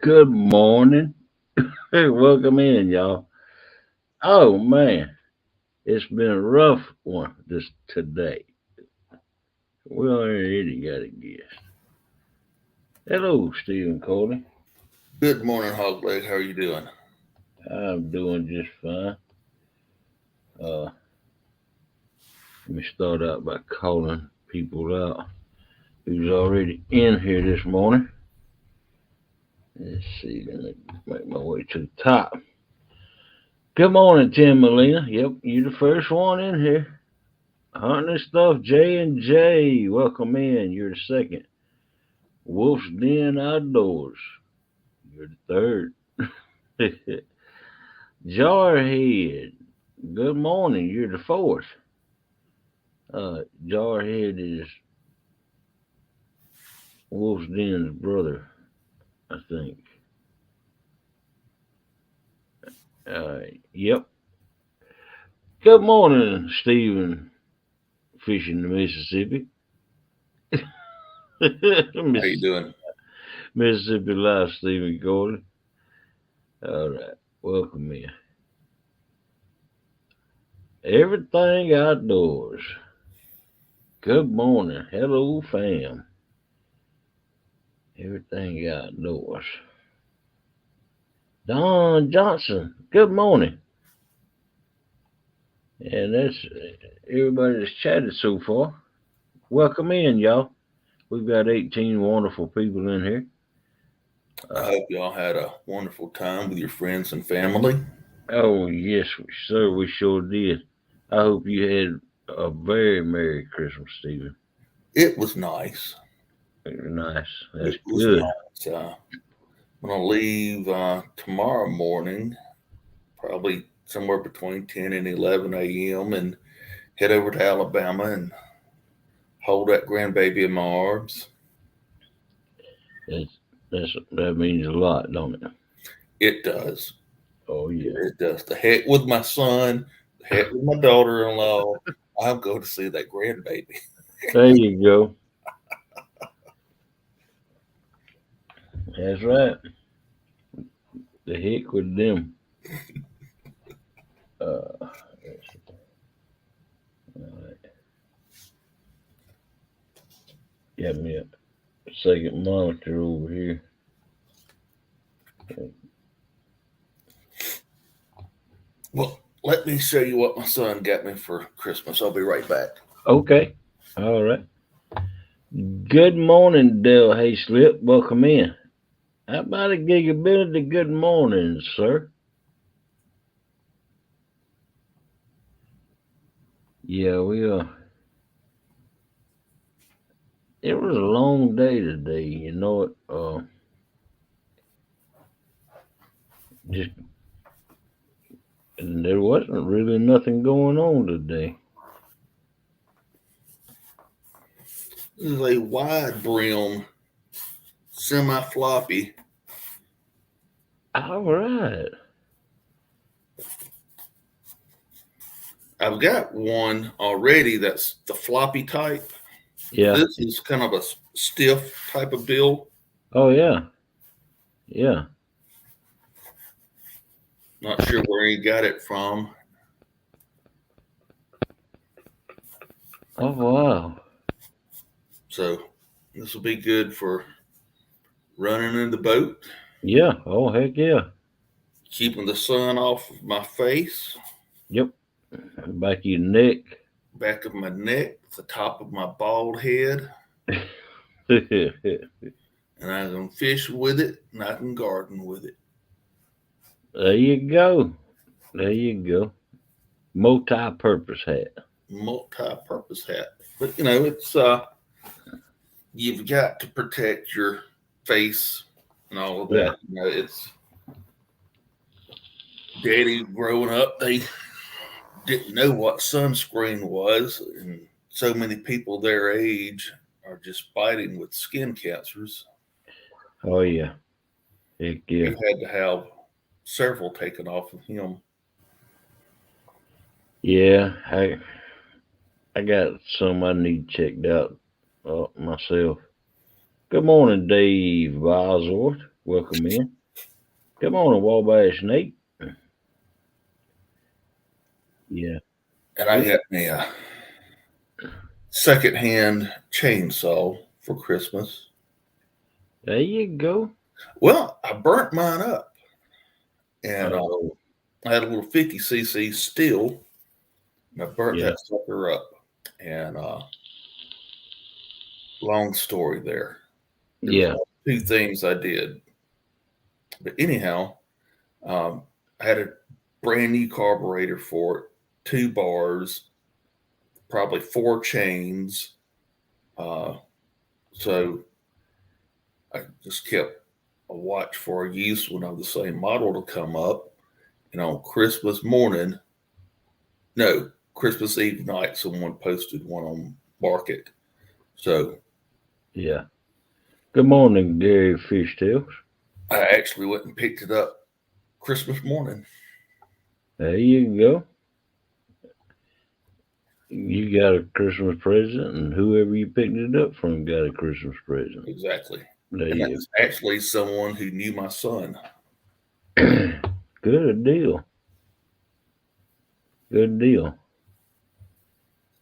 Good morning. Hey, welcome in, y'all. Oh man, it's been a rough one this today. We already got a guest. Hello, Stephen Coley. Good morning, Hogleg. How are you doing? I'm doing just fine. Let me start out by calling people out who's already in here this morning. Let's see, let me make my way to the top. Good morning, Tim Molina. Yep, you the first one in here. Hunting stuff, J and J. Welcome in. You're the second. Wolf's Den Outdoors. You're the third. Jarhead. Good morning. You're the fourth. Jarhead is Wolf's Den's brother, I think. Yep. Good morning, Stephen. Fishing the Mississippi. How you doing? Mississippi Live, Stephen Gordon. All right. Welcome in. Everything outdoors. Good morning. Hello, fam. Everything outdoors. Don Johnson. Good morning. And that's everybody that's chatted so far. Welcome in, y'all. We've got 18 wonderful people in here. I hope y'all had a wonderful time with your friends and family. Oh, yes, sir, we sure did. I hope you had a very Merry Christmas, Stephen. It was nice. Very nice. That's It was good. nice. I'm going to leave tomorrow morning, probably somewhere between 10 and 11 a.m., and head over to Alabama and hold that grandbaby in my arms. That means a lot, don't it? It does. Oh, yeah. It does. The heck with my son, the heck with my daughter-in-law. I'll go to see that grandbaby. There you go. That's right. The heck with them. All right. Got me a second monitor over here. Well, let me show you what my son got me for Christmas. I'll be right back. Okay. All right. Good morning, Dale Hayslip. Welcome in. How about a gigability? Good morning, sir. Yeah, we are. It was a long day today. You know it. Just and there wasn't really nothing going on today. This is a wide brim, semi floppy. All right. I've got one already that's the floppy type. Yeah. This is kind of a stiff type of bill. Oh yeah. Yeah. Not sure where he got it from. Oh wow. So this will be good for running in the boat. Yeah. Oh heck yeah. keeping the sun off of my face, Yep. Back of your neck. back of my neck, the top of my bald head, There and I can fish with it and I can garden with it. you go. There you go. Multi-purpose hat. Multi-purpose hat. But it's you've got to protect your face and all of Yeah. that. It's daddy growing up, they didn't know what sunscreen was, and so many people their age are just fighting with skin cancers. Oh yeah. Heck He yeah. had to have several taken off of him. Yeah. I got some I need checked out myself. Good morning, Dave Bosworth. Welcome in. Good morning, Wabash Nate. Yeah. And I got me a secondhand chainsaw for Christmas. There you go. Well, I burnt mine up, and Oh, I had a little 50cc steel, and I burnt yeah. that sucker up. And long story there. There was Yeah. two things I did. But anyhow, I had a brand new carburetor for it, two bars, probably four chains. So I just kept a watch for a used one of the same model to come up. And on Christmas morning, no, Christmas Eve night, someone posted one on Market. So Yeah. Good morning, Gary Fishtails. I actually went and picked it up Christmas morning. There you go. You got a Christmas present, and whoever you picked it up from got a Christmas present. Exactly. There And that you was actually someone who knew my son. go. Good deal. Good deal.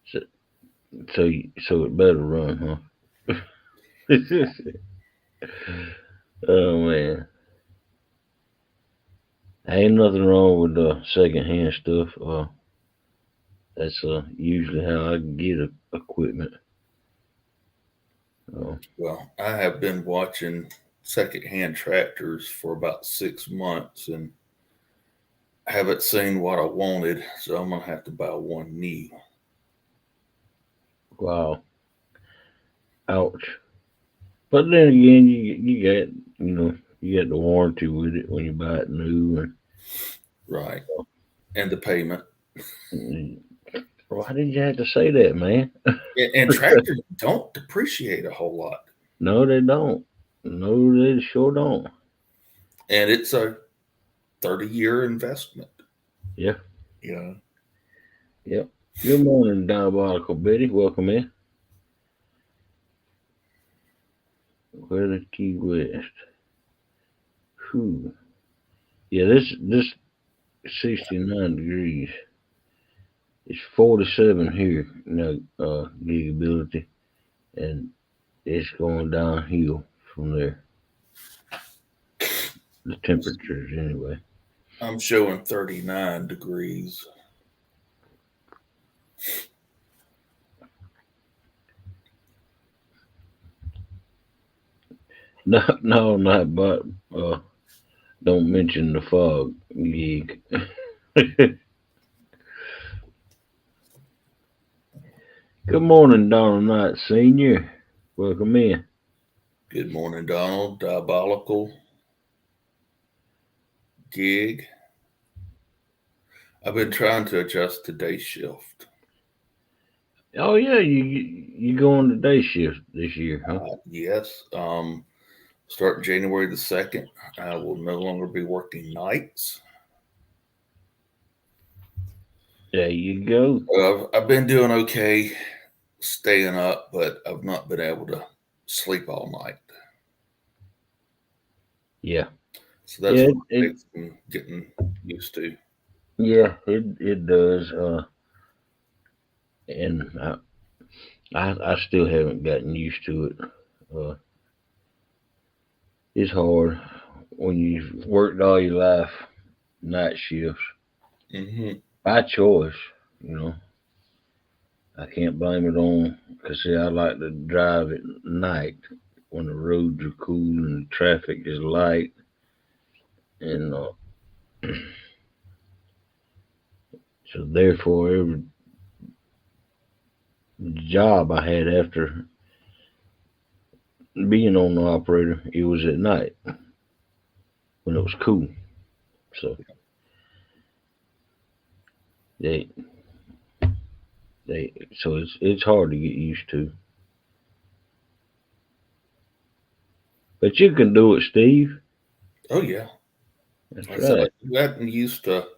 So, so it better run, huh? Oh man, ain't nothing wrong with secondhand stuff. That's usually how I get equipment. Uh, Well, I have been watching secondhand tractors for about 6 months and haven't seen what I wanted, so I'm gonna have to buy one new. wow, ouch. But then again, you get you get the warranty with it when you buy it new. Right. And the payment. And why did you have to say that, man? And tractors don't depreciate a whole lot. No, they don't. No, they sure don't. And it's a 30-year investment. Yeah. Yeah. Yep. Good morning, Diabolical Betty. Welcome in. Where the Key West? Whew. Yeah, this 69 degrees. It's 47 here now, gigability, and it's going downhill from there. The temperatures, anyway. I'm showing 39 degrees. No, no, not but don't mention the fog gig. Good morning, Donald Knight Senior. Welcome in. Good morning, Donald. Diabolical gig. I've been trying to adjust to day shift. Oh yeah, you going to day shift this year, huh? Yes. Starting January the 2nd, I will no longer be working nights. There you go. I've been doing okay staying up, but I've not been able to sleep all night. Yeah. So that's Yeah, what I'm getting used to. yeah, it does. And I still haven't gotten used to it. Uh, it's hard when you've worked all your life night shifts Mm-hmm. by choice. You know, I can't blame it on because see, I like to drive at night when the roads are cool and the traffic is light, and so therefore every job I had after being on the operator, it was at night when it was cool. So they so it's hard to get used to. But you can do it, Steve. Oh yeah. That's Like I said, right. I've gotten used to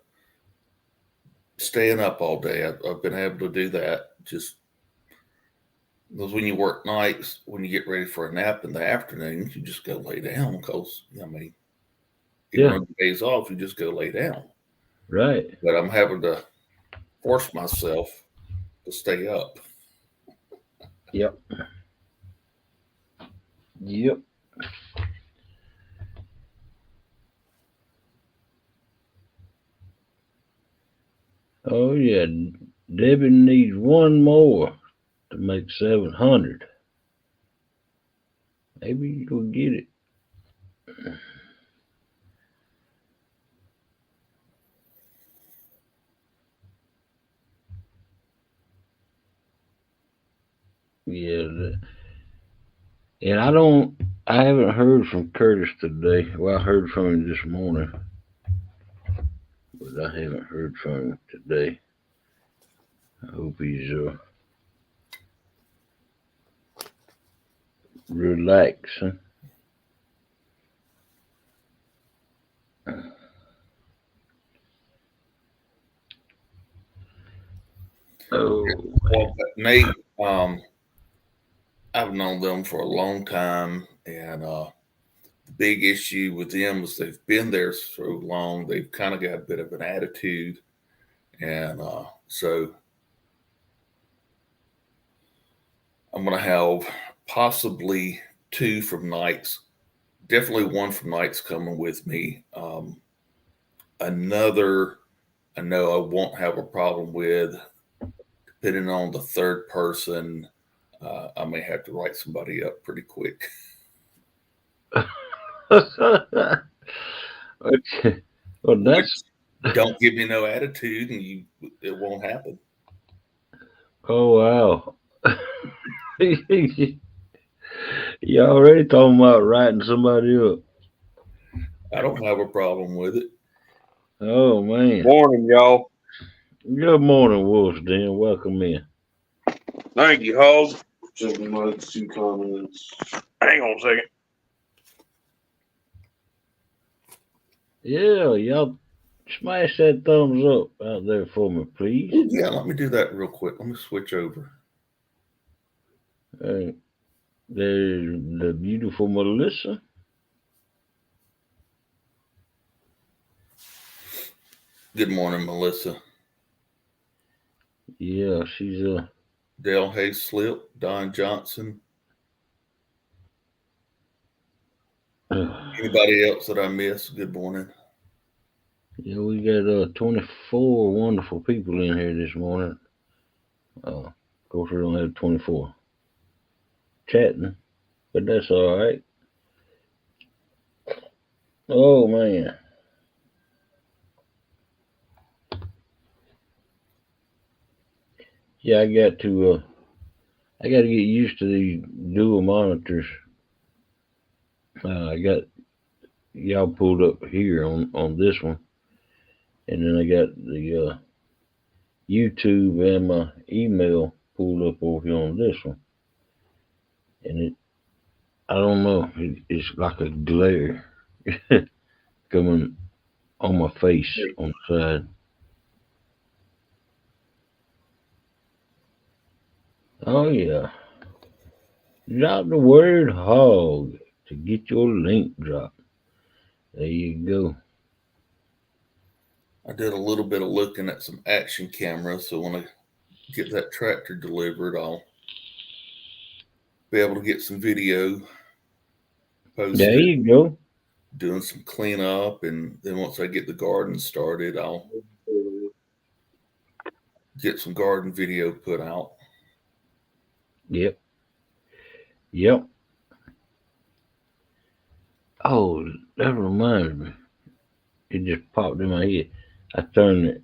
staying up all day. I've been able to do that. Just because when you work nights, when you get ready for a nap in the afternoon, you just go lay down. Because I mean, even Yeah, on the days off, you just go lay down. right. But I'm having to force myself to stay up. Yep. Yep. Oh yeah. Debbie needs one more to make 700. Maybe you'll get it. Yeah. And I haven't heard from Curtis today. Well, I heard from him this morning, but I haven't heard from him today. I hope he's relaxing. Oh, Well, Nate, I've known them for a long time, and the big issue with them is they've been there so long. They've kind of got a bit of an attitude, and so I'm going to have possibly two from nights. Definitely one from nights coming with me. Another, I know I won't have a problem with. Depending on the third person, I may have to write somebody up pretty quick. okay. Well, Which that's don't give me no attitude, and it won't happen. oh wow. You already talking about writing somebody up. I don't have a problem with it. Oh man. Morning, y'all. Good morning, Wolf's Den. Welcome in. Thank you, Hog. Checking my two comments. Hang on a second. Yeah, y'all smash that thumbs up out there for me, please. Ooh, yeah, let me do that real quick. Let me switch over. Uh, there's the beautiful Melissa. Good morning, Melissa. Yeah, she's Dale Hayslip, Don Johnson. Anybody else that I missed? Good morning. yeah, we got 24 wonderful people in here this morning. Of course, we don't have 24 chatting, but that's all right. Oh man, yeah, I got to get used to these dual monitors. I got y'all pulled up here on this one, and then I got the YouTube and my email pulled up over here on this one, and I don't know, it's like a glare coming on my face on the side. Oh yeah, drop the word hog to get your link dropped. There you go. I did a little bit of looking at some action cameras, so when I get that tractor delivered, I'll be able to get some video There posted. you go. doing some cleanup, and then once I get the garden started, I'll get some garden video put out. Yep. Yep. Oh, that reminds me. It just popped in my head. I turned it.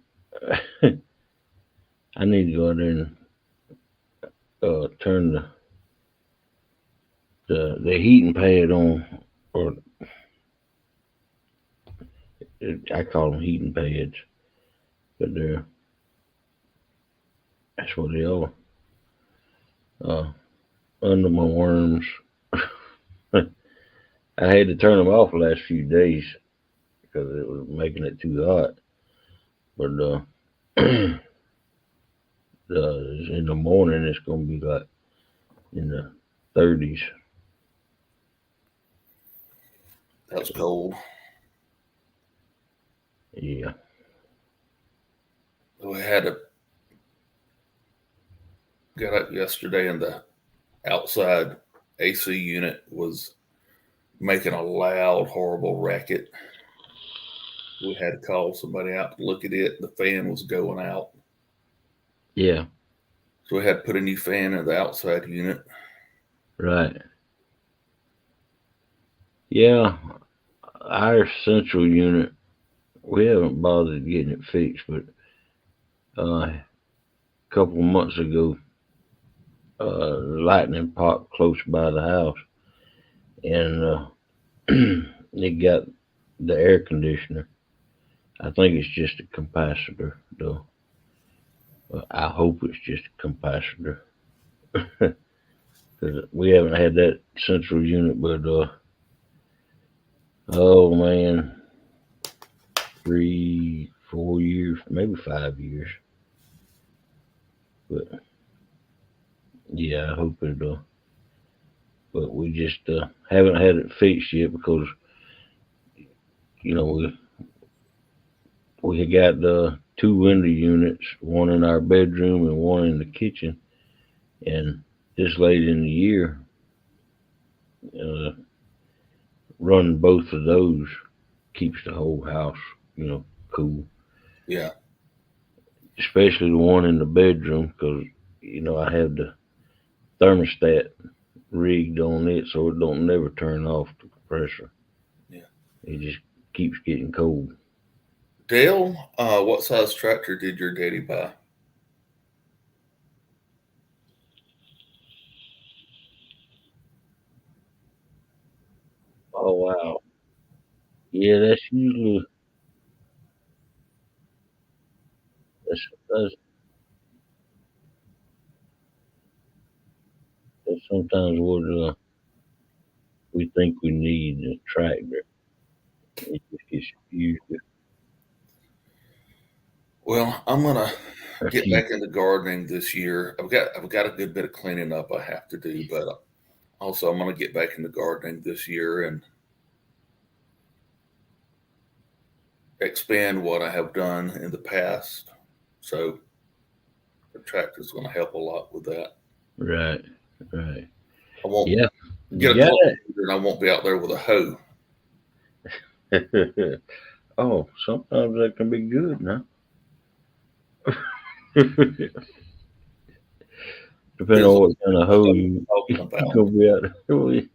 I need to go out there and turn the heating pad on, or I call them heating pads, but that's what they are. Uh, Under my worms. I had to turn them off the last few days because it was making it too hot. But in the morning, it's gonna be like in the 30s. That's cold. Yeah. We got up yesterday, and the outside AC unit was making a loud, horrible racket. We had to call somebody out to look at it. The fan was going out. Yeah. So we had to put a new fan in the outside unit. Right. Yeah. Our central unit, we haven't bothered getting it fixed, but a couple of months ago, lightning popped close by the house, and it got the air conditioner. I think it's just a capacitor, though. I hope it's just a capacitor because we haven't had that central unit, but oh man, 3, 4 years, maybe 5 years. But yeah, I hope it. But we just haven't had it fixed yet because you know we had got the two window units, one in our bedroom and one in the kitchen, and this late in the year, uh, running both of those keeps the whole house, cool. Yeah. Especially the one in the bedroom because I have the thermostat rigged on it so it don't never turn off the compressor. Yeah. It just keeps getting cold. Dale, what size tractor did your daddy buy? Oh wow. Yeah, that's, that's sometimes what we think we need a tractor. It just gets used Well, I'm gonna a get few. back into gardening this year. I've got a good bit of cleaning up I have to do, but also I'm gonna get back into gardening this year and expand what I have done in the past. So the tractor is going to help a lot with that. Right, right. I won't Yeah, get you a got cultivator, and I won't be out there with a hoe. it. Oh, sometimes that can be good now. Depending Depends on on what kind of what hoe I'm talking you about. gonna be out there with.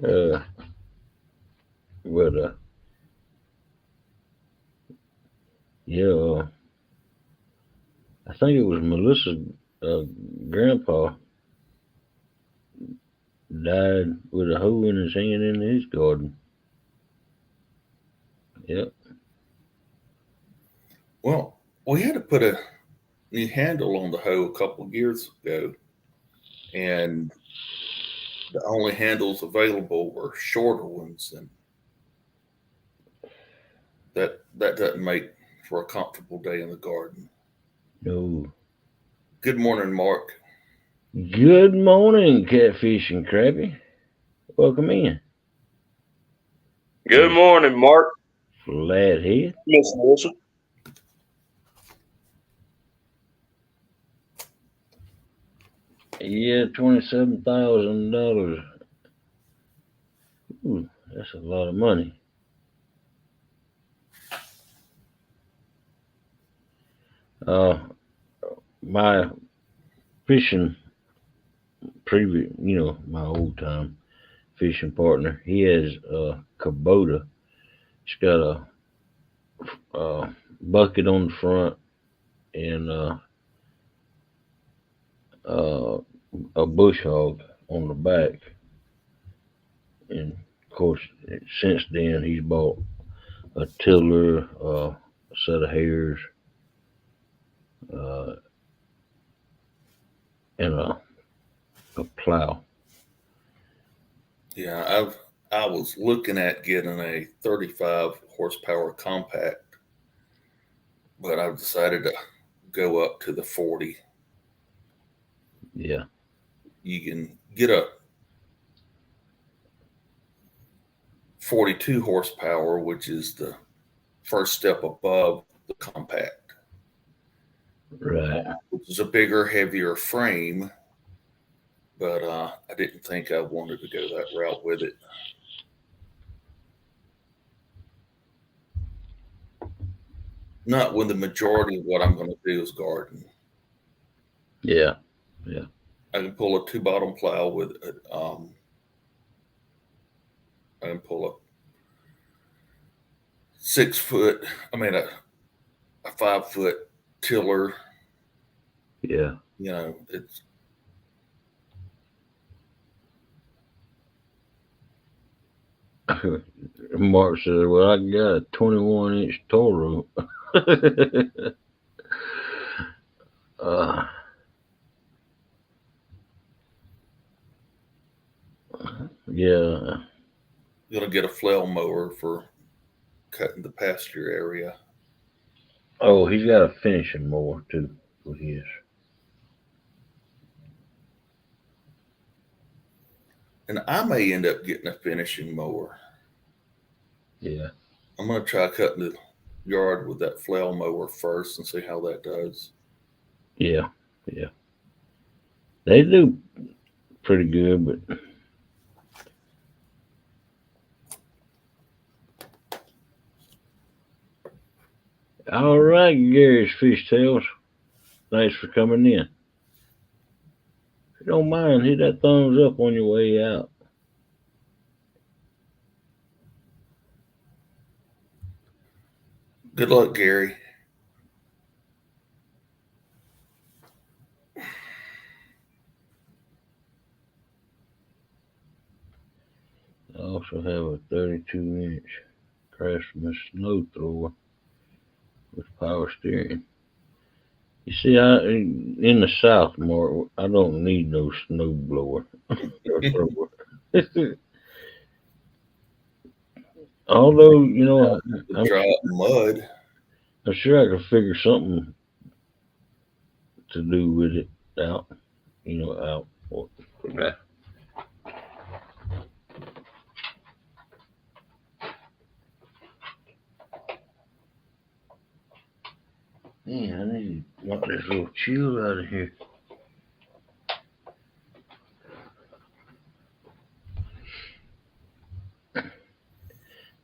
Uh, but yeah, I think it was Melissa's uh, grandpa died with a hoe in his hand in his garden. Yep. Well, we had to put a new handle on the hoe a couple of years ago, and the only handles available were shorter ones, and that doesn't make for a comfortable day in the garden. No. Good morning, Mark. Good morning, Catfish and Krabby. Welcome in. Good Miss morning, Mark. Flathead. Miss Wilson. Yeah, $27,000. That's a lot of money. Uh, my fishing previous, my old time fishing partner, he has a Kubota. It's got a bucket on the front and uh, a bush hog on the back. And of course, since then he's bought a tiller, a set of hairs, uh, and a plow. Yeah, I was looking at getting a 35 horsepower compact, but I've decided to go up to the 40. Yeah, You can get a 42 horsepower, which is the first step above the compact, right. which is a bigger, heavier frame. But I didn't think I wanted to go that route with it. Not when the majority of what I'm going to do is garden. Yeah, yeah, I can pull a 2 bottom plow with it. I can pull a 6 foot, a 5 foot tiller. yeah. It's Mark said, "Well, I got a 21-inch Toro." uh, yeah. going to get a flail mower for cutting the pasture area. Oh, he's got a finishing mower too for his. And I may end up getting a finishing mower. Yeah, I'm going to try cutting the yard with that flail mower first and see how that does. yeah, yeah. They do pretty good, but all right, Gary's Fishtails. Thanks for coming in. If you don't mind, hit that thumbs up on your way out. Good luck, Gary. I also have a 32-inch Craftsman snow thrower with power steering. You see, in the South, Mark, I don't need no snow blower or thrower. Although, Dry up mud. I'm sure I could figure something to do with it out, out. Okay. Man, I need to knock this little chill out of here.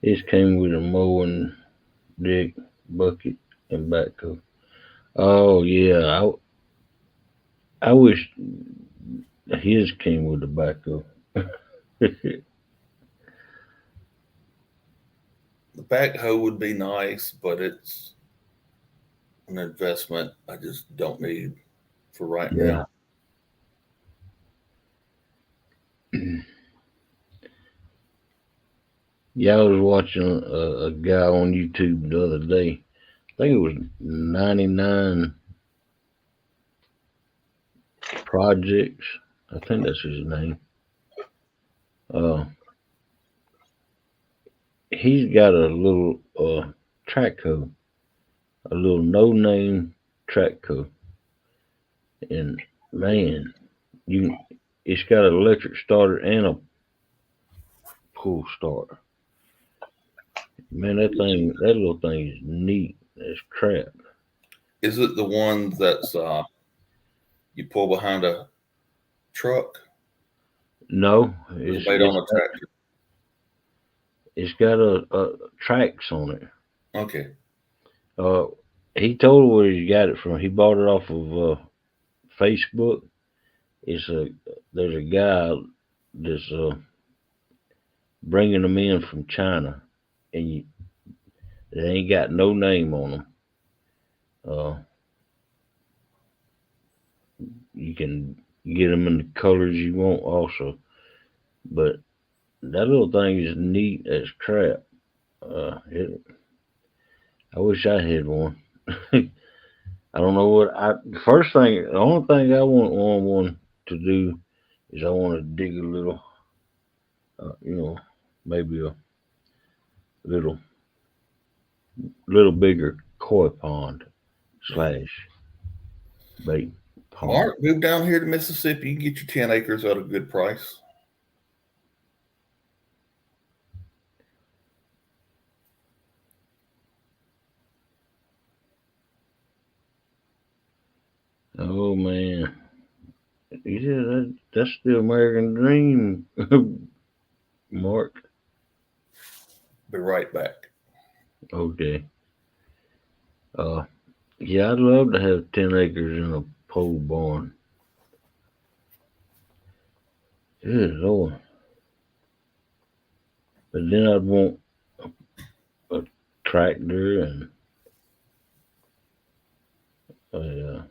This came with a mowing deck, bucket, and backhoe. Oh yeah, I wish his came with a backhoe. The backhoe would be nice, but it's an investment I just don't need for right Yeah. now. Yeah, I was watching a guy on YouTube the other day. I think it was 99 Projects. I think that's his name. Uh, he's got a little track hoe, a little no-name track hoe, and man, you it's got an electric starter and a pull starter. Man, that little thing is neat as crap. Is it the one that's you pull behind a truck? No, Is it made on a tractor? It's got a tracks on it. Okay. He told where he got it from. He bought it off of Facebook. It's a There's a guy that's bringing them in from China, and they ain't got no name on them. Uh, you can get them in the colors you want also, but that little thing is neat as crap. I wish I had one. I don't know what the only thing I want one to do is I want to dig a little, you know, maybe a little, bigger koi pond slash bait pond. Mark, move down here to Mississippi. You can get your 10 acres at a good price. Oh man, yeah, that's the American dream, Mark. Be right back. Okay. Uh, yeah, I'd love to have 10 acres in a pole barn. Good Lord. But then I'd want a tractor and a,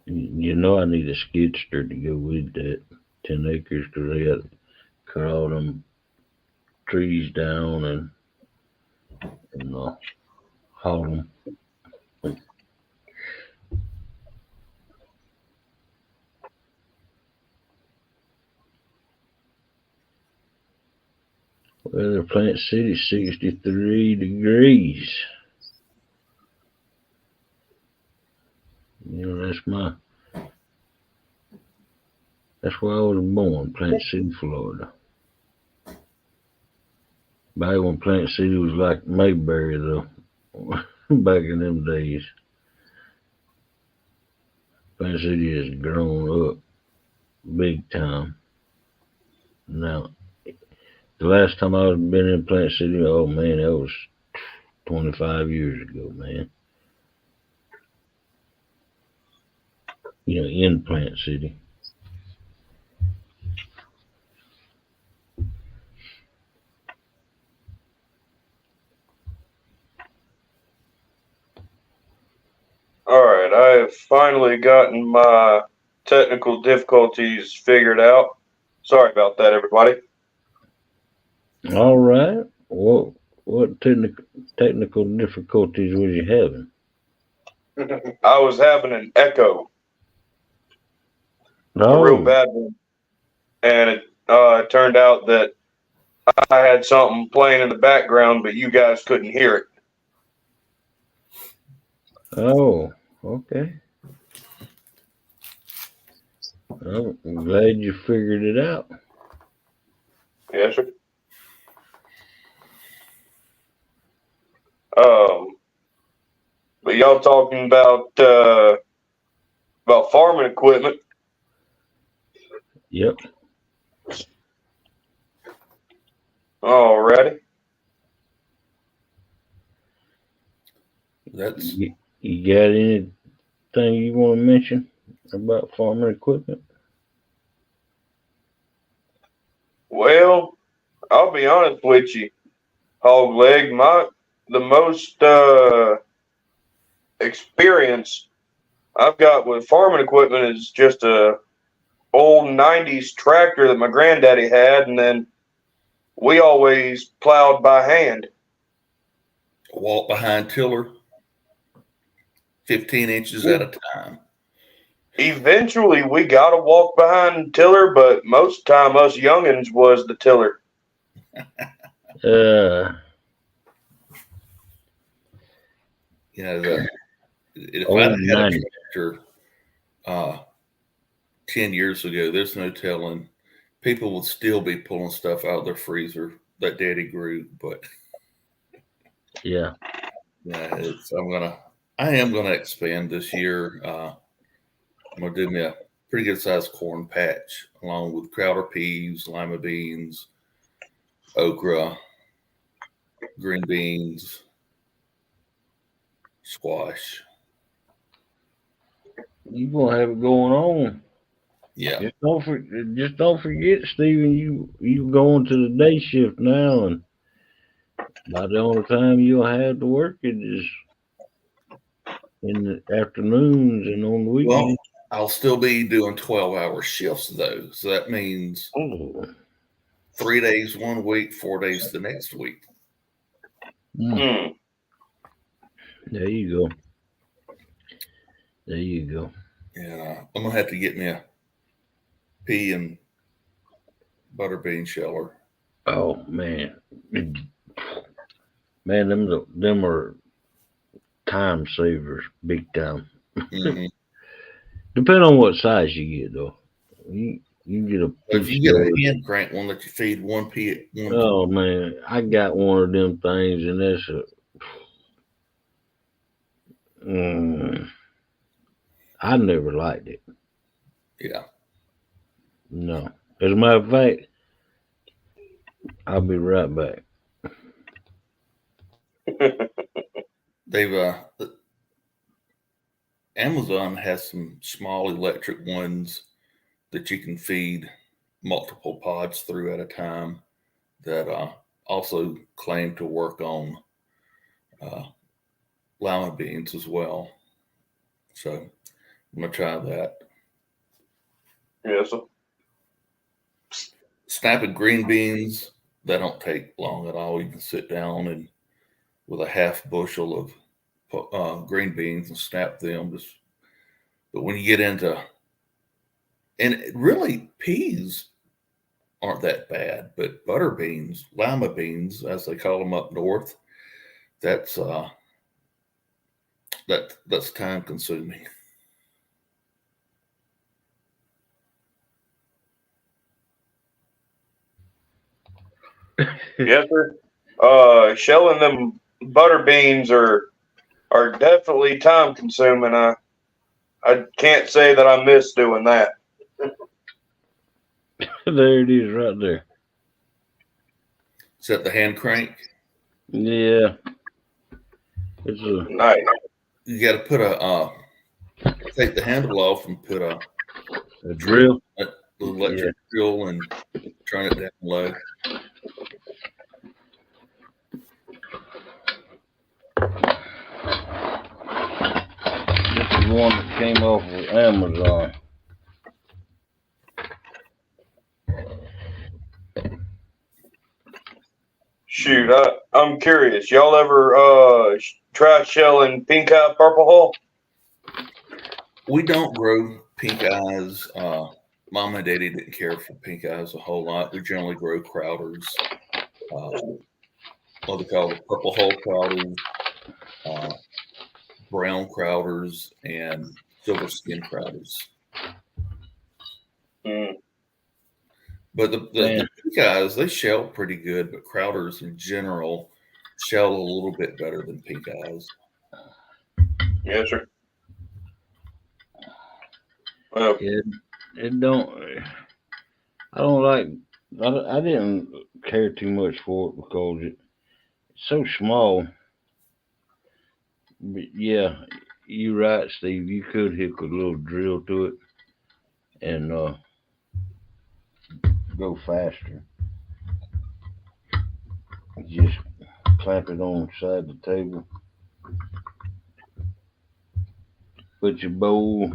I need a skidster to go with that 10 acres because they got to cut all them trees down and haul them. Weather Plant City 63 degrees. That's where I was born, Plant City, Florida. Back when Plant City was like Mayberry though, back in them days. Plant City has grown up big time. Now, the last time I was been in Plant City, oh man, that was 25 years ago, man. In Plant City. All right, I have finally gotten my technical difficulties figured out. Sorry about that, everybody. All right. What technical difficulties was you having? I was having an echo, a real Oh, bad one, and it turned out that I had something playing in the background, but you guys couldn't hear it. oh, okay. I'm glad you figured it out. Yes, sir. Um, but y'all talking about farming equipment. Yep. Alrighty. That's You got anything you want to mention about farming equipment? Well, I'll be honest with you, Hog Leg. The most experience I've got with farming equipment is just a old '90s tractor that my granddaddy had, and then we always plowed by hand. a walk behind tiller, 15 inches at a time. Eventually, we got to walk behind tiller, but most of the time, us youngins was the tiller. Uh, If I'd old had a 90. tractor 10 years ago, there's no telling. People would still be pulling stuff out of their freezer that daddy grew. But Yeah. yeah, I am gonna expand this year. I'm gonna do me a pretty good sized corn patch along with crowder peas, lima beans, okra, green beans, squash. You gonna have it going on. Yeah. Just don't forget, Stephen. You going to the day shift now, and by the only time you'll have to work it is in the afternoons and on the Well, weekends. I'll still be doing 12-hour shifts though. So that means Oh, 3 days one week, 4 days the next week. Hmm. there you go. There you go. And I'm gonna have to get me a pea and butter bean sheller. Oh man, man, them are time savers, big time. Mm-hmm. Depending on what size you get, though. You get a If pea you get a sheller. hand crank one that you feed one pea, Oh man, I got one of them things, and that's mm, I never liked it. yeah, No. As a matter of fact, I'll be right back. they've Amazon has some small electric ones that you can feed multiple pods through at a time that also claim to work on uh, lima beans as well. So I'm gonna try that. Yes. Snapping green beans, that don't take long at all. You can sit down and with a half bushel of green beans and snap them. But when you get into, and really peas aren't that bad, but butter beans, lima beans, as they call them up north, that's that's time consuming. Yes, sir. Shelling them butter beans are definitely time consuming. I can't say that I miss doing that. There it is, right there. Is that the hand crank? Yeah, it's a Nice. You got to put take the handle off and put a drill, drill. a little Yeah, electric drill, and turn it down low. this is one that came off of Amazon. Shoot, I'm curious. Y'all ever try shelling pink eye purple hull? We don't grow pink eyes. Mom and Daddy didn't care for pink eyes a whole lot. We generally grow crowders, what they call the purple hull crowders, uh, brown crowders, and silver skin crowders. Mm. But Man, the pink eyes, they shell pretty good, but crowders in general shell a little bit better than pink eyes. Yes, sir. it don't. I don't like. I didn't care too much for it because it's so small. But yeah, you're right, Steve. You could hook a little drill to it and go faster. Just clamp it on the side of the table. Put your bowl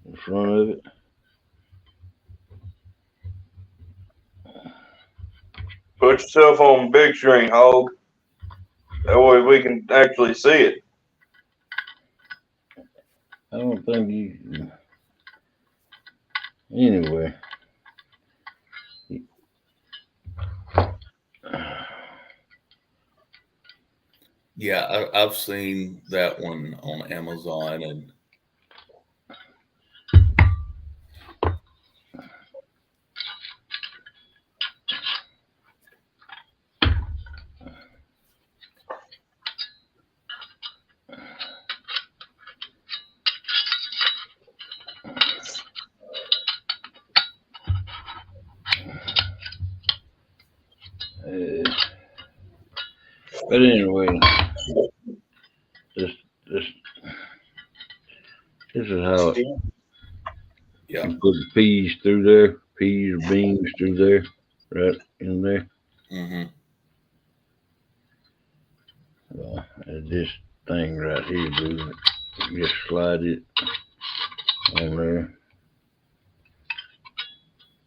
in front of it. Put yourself on big string, hog. That way we can actually see it. I don't think you. Anyway. Yeah, I've seen that one on Amazon, and But anyway, this this this is how Yeah. you put the peas through there, peas or beans through there, right in there. Mm-hmm. This thing right here, dude. Just slide it on there.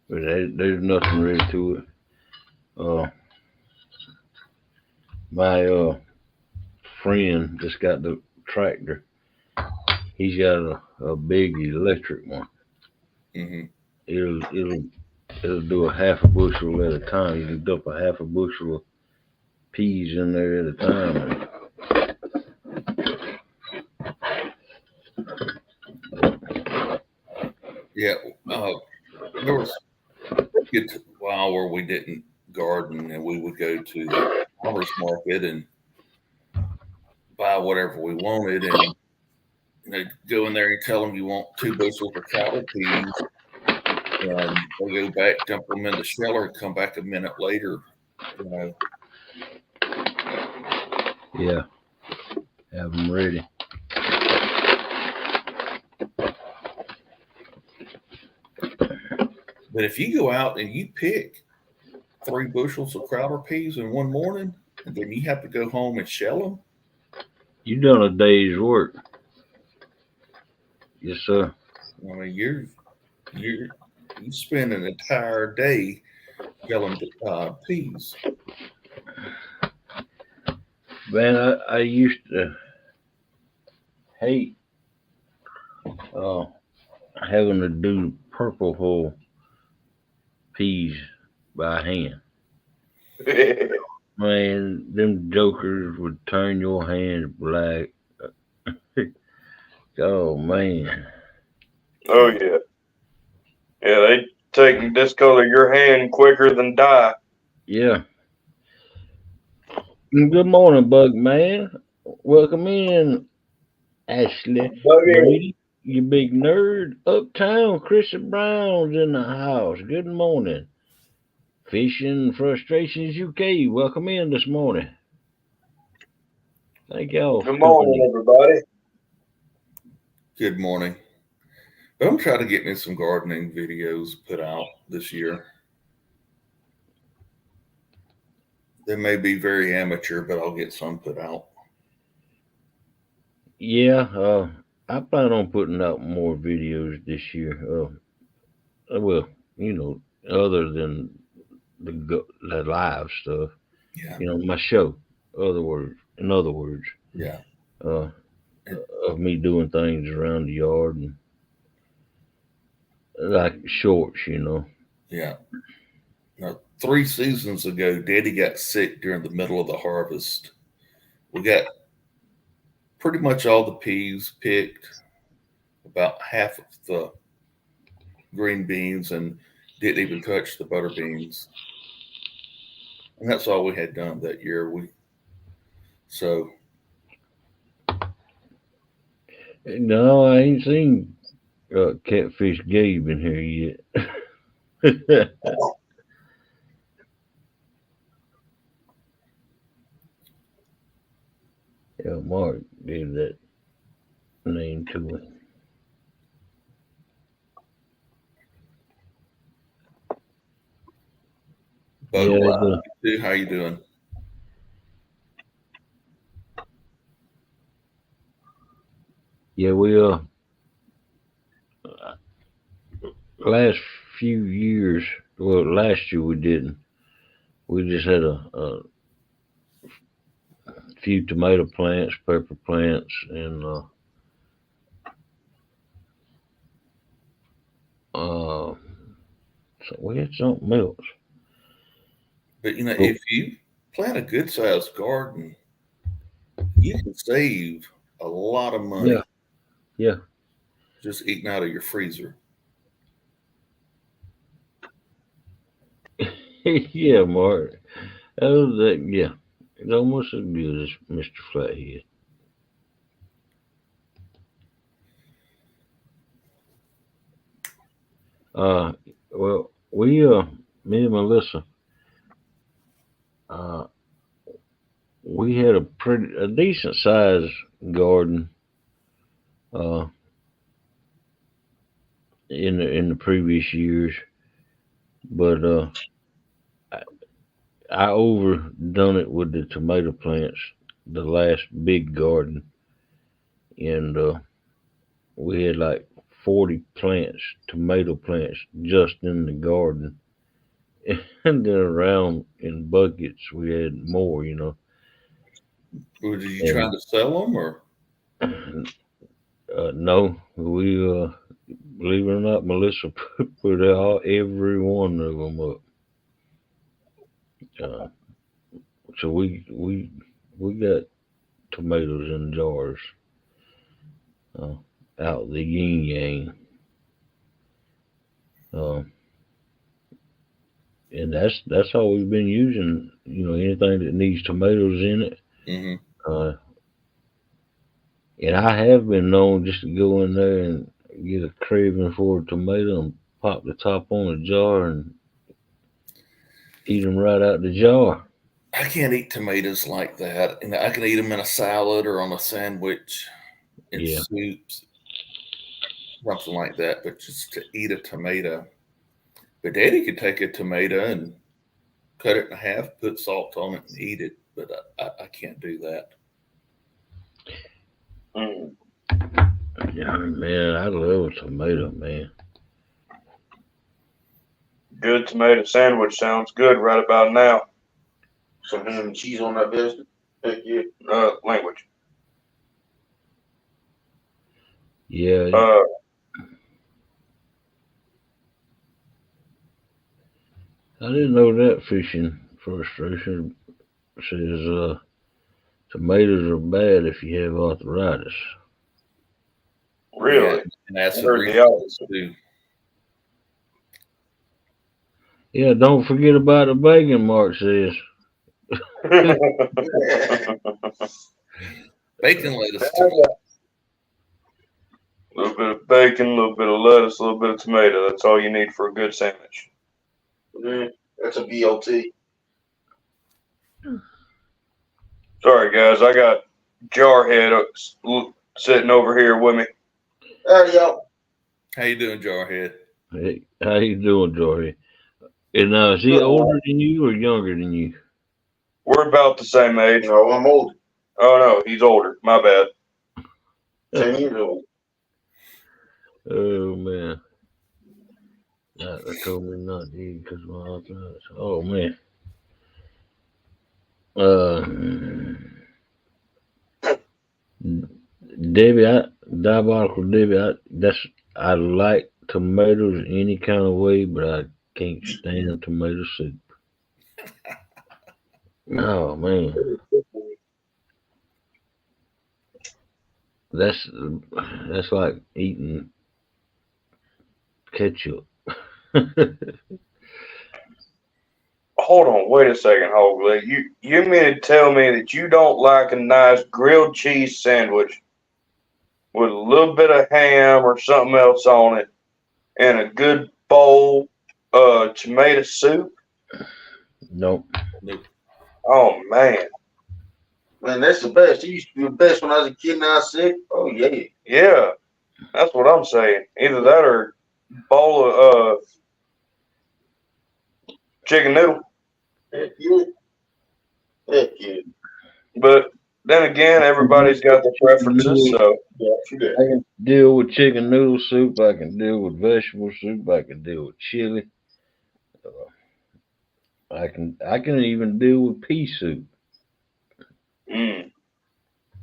But there's nothing really to it. My friend that's got the tractor, he's got a big electric one. Mm-hmm. It'll do a half a bushel at a time. You can dump a half a bushel of peas in there at a time. Yeah. There was a while where we didn't garden and we would go to the farmer's market and buy whatever we wanted, and go in there and tell them you want 2 bushels of crowder peas, and they go back, dump them in the sheller, come back a minute later. Yeah, have them ready. But if you go out and you pick 3 bushels of crowder peas in one morning, and then you have to go home and shell them, You done a day's work. Yes, sir. I mean, you spend an entire day shelling peas. Man, I used to hate having to do purple hull peas by hand. Man, them jokers would turn your hands black. Oh man. Oh yeah, yeah. They take and discolor your hand quicker than dye. Yeah. Good morning, Bug Man. Welcome in, Ashley Brady. You big nerd. Uptown, Chrissy Brown's in the house. Good morning. Fishing Frustrations UK. Welcome in this morning. Thank y'all for Good morning, coming. everybody. Good morning. But I'm trying to get me some gardening videos put out this year. They may be very amateur, but I'll get some put out. Yeah, I plan on putting out more videos this year. Well, other than the live stuff, Yeah. my show. In other words, Yeah. uh, of me doing things around the yard and like shorts. Yeah. Now, 3 seasons ago, Daddy got sick during the middle of the harvest. We got pretty much all the peas picked, about half of the green beans, and didn't even touch the butter beans. And that's all we had done that year. No, I ain't seen Catfish Gabe in here yet. Yeah, Mark gave that name to me. Yeah, how you doing? Yeah, we last few years. Well, last year we didn't. We just had a few tomato plants, pepper plants, and so we had something else. But if you plant a good sized garden, you can save a lot of money. Yeah. Just eating out of your freezer. Yeah, Mark. Yeah. It's almost as good as Mr. Flathead. Well, me and Melissa, we had a decent sized garden uh, in the previous years, but I, I overdone it with the tomato plants. The last big garden, and we had like 40 plants, tomato plants, just in the garden. And then around in buckets, we had more, Were you And trying to sell them or? no, we believe it or not, Melissa put every one of them up. Uh, so we got tomatoes in jars uh, out the yin yang, uh, and that's all we've been using. Anything that needs tomatoes in it. Mm-hmm. Uh, and I have been known just to go in there and get a craving for a tomato and pop the top on a jar and eat them right out the jar. I can't eat tomatoes like that, and I can eat them in a salad or on a sandwich, in Yeah, soups, something like that. But just to eat a tomato, but Daddy could take a tomato and cut it in half, put salt on it, and eat it. But I can't do that. Mm. yeah, man, I love a tomato, man. Good tomato sandwich sounds good right about now. Some ham and cheese on that biscuit. Heck yeah. Language. Yeah, Uh, I didn't know that fishing frustration says tomatoes are bad if you have arthritis. really, Yeah, and I acid heard the reflux opposite. too. Yeah, don't forget about the bacon, Mark says. Bacon, lettuce, A little bit of bacon, a little bit of lettuce, a little bit of tomato. That's all you need for a good sandwich. That's a BLT. Sorry, guys, I got Jarhead sitting over here with me. There you go. How you doing, Jarhead? Hey, how you doing, Jory? And is he older than you or younger than you? We're about the same age. No, I'm old. Oh no, he's older. My bad. 10 years old. Oh man, they told me not to eat because of my arthritis. Oh man. Uh, Diabolical Debbie, I like tomatoes any kind of way, but I can't stand tomato soup. Oh man, that's that's like eating ketchup. Hold on, wait a second, Hogley. You mean to tell me that you don't like a nice grilled cheese sandwich with a little bit of ham or something else on it and a good bowl of tomato soup? Nope. Nope. Oh man, Man, that's the best. It used to be the best when I was a kid and I was sick. Oh, yeah. yeah, that's what I'm saying. Either that or bowl of chicken noodle. Heck yeah. Heck yeah. But then again, everybody's got their preferences. So Yeah, true that. I can deal with chicken noodle soup. I can deal with vegetable soup. I can deal with chili. I can even deal with pea soup. mm,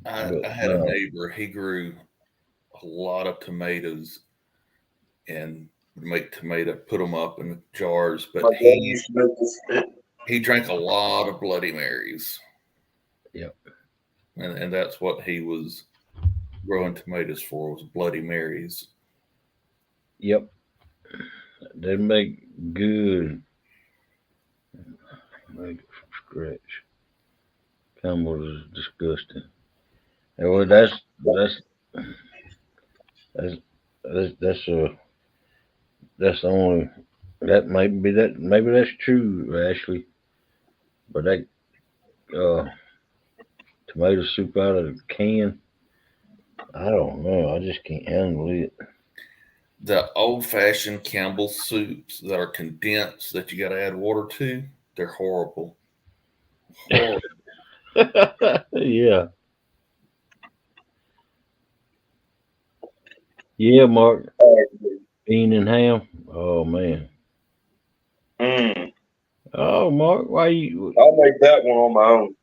But I had a neighbor. He grew a lot of tomatoes and would make tomato, put them up in jars. My But dad used to make this. he drank a lot of Bloody Marys, Yep. and that's what he was growing tomatoes for, was Bloody Marys. Yep. They make good. Make it from scratch. Campbell is disgusting. And well, that's that's that's the only that maybe that's true, Ashley. But that uh tomato soup out of a can. I don't know. I just can't handle it. The old-fashioned Campbell's soups that are condensed that you got to add water to, they're horrible. Horrible. Yeah. Yeah, Mark. Bean and ham. Oh man. Mm. Oh, Mark, why you? I'll make that one on my own.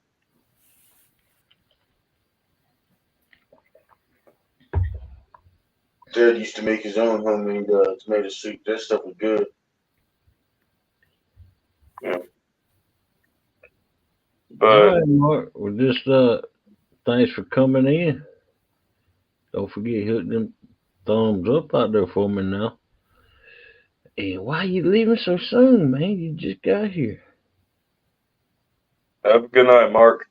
Dad used to make his own homemade tomato soup. That stuff was good. But All right, Mark. Well, just thanks for coming in. Don't forget hit them thumbs up out there for me now. And why you leaving so soon, man? You just got here. have a good night, Mark.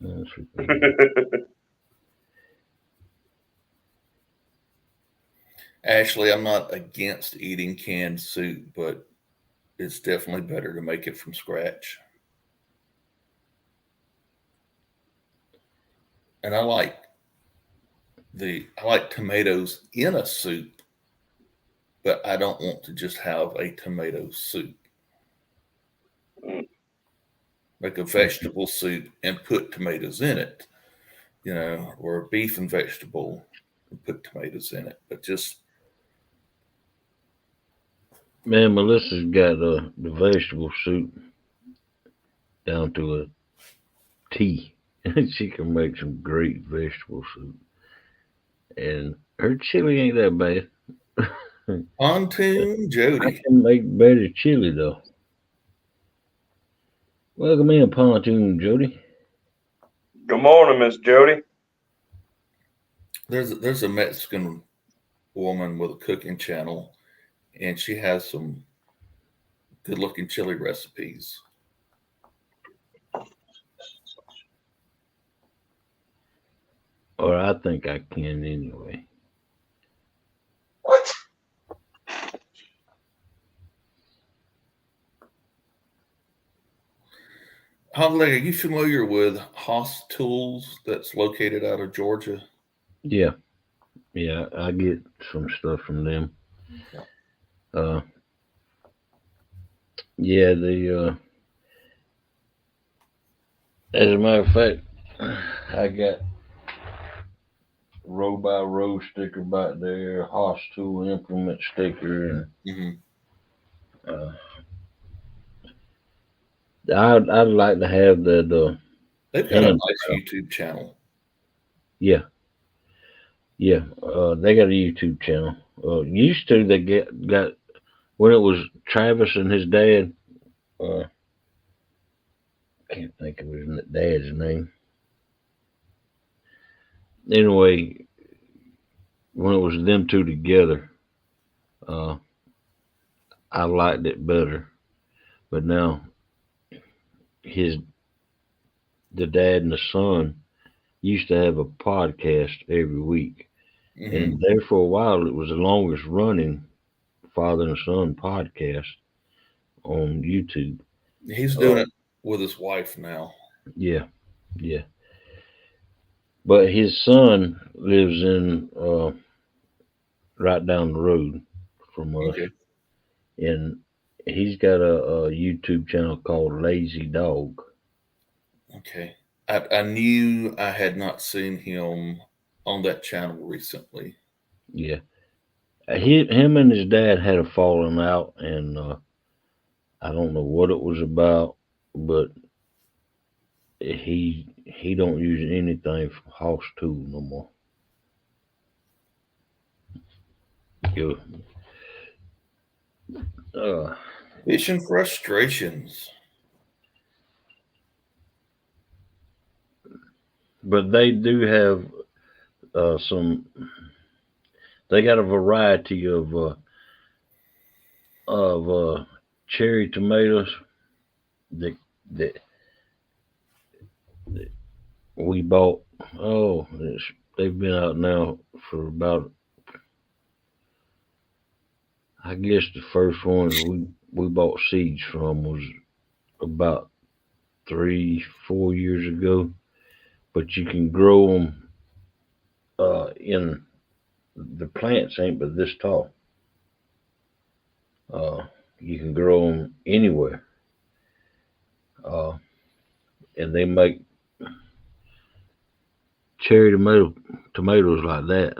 That's ridiculous. Ashley, I'm not against eating canned soup, but it's definitely better to make it from scratch. And I like tomatoes in a soup, but I don't want to just have a tomato soup. Make a vegetable soup and put tomatoes in it, or a beef and vegetable and put tomatoes in it. But just Man, Melissa's got the vegetable soup down to a T. She can make some great vegetable soup. And her chili ain't that bad. pontoon I Jody. can make better chili though. Welcome in, Pontoon Jody. Good morning, Miss Jody. There's a Mexican woman with a cooking channel, and she has some good looking chili recipes. Or I think I can anyway. What? Holly, are you familiar with Haas Tools that's located out of Georgia? Yeah. Yeah, I get some stuff from them. Uh yeah, as a matter of fact, I got row by row sticker back there, Haas tool implement sticker, Mm-hmm. and I'd like to have the They've got a hand. nice YouTube channel. Yeah, yeah. They got a YouTube channel. Used to they got when it was Travis and his dad. Can't think of his dad's name. Anyway, when it was them two together, uh, I liked it better. But now the dad and the son used to have a podcast every week, Mm-hmm. and there for a while it was the longest running father and son podcast on YouTube. He's doing it with his wife now. Yeah, yeah. But his son lives in right down the road from us, Okay. and he's got a YouTube channel called Lazy Dog. Okay. I knew I had not seen him on that channel recently. Yeah, him and his dad had a falling out, and I don't know what it was about, but he don't use anything from House Tool no more. Yo, Fishing frustrations. but they do have some. They got a variety of cherry tomatoes that that we bought. Oh, they've been out now for about. I guess the first ones we bought seeds from was about 3-4 years ago. But you can grow them in the plants ain't but this tall. Uh, you can grow them anywhere, uh, and they make cherry tomatoes like that,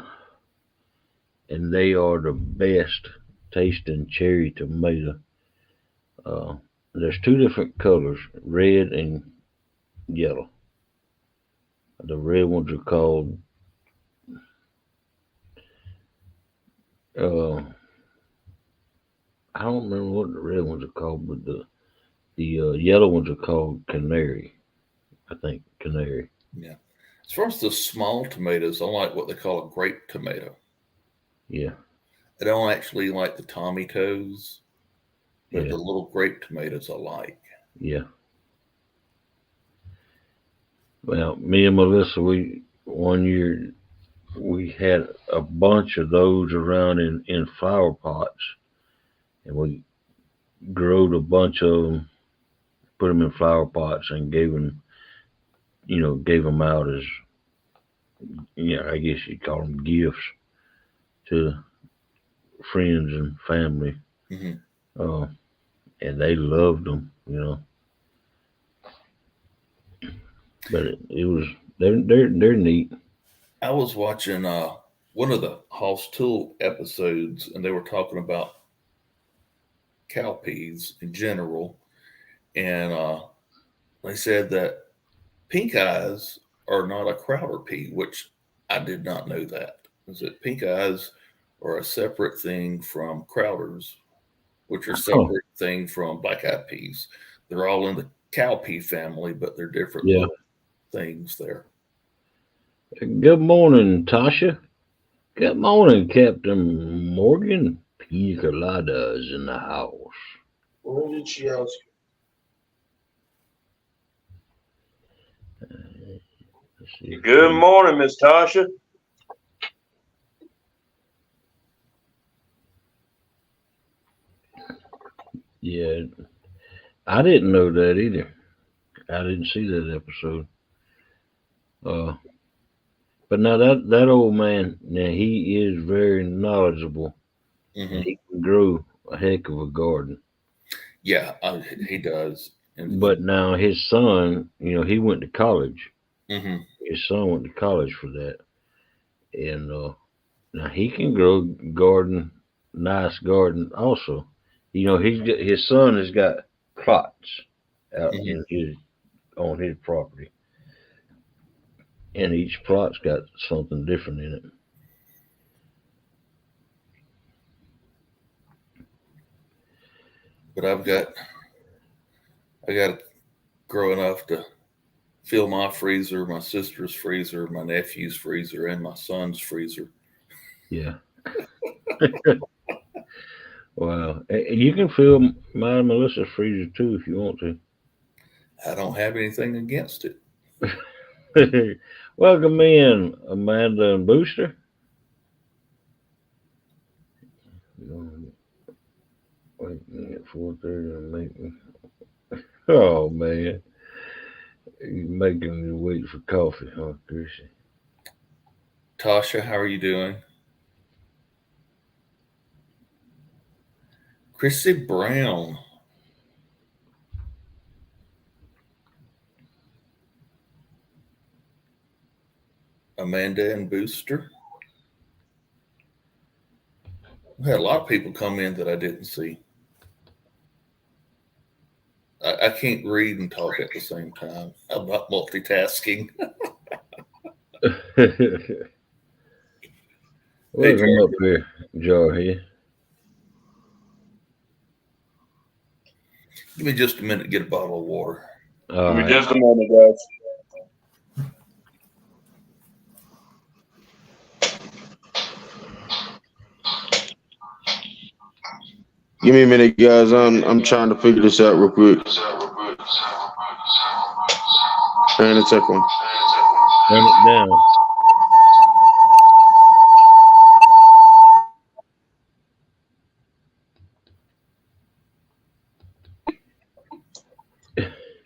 and they are the best tasting cherry tomato. Uh, there's two different colors, red and yellow. The red ones are called uh, I don't remember what the red ones are called, but the yellow ones are called canary. I think canary. Yeah. As far as the small tomatoes, I like what they call a grape tomato. Yeah, I don't actually like the Tommy toes, but yeah, the little grape tomatoes I like. yeah. Well, me and Melissa, we one year we had a bunch of those around in flower pots, and we growed a bunch of them, put them in flower pots, and gave them out as I guess you'd call them gifts to friends and family. Hmm. Uh, and they loved them. But it was they're neat. I was watching one of the Hoss Tool episodes, and they were talking about cowpeas in general, and they said that pink eyes are not a Crowder pea, which I did not know that. Is that pink eyes are a separate thing from Crowders, which are Oh, separate thing from black eyed peas. They're all in the cowpea family, but they're different yeah. little things there. Good morning, Tasha. Good morning, Captain Morgan. Pina coladas in the house. What did she ask? Let's see if Good morning, Miss Tasha. Yeah, I didn't know that either. I didn't see that episode. Uh, but now that old man, now he is very knowledgeable, and Hmm. he can grow a heck of a garden. Yeah, he does. And But now his son, he went to college. hmm His son went to college for that, and now he can grow nice garden also. His son has got plots out hmm in his on his property, and each plot's got something different in it. but I got to grow enough to fill my freezer, my sister's freezer, my nephew's freezer, and my son's freezer. Yeah. Wow. And you can fill mine and Melissa's freezer too if you want I don't have anything against it. to. Welcome in, Amanda and Booster. Wait a minute, 4:30 and make me. Oh man, you making me wait for coffee, huh, Chrissy? Tasha, how are you doing? Chrissy Brown, Amanda and Booster. We had a lot of people come in that I didn't see. I can't read and talk at the same time. I'm not multitasking. Hey, Welcome up Jarvis, here, Jarhead. give me just a minute to get a bottle of water. All Give me right. just a moment, guys. Give me a minute, guys. I'm trying to figure this out real quick. And a second. Turn it down.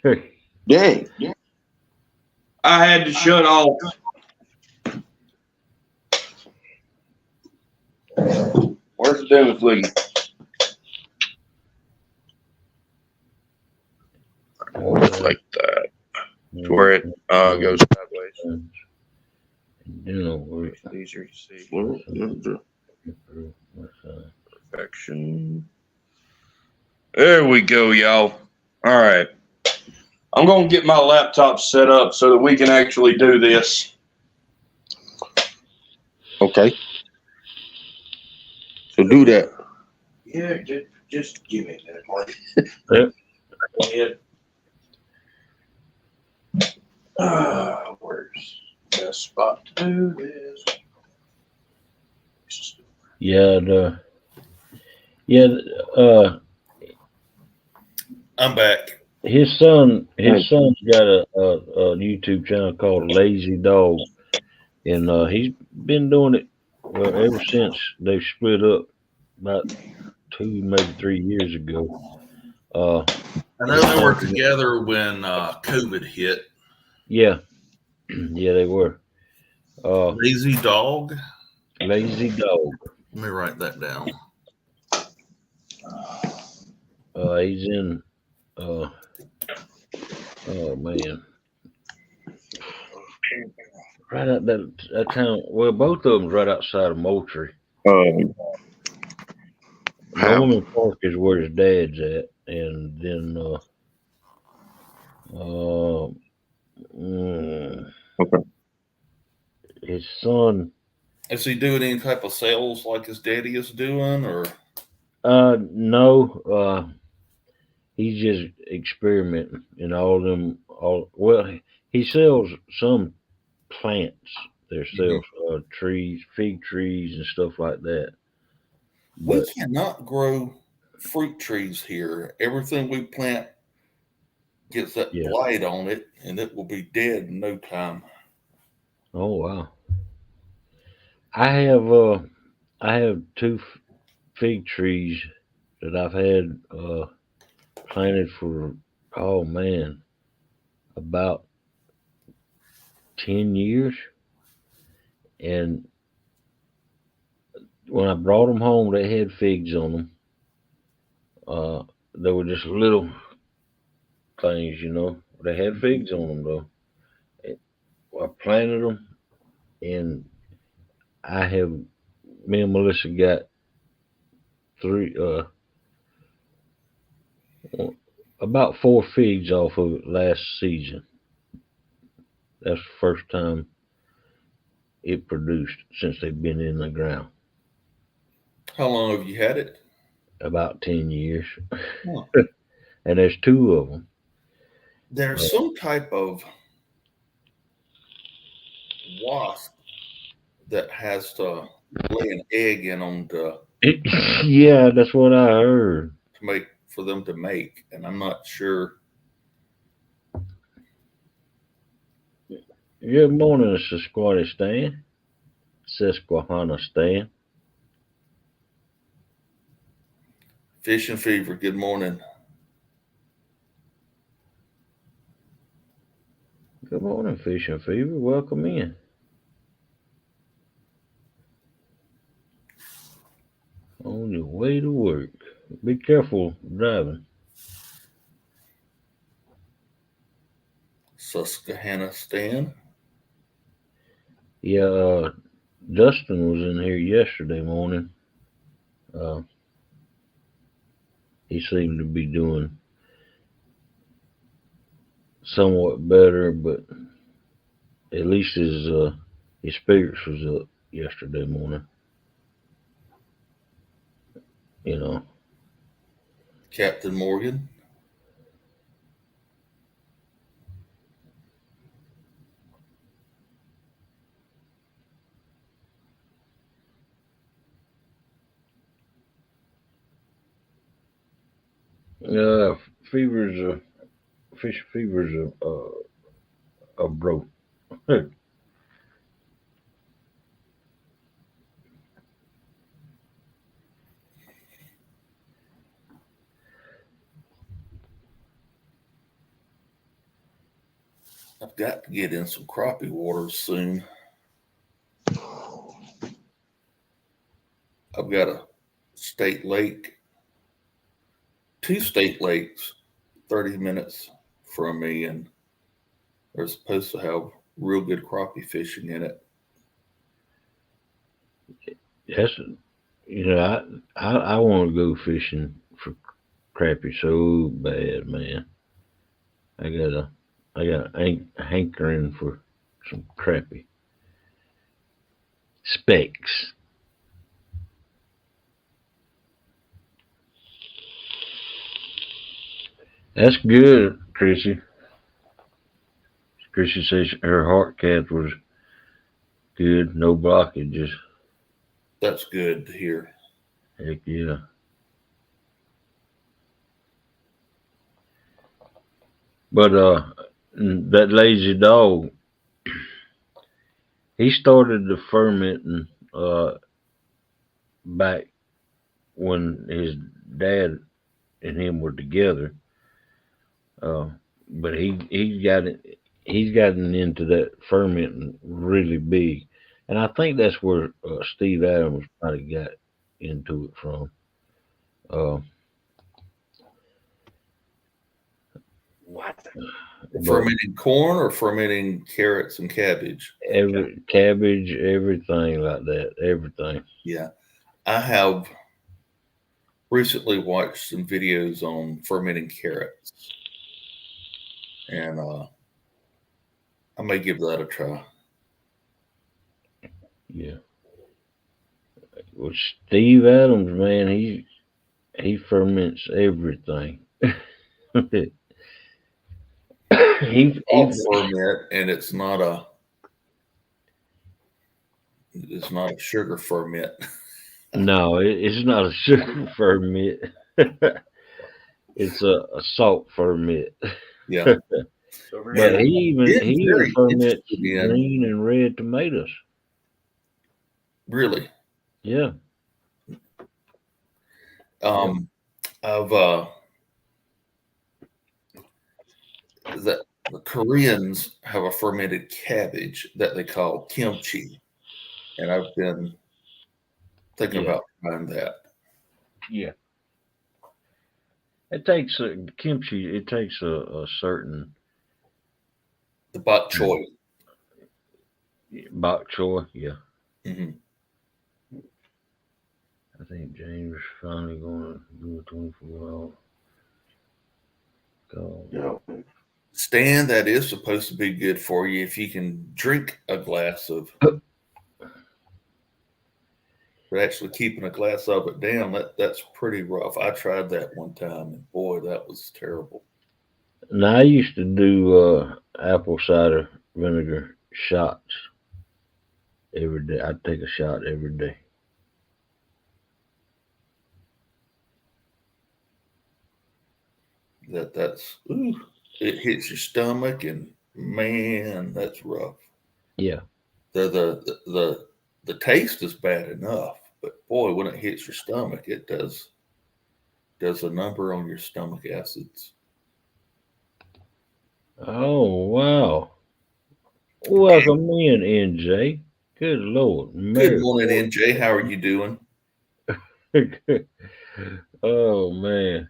Dang. I had to shut off. Where's the Dennis Lee? Like that. That's where it goes sideways. It's easier to see. Perfection. There we go, y'all. All right. I'm going to get my laptop set up so that we can actually do this. Okay. So do that. Yeah, just give me that, Marty. Yep. Go ahead. Where's the best spot to do this? Yeah, I'm back. his son's got a YouTube channel called Lazy Dog, and he's been doing it ever since they split up about 2, maybe 3 years ago. I know they were together when COVID hit. Yeah, yeah, they were. Lazy Dog. Lazy Dog. Let me write that down. He's in. Oh man, right out that town. Well, both of them's right outside of Moultrie. Norman Park is where his dad's at, and then Okay. his son. Is he doing any type of sales like his daddy is doing, or? No. He's just experimenting in all them. Well, he sells some plants. There sells trees, fig trees, and stuff like that. We But cannot grow fruit trees here. Everything we plant gets that yeah. blight on it, and it will be dead in no time. Oh wow. I have two fig trees that I've had planted for, oh man, about 10 years. And when I brought them home, they had figs on them. They were just little things, you know. They had figs on them though. I planted them, and I have me and Melissa got three, about 4 figs off of it last season. That's the first time it produced since they've been in the ground. How long have you had it? About 10 years, Huh. and there's two of them. There's some type of wasp that has to lay an egg in them to Yeah, that's what I heard. make for them to make, and I'm not sure. Good morning, Sasquattistan. Susquehannistan. Fishing fever. Good morning. Good morning, Fishing Fever. Welcome in. On your way to work. Be careful driving. Susquehannistan. Yeah, Dustin was in here yesterday morning. Uh, he seemed to be doing somewhat better, but at least his spirits was up yesterday morning. You know. Captain Morgan. Uh, fevers, fish fevers are broke. I've got to get in some crappie waters soon. I've got a state lake, 2 state lakes, 30 minutes from me, and they're supposed to have real good crappie fishing in it. That's I want to go fishing for crappie so bad, man. I got a hankering for some crappie specks. That's good, Chrissy. Chrissy says her heart cath was good, no blockages. That's good to hear. Heck yeah. But that lazy dog, he started the fermenting back when his dad and him were together. But he's gotten into that fermenting really big, and I think that's where Steve Adams probably got into it from. Uh, What? but Fermenting corn or fermenting carrots and cabbage? every cabbage, everything like that, everything. Yeah. I have recently watched some videos on fermenting carrots, and I may give that a try. Yeah. Well, Steve Adams, man, he ferments everything. he Called he ferment, and it's not a sugar ferment. No, it's not a sugar ferment. It's a salt ferment. Yeah. So we're But gonna- he Been even very ferments interested in green and red tomatoes. really. Yeah. I've the Koreans have a fermented cabbage that they call kimchi, and I've been thinking Yeah. about trying that. Yeah. It takes kimchi. It takes a certain The bok choy. bok choy. Yeah. Hmm. I think James is finally going to do a 24-hour. Go. Yeah. Stan, that is supposed to be good for you if you can drink a glass of. But actually keeping a glass of it down, that's pretty rough. I tried that one time, and boy, that was terrible. Now I used to do apple cider vinegar shots every day. I'd take a shot every day. That's ooh, it hits your stomach, and man, that's rough. Yeah. The taste is bad enough, but boy, when it hits your stomach, it does a number on your stomach acids. Oh wow. Welcome in, NJ. Good Lord. Good Merry. morning, NJ. How are you doing? Oh man.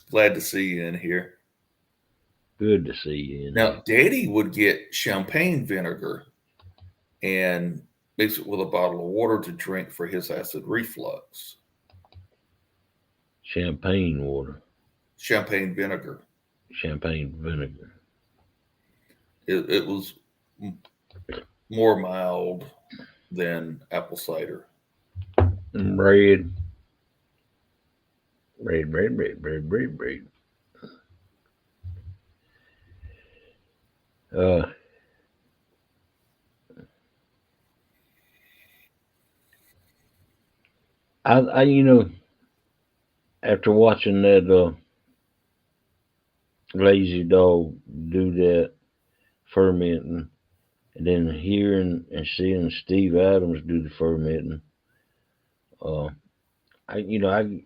Glad to see you in here. Good to see you in here. Now, Daddy would get champagne vinegar and mix it with a bottle of water to drink for his acid reflux. Champagne water. Champagne vinegar. Champagne vinegar. It was more mild than apple cider. Red. Red. I after watching that lazy dog do that fermenting, and then hearing and seeing Steve Adams do the fermenting, uh, I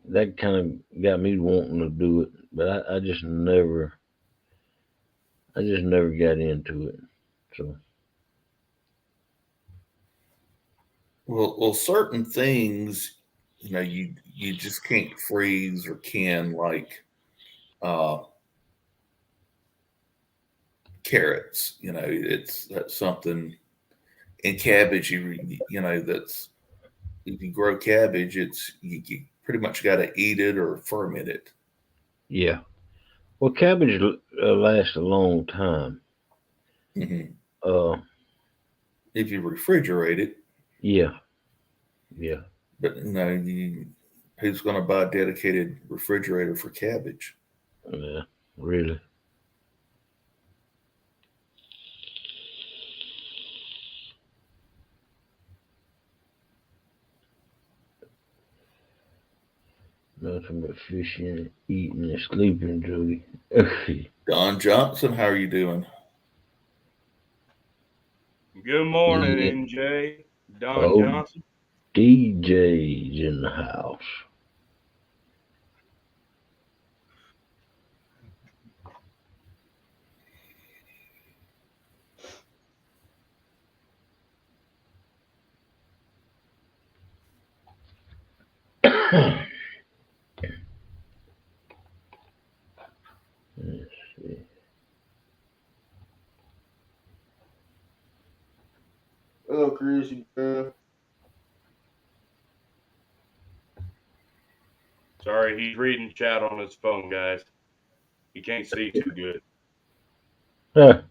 that kind of got me wanting to do it, but I just never got into it. So Well, certain things, you just can't freeze or can, like uh, carrots. That's something. In cabbage, that's if you grow cabbage, you pretty much got to eat it or ferment it. yeah. Well, cabbage lasts a long time. Hmm. Uh, If you refrigerate it, yeah, yeah. but who's going to buy a dedicated refrigerator for cabbage? Yeah, really. Nothing but fishing, eating, and sleeping, Joey. Don Johnson, how are you doing? Good morning, Yeah. MJ. Don Oh, Johnson. DJ's in the house. Let's see. Oh, Chris, Sorry, he's reading chat on his phone, guys. He can't see too good. Huh.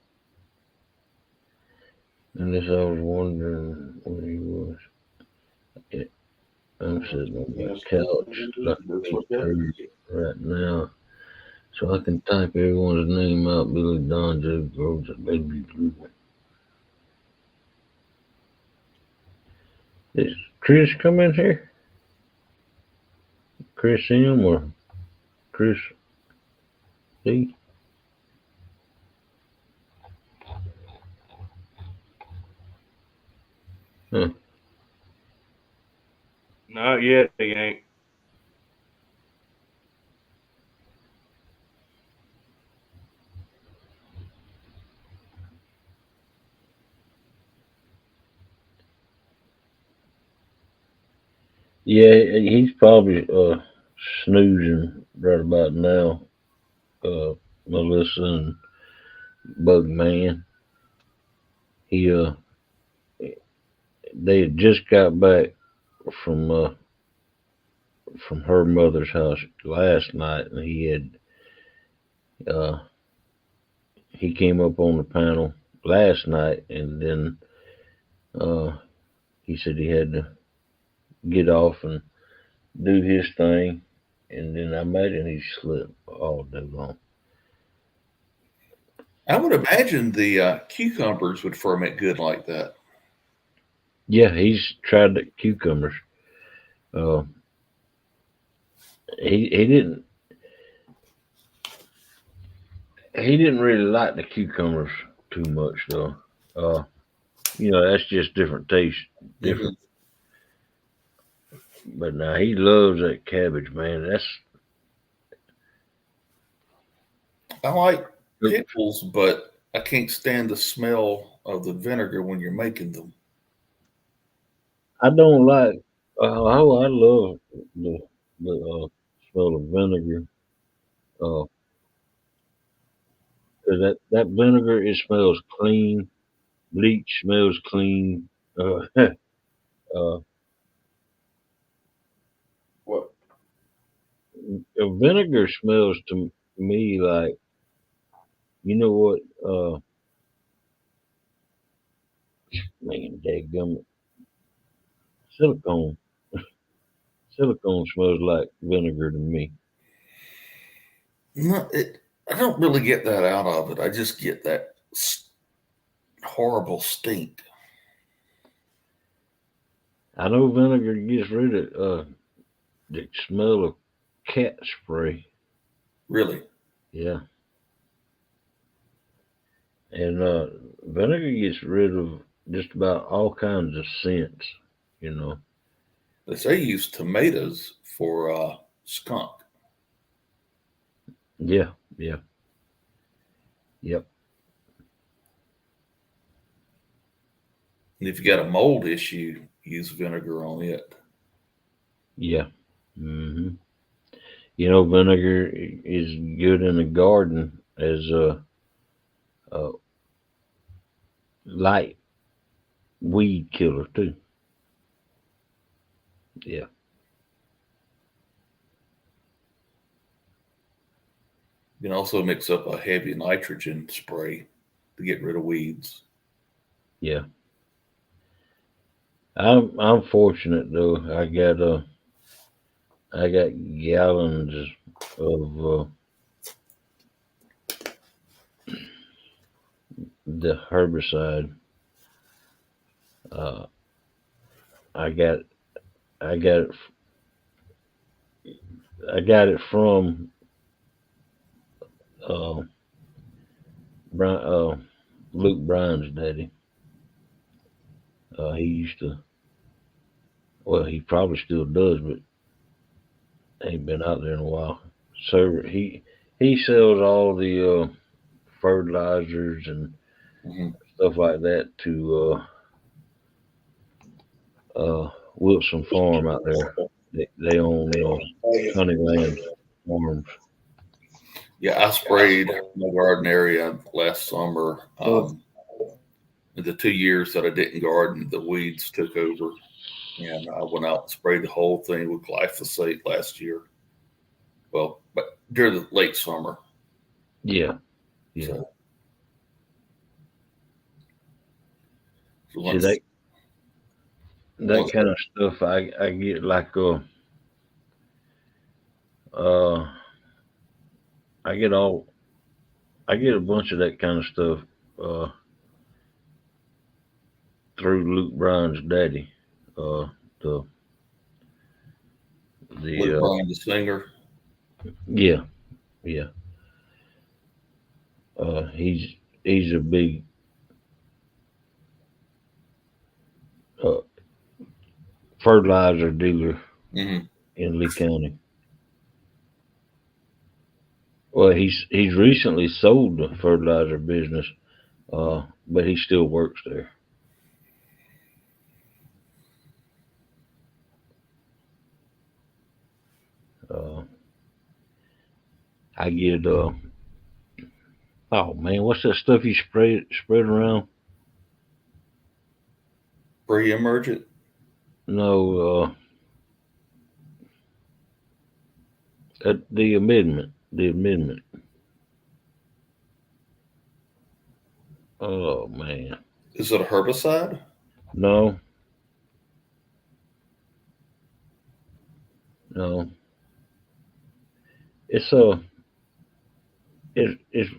Unless I was wondering where he was. Yeah, I'm sitting on my couch like a big turd right now. So I can type everyone's name out. Billy Don, Joe Groves, Baby Blue. Did Chris come in here? Chris M or Chris D? Huh. Not yet, he ain't. Yeah, he's probably snoozing right about now. Melissa and Bug Man. He they had just got back from uh from her mother's house last night, and uh he came up on the panel last night, and then uh he said he had to get off and do his thing, and then I imagine he slept all day long. I would imagine the cucumbers would ferment good like that. Yeah, he's tried the cucumbers. Uh, he didn't really like the cucumbers too much though. Uh, that's just different taste, Hmm. different. But now he loves that cabbage, man. I like pickles, but I can't stand the smell of the vinegar when you're making them. I don't like. I love the smell of vinegar. 'Cause that vinegar, it smells clean. Bleach smells clean. Uh, What? vinegar smells to me like, you know what? Man, dadgummit, silicone. Silicone smells like vinegar to me. No, I don't really get that out of it. I just get that horrible stink. I know vinegar gets rid of the smell of cat spray. Really. Yeah, and vinegar gets rid of just about all kinds of scents. You know. They say use tomatoes for skunk. Yeah, yeah, yep. And if you got a mold issue, use vinegar on it. Yeah. hmm Vinegar is good in the garden as a light weed killer too. Yeah. You can also mix up a heavy nitrogen spray to get rid of weeds. Yeah. I'm fortunate though. I got gallons of the herbicide. Uh, I got I got it I got it from uh, Brian, Luke Bryan's daddy. He used to. Well, he probably still does, but ain't been out there in a while. So he sells all the fertilizers and Mhm. stuff like that to Wilson Farm out there. They own Honeyland Farms. Yeah, I sprayed my garden area last summer. The 2 years that I didn't garden, the weeds took over, and I went out and sprayed the whole thing with glyphosate last year. Well, but during the late summer. Yeah, yeah. So, so See once, that once kind of stuff. I get like uh I get all I get a bunch of that kind of stuff uh through Luke Bryan's daddy. Uh, the Luke the Bryan, the singer, yeah, yeah. He's a big uh, fertilizer dealer hmm in Lee County. Well, he's recently sold the fertilizer business, but he still works there. Uh, I get oh man, what's that stuff you spread around? pre-emergent. No, the amendment. The amendment. Oh man, Is it a herbicide? no, no. It's it's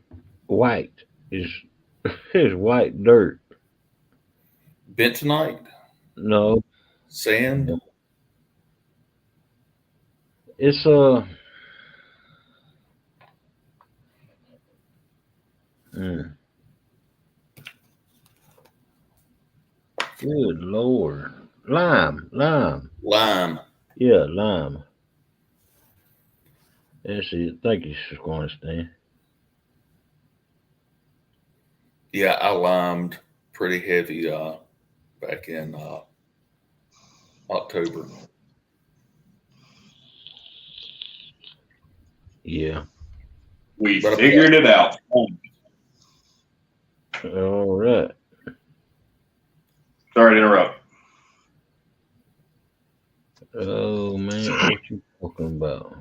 white. It's it's white dirt. Bentonite? No, Sand? it's mm, good lord, lime. Lime? Yeah, lime. That's it. Thank you, Squan Stan. Yeah, I limed pretty heavy back in October. Yeah. We But figured it out. All right. Sorry to interrupt. Oh man, what you talking about?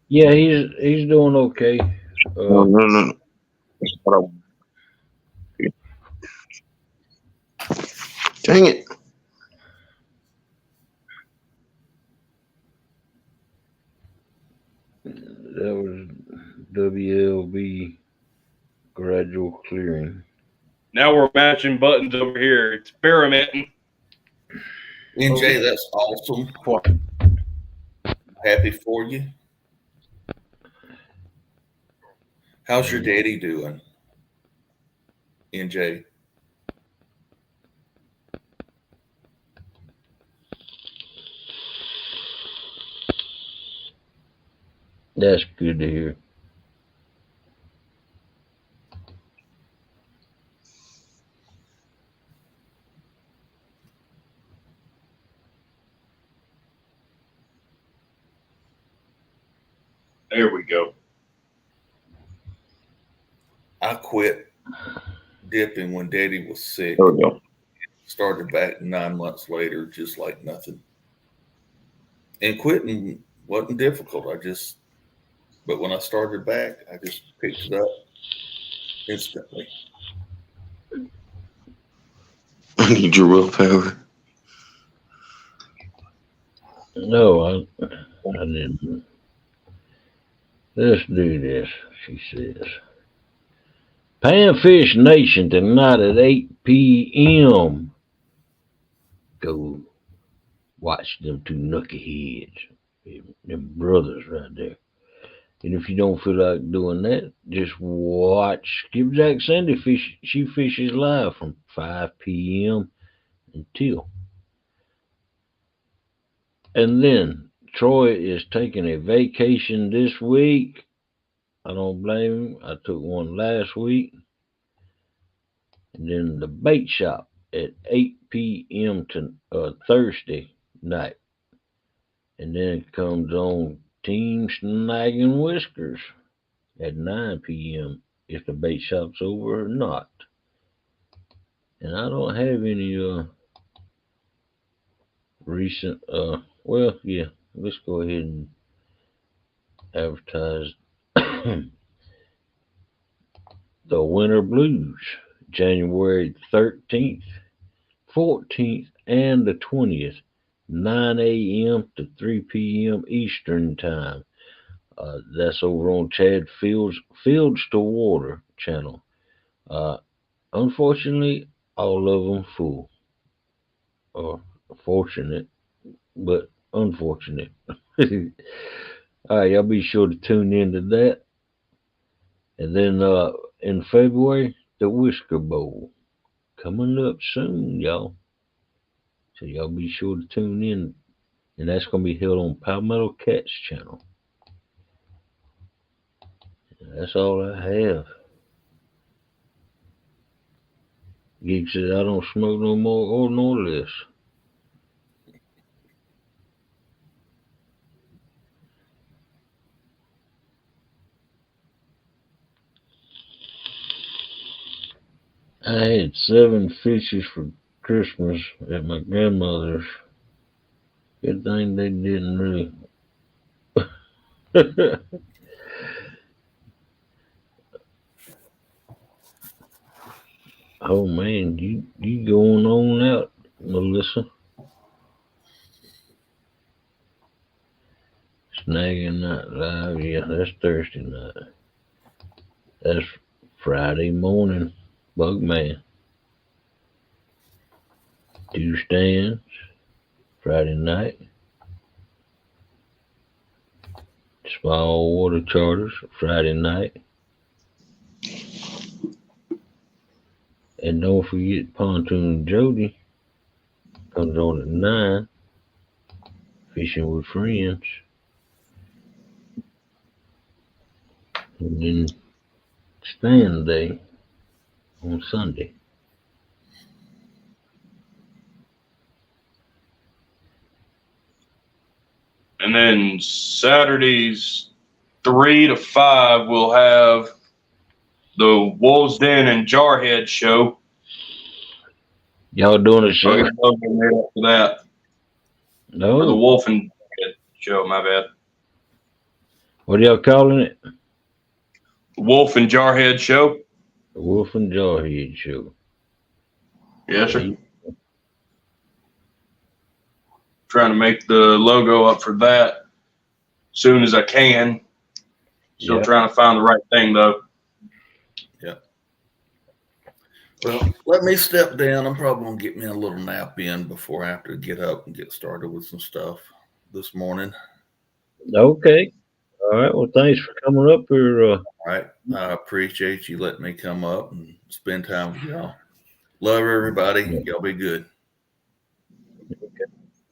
Yeah, he's doing okay. No, Uh, no, no, no. That's what I want. Dang it. that was WLB gradual clearing. Now we're matching buttons over here, experimenting. NJ, that's awesome. Happy for you. How's your daddy doing, NJ? That's good to hear. There we go. I quit dipping when Daddy was sick. There we go. Started back 9 months later, just like nothing. And quitting wasn't difficult. But when I started back, I just picked it up instantly. I need your willpower. No, I didn't. Let's do this, she says. Panfish Nation tonight at 8 p.m. Go watch them two knuckleheads. Them brothers right there. And if you don't feel like doing that, just watch Skipjack Sandy fish. She fishes live from 5 p.m. until. And then Troy is taking a vacation this week. I don't blame him. I took one last week. And then the bait shop at 8 p.m. to Thursday night. And then it comes on Team Snagging Whiskers at 9 p.m. if the bait shop's over or not. And I don't have any recent well, yeah, let's go ahead and advertise the Winter Blues, January 13th, 14th, and the 20th, 9 a.m. to 3 p.m. Eastern Time. That's over on Chad Fields to Water channel. Unfortunately, all of them full. Fortunate, but unfortunate. All right, y'all be sure to tune in to that. And then in February, the Whisker Bowl coming up soon, y'all. So y'all be sure to tune in. And that's going to be held on Palmetto Cat's channel. And that's all I have. Geek said I don't smoke no more or no less. I had 7 fishes for Christmas at my grandmother's. Good thing they didn't really. Oh man, you going on out, Melissa? Snagging Night Live, yeah, that's Thursday night. That's Friday morning, Bugman. 2 stands, Friday night. Small water charters, Friday night. And don't forget Pontoon Jody comes on at 9. Fishing with friends. And then stand day on Sunday. And then Saturdays 3 to 5 we'll have the Wolves Den and Jarhead show. Y'all doing a show? For that. No. Or the Wolf and Jarhead show, my bad. What are y'all calling it? The Wolf and Jarhead show. The Wolf and Jarhead show. Yes, sir. Trying to make the logo up for that as soon as I can. Still trying to find the right thing, though. Yeah. Well, let me step down. I'm probably going to get me a little nap in before I have to get up and get started with some stuff this morning. Okay. All right. Well, thanks for coming up here. All right. I appreciate you letting me come up and spend time with y'all. Love everybody. Yeah. Y'all be good.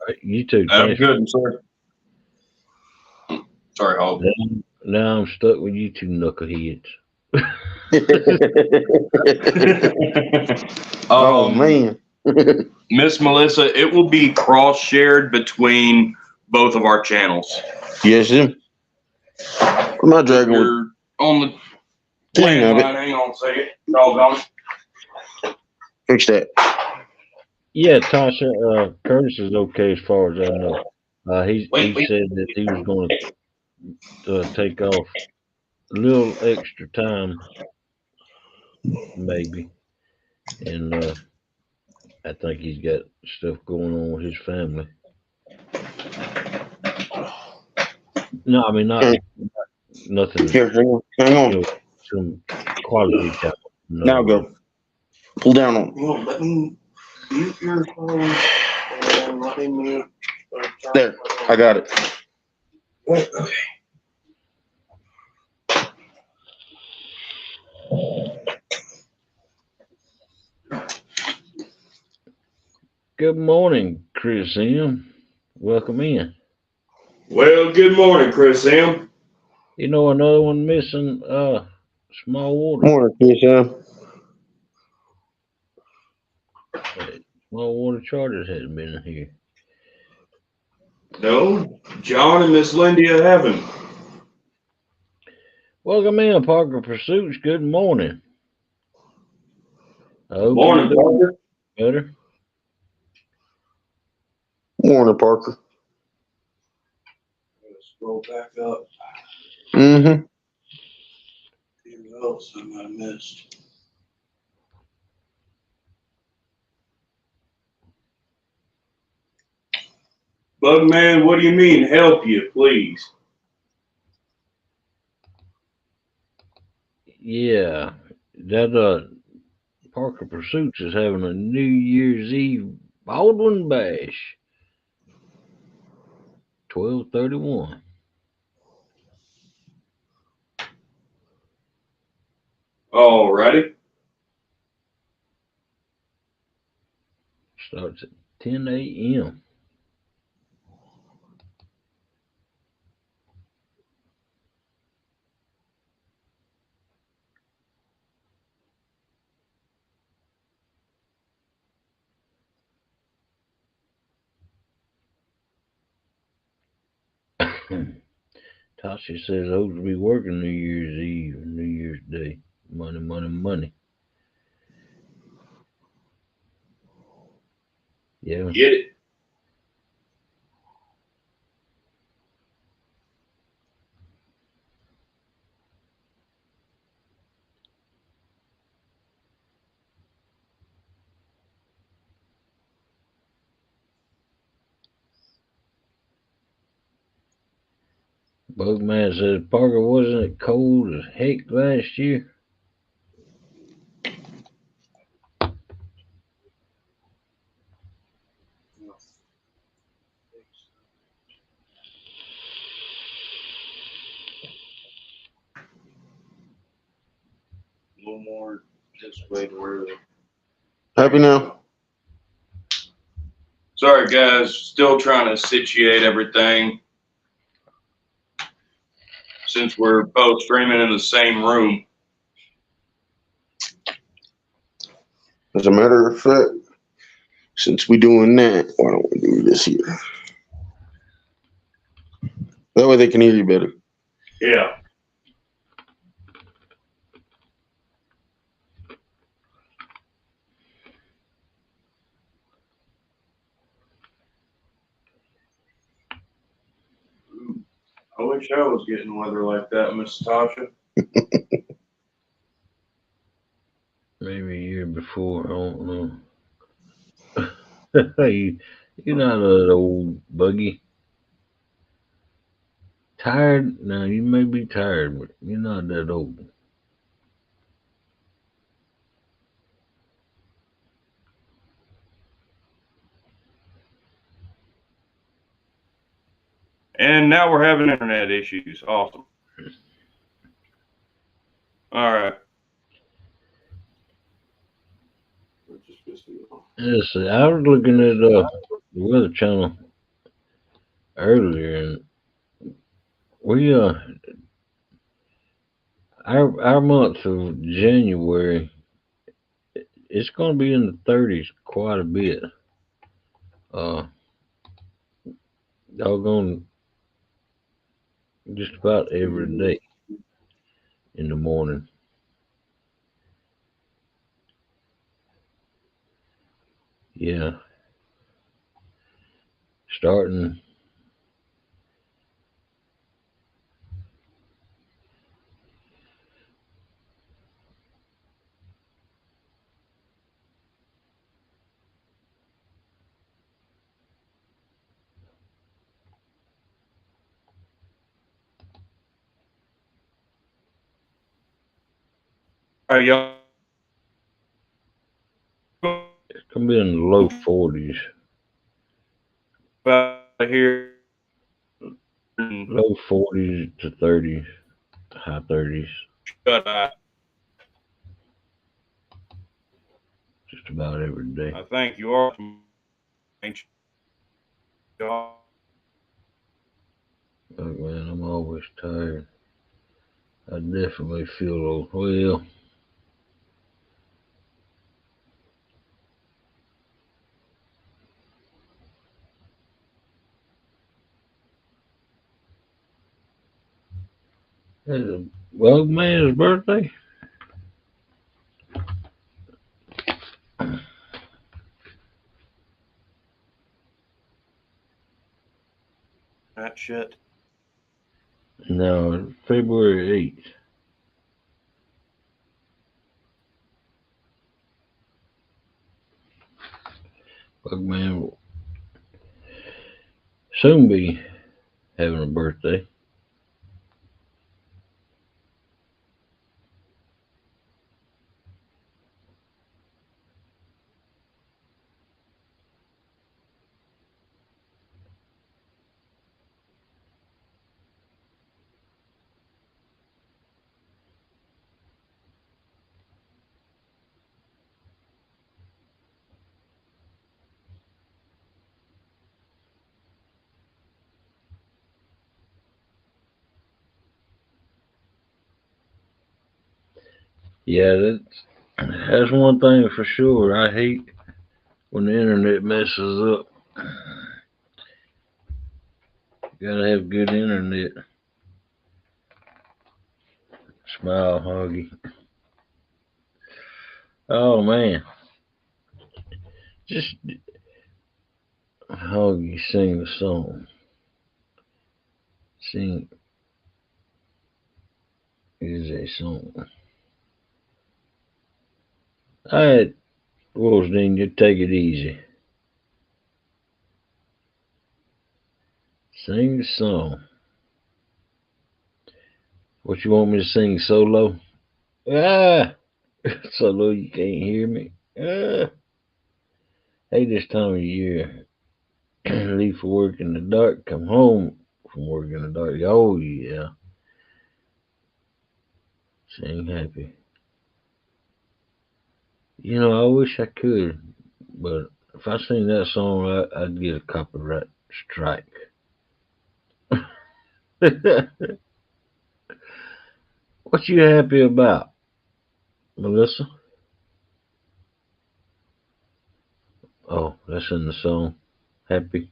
All right, you too. I'm good, sir. Sorry, Hog. Now I'm stuck with you two knuckleheads. Oh man. Miss Melissa, it will be cross-shared between both of our channels. Yes, sir. My dragon would You're on the King of it. landline. Hang on a second. Doggone it. fix that. Yeah, Tasha, Curtis is okay as far as I know. He said that he was going to take off a little extra time, maybe, and I think he's got stuff going on with his family. No, I mean not nothing. Here, hang on. You know, some quality time. No. Now go. Pull down on. Let me mute your phone. And let me mute. There, I got it. Wait, okay. Good morning, Chris M. Welcome in. Well, good morning, Chris M. You know another one missing small water. Morning, Chris. Small water chargers hasn't been here. No, John and Miss Lindy haven't. Welcome in, Parker Pursuits. Good morning. I hope Morning, you're doing Parker. better. Morning, Parker. Scroll back up. Mm-hmm. See what else I might have missed. Bugman, what do you mean, help you, please? Yeah, that Parker Pursuits is having a New Year's Eve Baldwin Bash. 12/31. Alrighty. Starts at 10 a.m. Tasha says those will be working New Year's Eve and New Year's Day. Money, money, money. Yeah. Get it. Bugman says, Parker, wasn't it cold as heck last year? A little more this way to where. Happy now? Sorry, guys. Still trying to situate everything. Since we're both streaming in the same room. As a matter of fact, since we doing that, why don't we do this here? That way they can hear you better. Yeah. I wish I was getting weather like that, Miss Tasha. Maybe a year before, I don't know. Hey, you're not an old buggy. Tired? No, you may be tired, but you're not that old. And now we're having internet issues. Awesome. All right. Yes, I was looking at the Weather Channel earlier, and we our month of January, it's going to be in the 30s quite a bit. Doggone just about every day in the morning. Yeah, starting. Are y'all It's gonna be in the low 40s, out here? low 40s to 30s, high 30s, Shut eye. just about every day. I think you are. Ain't you? Look, man, I'm always tired. I definitely feel well. It's a bug man's birthday. That shit. No, February 8th. Bugman will soon be having a birthday. Yeah, that's one thing for sure. I hate when the internet messes up. You gotta have good internet. Smile, Huggy. Oh man, just Huggy sing the song. Sing is a song. Alright, Wolfsdean, you take it easy. Sing the song. What you want me to sing solo? Ah, solo, you can't hear me. Ah, hey, this time of year, leave for work in the dark, come home from work in the dark. Oh yeah, sing happy. You know, I wish I could, but if I sing that song, I'd get a copyright strike. What you happy about, Melissa? Oh, that's in the song. Happy.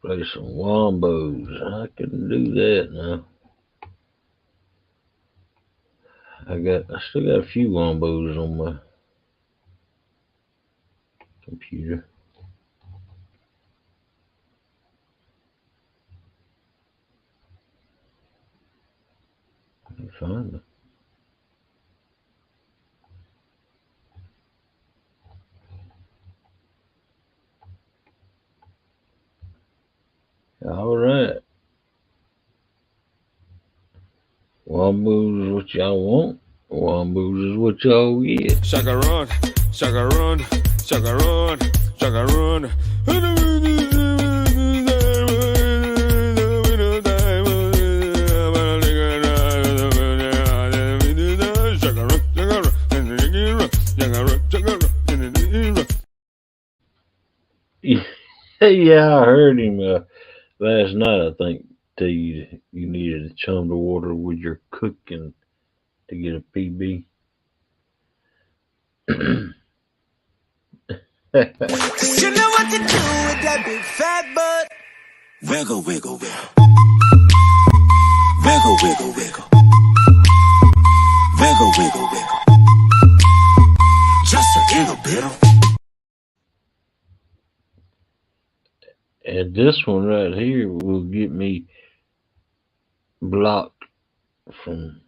Play some wombos. I can do that now. I still got a few wombos on my computer. Let me find them. All right. Wombos is what y'all want. Wombos is what y'all get. Chacarón, chacarón, chacarón, chacarón. Yeah, I heard him last night, I think. tell you you needed to chum the water with your cooking to get a PB. You know what to do with that big fat butt. Wiggle, wiggle, wiggle. Wiggle, wiggle, wiggle. Wiggle, wiggle, wiggle. Just a little bit. And this one right here will get me blocked from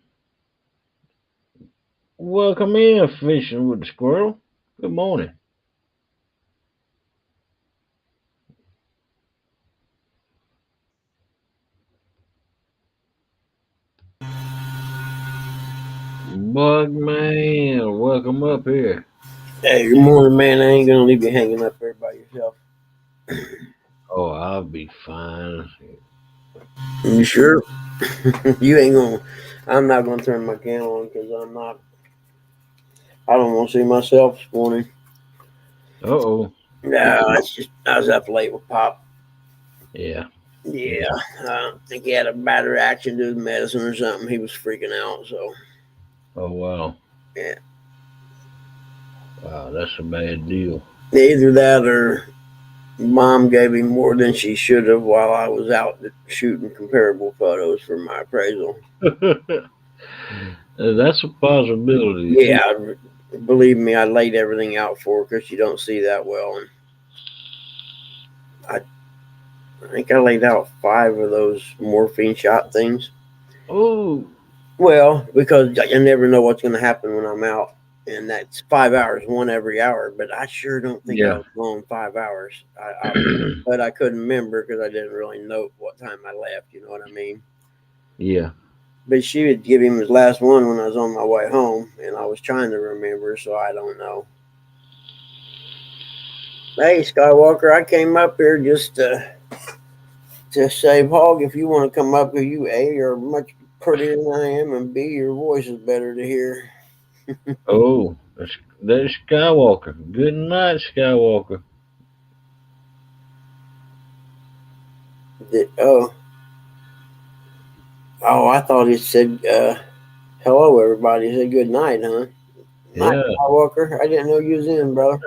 welcome in fishing with the squirrel. Good morning. Bug man, welcome up here. Hey, good morning, man. I ain't gonna leave you hanging up there by yourself. Oh, I'll be fine. You sure? You ain't gonna. I'm not gonna turn my camera on because I'm not. I don't want to see myself this morning. Uh-oh. No, it's just I was up late with Pop. Yeah. Yeah, I think he had a bad reaction to his medicine or something. He was freaking out. So Oh, wow. yeah, Wow, that's a bad deal. either that or Mom gave him more than she should have while I was out shooting comparable photos for my appraisal. That's a possibility. Yeah, believe me, I laid everything out for her because you don't see that well. And I think I laid out 5 of those morphine shot things. Oh, Well, because I never know what's going to happen when I'm out. And that's 5 hours, one every hour. But I sure don't think I yeah. was gone 5 hours. But I couldn't remember because I didn't really note what time I left. You know what I mean? Yeah. But she would give him his last one when I was on my way home. And I was trying to remember, so I don't know. Hey, Skywalker, I came up here just to say, Hog, if you want to come up here, you A, are much prettier than I am, and B, your voice is better to hear. Oh, that's Skywalker. Good night, Skywalker. Oh, I thought it said, hello, everybody. It said good night, huh? Night, Yeah. Skywalker. I didn't know you was in, brother.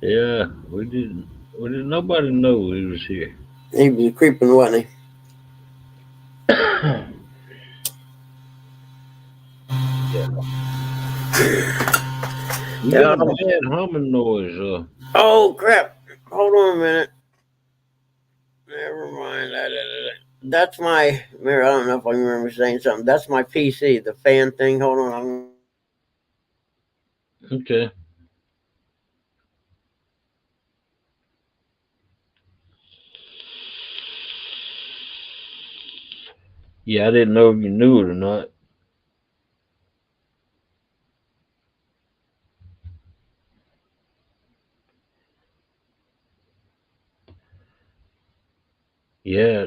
Yeah. We didn't nobody know he was here. He was creeping, wasn't he? Yeah. You Yeah. got a bad humming noise. Oh, crap. Hold on a minute. Never mind. That's my, I don't know if I remember saying something. That's my PC, the fan thing. Hold on. Okay. Yeah, I didn't know if you knew it or not. Yeah.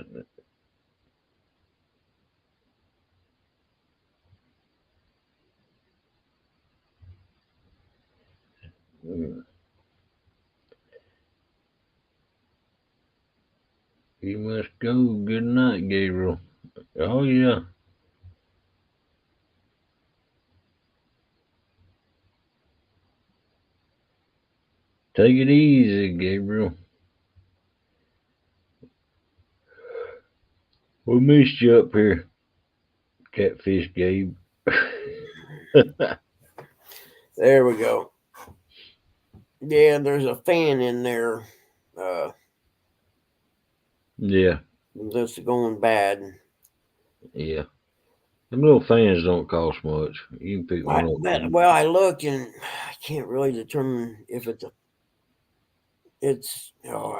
Mm. You must go. Good night, Gabriel. Oh, yeah. Take it easy, Gabriel. We missed you up here, Catfish Gabe. There we go. Yeah, there's a fan in there Yeah. that's going bad. Yeah. Them little fans don't cost much. You can pick one up. Well, I looked and I can't really determine if I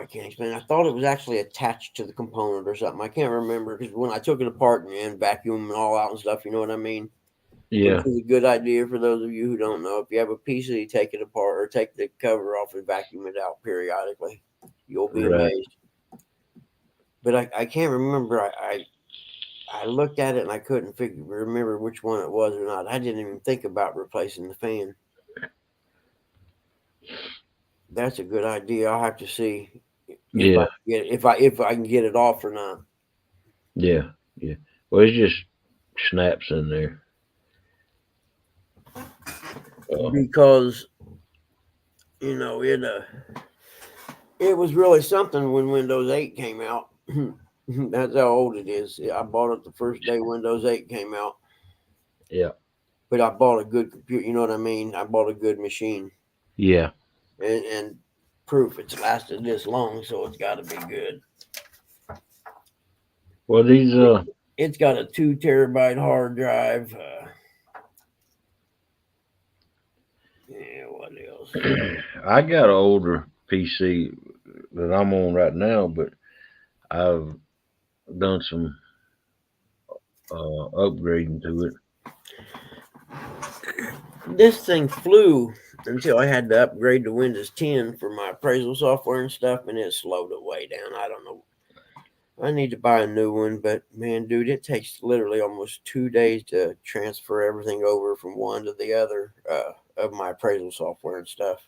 can't explain. I thought it was actually attached to the component or something. I can't remember because when I took it apart and vacuumed and all out and stuff, you know what I mean? Which Yeah. is a good idea for those of you who don't know. If you have a PC, take it apart or take the cover off and vacuum it out periodically. You'll be Right. amazed. But I can't remember. I looked at it and I couldn't remember which one it was or not. I didn't even think about replacing the fan. That's a good idea. I'll have to see Yeah, If I can get it off or not. yeah. Well, it just snaps in there. Because it was really something when Windows 8 came out. That's how old it is. I bought it the first day Windows 8 came out. Yeah, But I bought a good computer. You know what I mean? I bought a good machine, yeah. and proof it's lasted this long, so it's got to be good. Well, these It's got a 2 terabyte hard drive. Yeah, what else? I got an older PC that I'm on right now, but I've done some upgrading to it. This thing flew until I had to upgrade to Windows 10 for my appraisal software and stuff, and it slowed it way down. I don't know. I need to buy a new one, but man, dude, it takes literally almost 2 days to transfer everything over from one to the other of my appraisal software and stuff.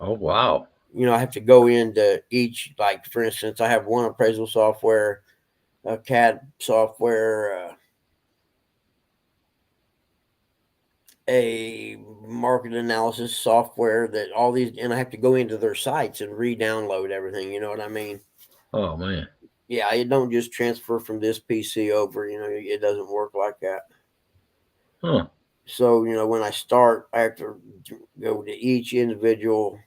Oh wow! I have to go into each, like for instance, I have one appraisal software, a CAD software, a market analysis software, that all these, and I have to go into their sites and re-download everything. You know what I mean? Oh man! Yeah, it don't just transfer from this PC over. It doesn't work like that. Huh? So when I start, I have to go to each individual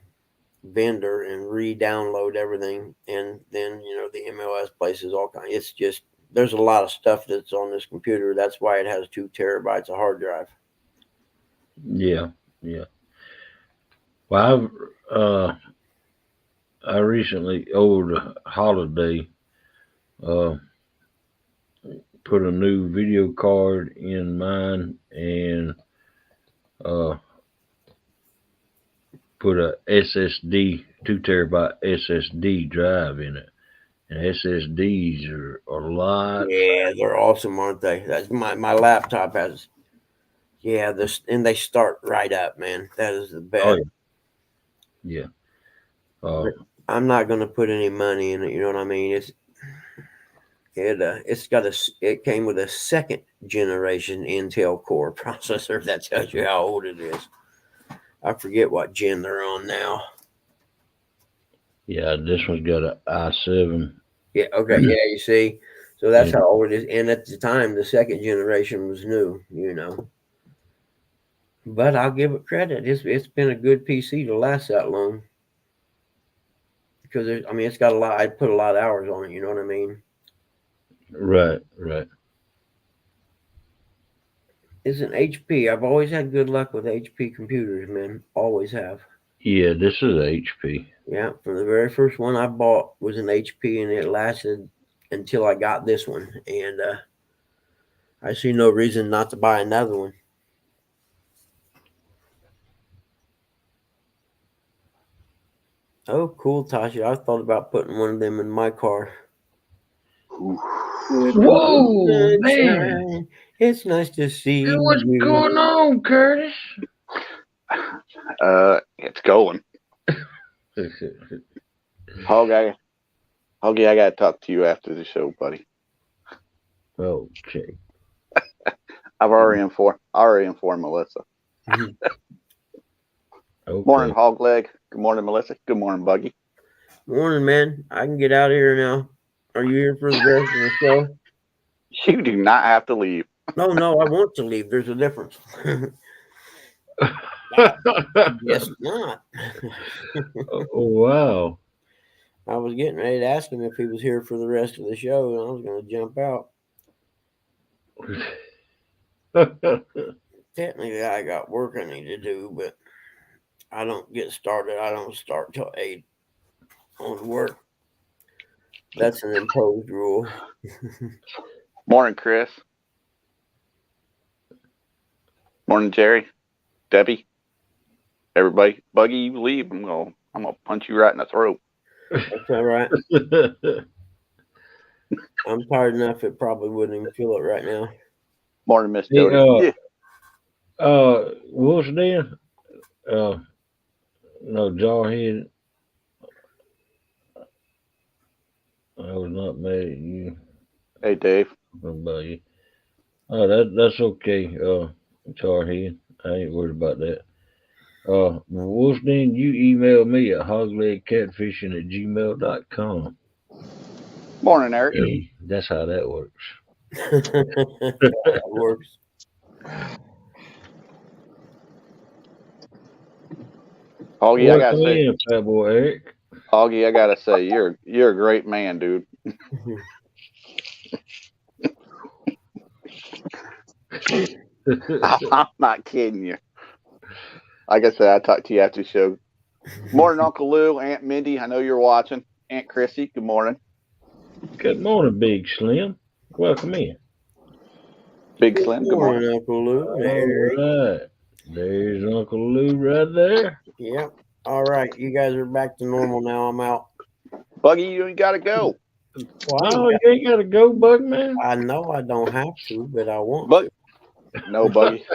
vendor and re-download everything, and then the MLS places all kind. It's just there's a lot of stuff that's on this computer. That's why it has 2 terabytes of hard drive. Yeah. Well, I recently over the holiday put a new video card in mine and uh, put a SSD 2 terabyte SSD drive in it. And SSDs are a lot. Yeah, they're awesome, aren't they? That's my laptop has. Yeah, this, and they start right up, man. That is the best. Oh yeah. I'm not going to put any money in it. You know what I mean? It came with a second generation Intel Core processor. That tells you how old it is. I forget what gen they're on now. Yeah, this one's got an i7. Yeah, okay, yeah, you see. So that's Yeah. how old it is. And at the time, the second generation was new, But I'll give it credit. It's been a good PC to last that long. Because it's got a lot. I put a lot of hours on it. You know what I mean? Right. It's an HP. I've always had good luck with HP computers, man. Always have. Yeah, this is HP. Yeah, from the very first one I bought was an HP, and it lasted until I got this one. And I see no reason not to buy another one. Oh, cool, Tasha. I thought about putting one of them in my car. Whoa, man. It's nice to see Hey, what's you. going on, Curtis? It's going. Hoggy, I gotta talk to you after the show, buddy. Okay. I've already informed Melissa. Okay. Morning, Hogleg. Good morning, Melissa. Good morning, Buggy. Morning, man. I can get out of here now. Are you here for the rest of the show? You do not have to leave. No, I want to leave. There's a difference. Yes, not. Oh, wow. I was getting ready to ask him if he was here for the rest of the show, and I was going to jump out. Technically, I got work I need to do, but I don't get started. I don't start till 8 on work. That's an imposed rule. Morning, Chris. Morning, Jerry. Debbie. Everybody. Buggy, you leave. I'm gonna punch you right in the throat. That's all right. I'm tired enough it probably wouldn't even feel it right now. Morning, Miss Hey, Jody. Wolf's Den? No, Jarhead. I was not mad at you. Hey, Dave. What about you? Oh, that's okay. Charhead. I ain't worried about that. Wolfden, you email me at hoglegcatfishing@gmail.com. Morning, Eric. That's how that works. That works. Augie, I gotta Welcome say, in, Fat Boy Eric. Augie, I gotta say, you're a great man, dude. I'm not kidding you. Like I said, I talked to you after the show. Morning, Uncle Lou, Aunt Mindy. I know you're watching. Aunt Chrissy, good morning. Good morning, Big Slim. Welcome in. Big Slim, good morning. Uncle Lou. All There. right. There's Uncle Lou right there. Yep. All right. You guys are back to normal now. I'm out. Buggy, you ain't gotta go. Well, Oh, you ain't got to go, Bugman. I know I don't have to, but I want Bug, no, Buggy.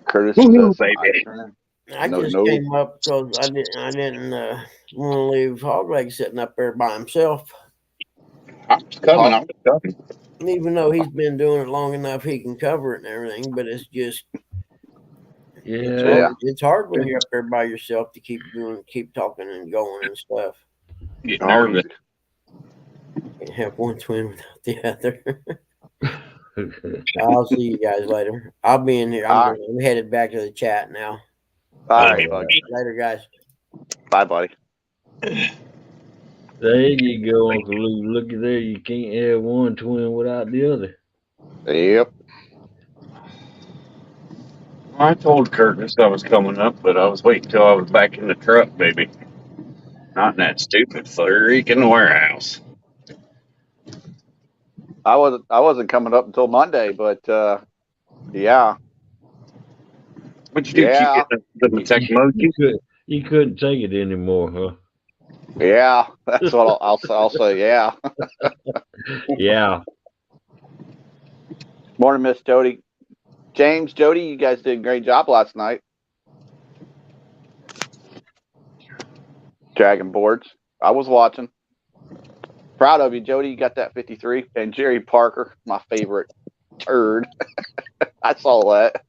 Curtis Woo-hoo, says, baby. I No, just no. came up because I didn't want to leave Hog Leg sitting up there by himself. I'm coming. I'm coming. Even though he's been doing it long enough, he can cover it and everything. But it's just Yeah. it's hard when you're up there by yourself to keep talking and going and stuff. Get nervous. Can't have one twin without the other. I'll see you guys later. I'll be in here. I'm headed back to the chat now. All right, Buggy. Later, guys. Bye, buddy. There you go, Uncle Lou. Look at there. You can't have one twin without the other. Yep. I told Curtis I was coming up, but I was waiting till I was back in the truck, baby. Not in that stupid freaking warehouse. I wasn't coming up until Monday, but yeah. What'd you do? Yeah. Keep getting the technology? You couldn't take it anymore, huh? Yeah. That's what I'll say, yeah. Yeah. Morning, Miss Jody. James, Jody, you guys did a great job last night. Dragon boards. I was watching. Proud of you, Jody. You got that 53. And Jerry Parker, my favorite turd. I saw that.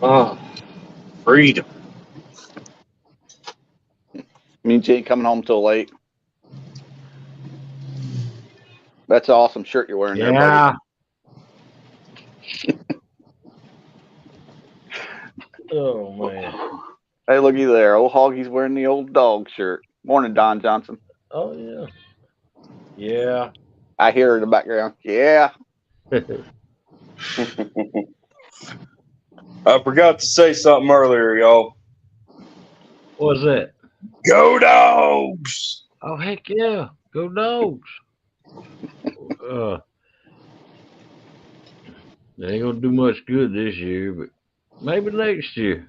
Oh, freedom. Means you ain't coming home till late. That's an awesome shirt you're wearing there, buddy. Yeah. Oh, man. Hey, looky there. Old Hoggy's wearing the old dog shirt. Morning, Don Johnson. Oh, yeah. Yeah. I hear her in the background. Yeah. I forgot to say something earlier, y'all. What's that? Go Dogs! Oh, heck yeah. Go Dogs. They ain't going to do much good this year, but maybe next year.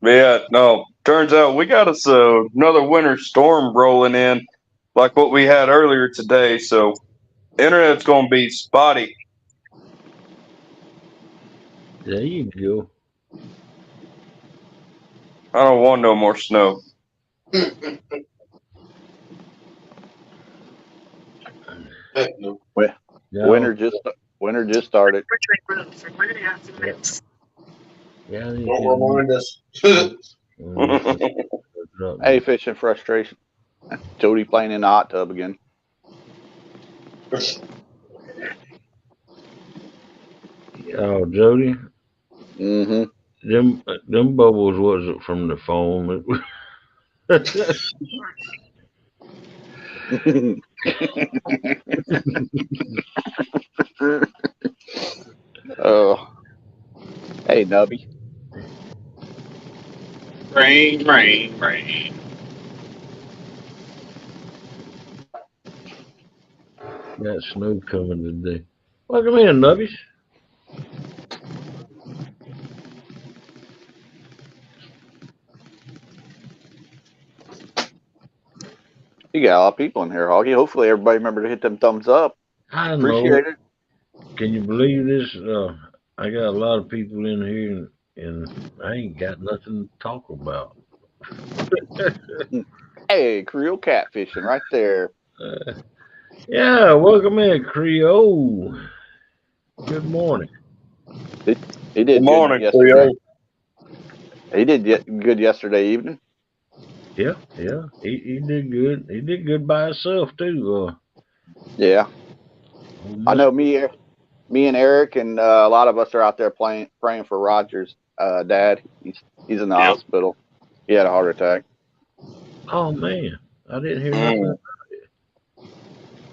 Yeah, no. Turns out we got us another winter storm rolling in, like what we had earlier today. So, internet's going to be spotty. There you go. I don't want no more snow. Yeah. Winter just started. Yeah. Don't remind us. Hey, fishing frustration. Jody playing in the hot tub again. Oh, Jody. Mm-hmm. Them bubbles wasn't from the foam. Oh. Hey, Nubby. Rain, rain, rain. Got snow coming today. Welcome in, Nubbies. You got a lot of people in here, Hoggy. Hopefully everybody remember to hit them thumbs up. I know. Appreciate it. Can you believe this? I got a lot of people in here, and I ain't got nothing to talk about. Hey, Creole catfishing right there. Yeah, welcome in, Creole. Good morning. He did Good morning, good yesterday. Cleo. He did good yesterday evening. Yeah, he did good. He did good by himself too. Yeah, I Miss- know. Me and Eric and a lot of us are out there praying for Roger's dad. He's in the hospital. He had a heart attack. Oh man, I didn't hear nothing.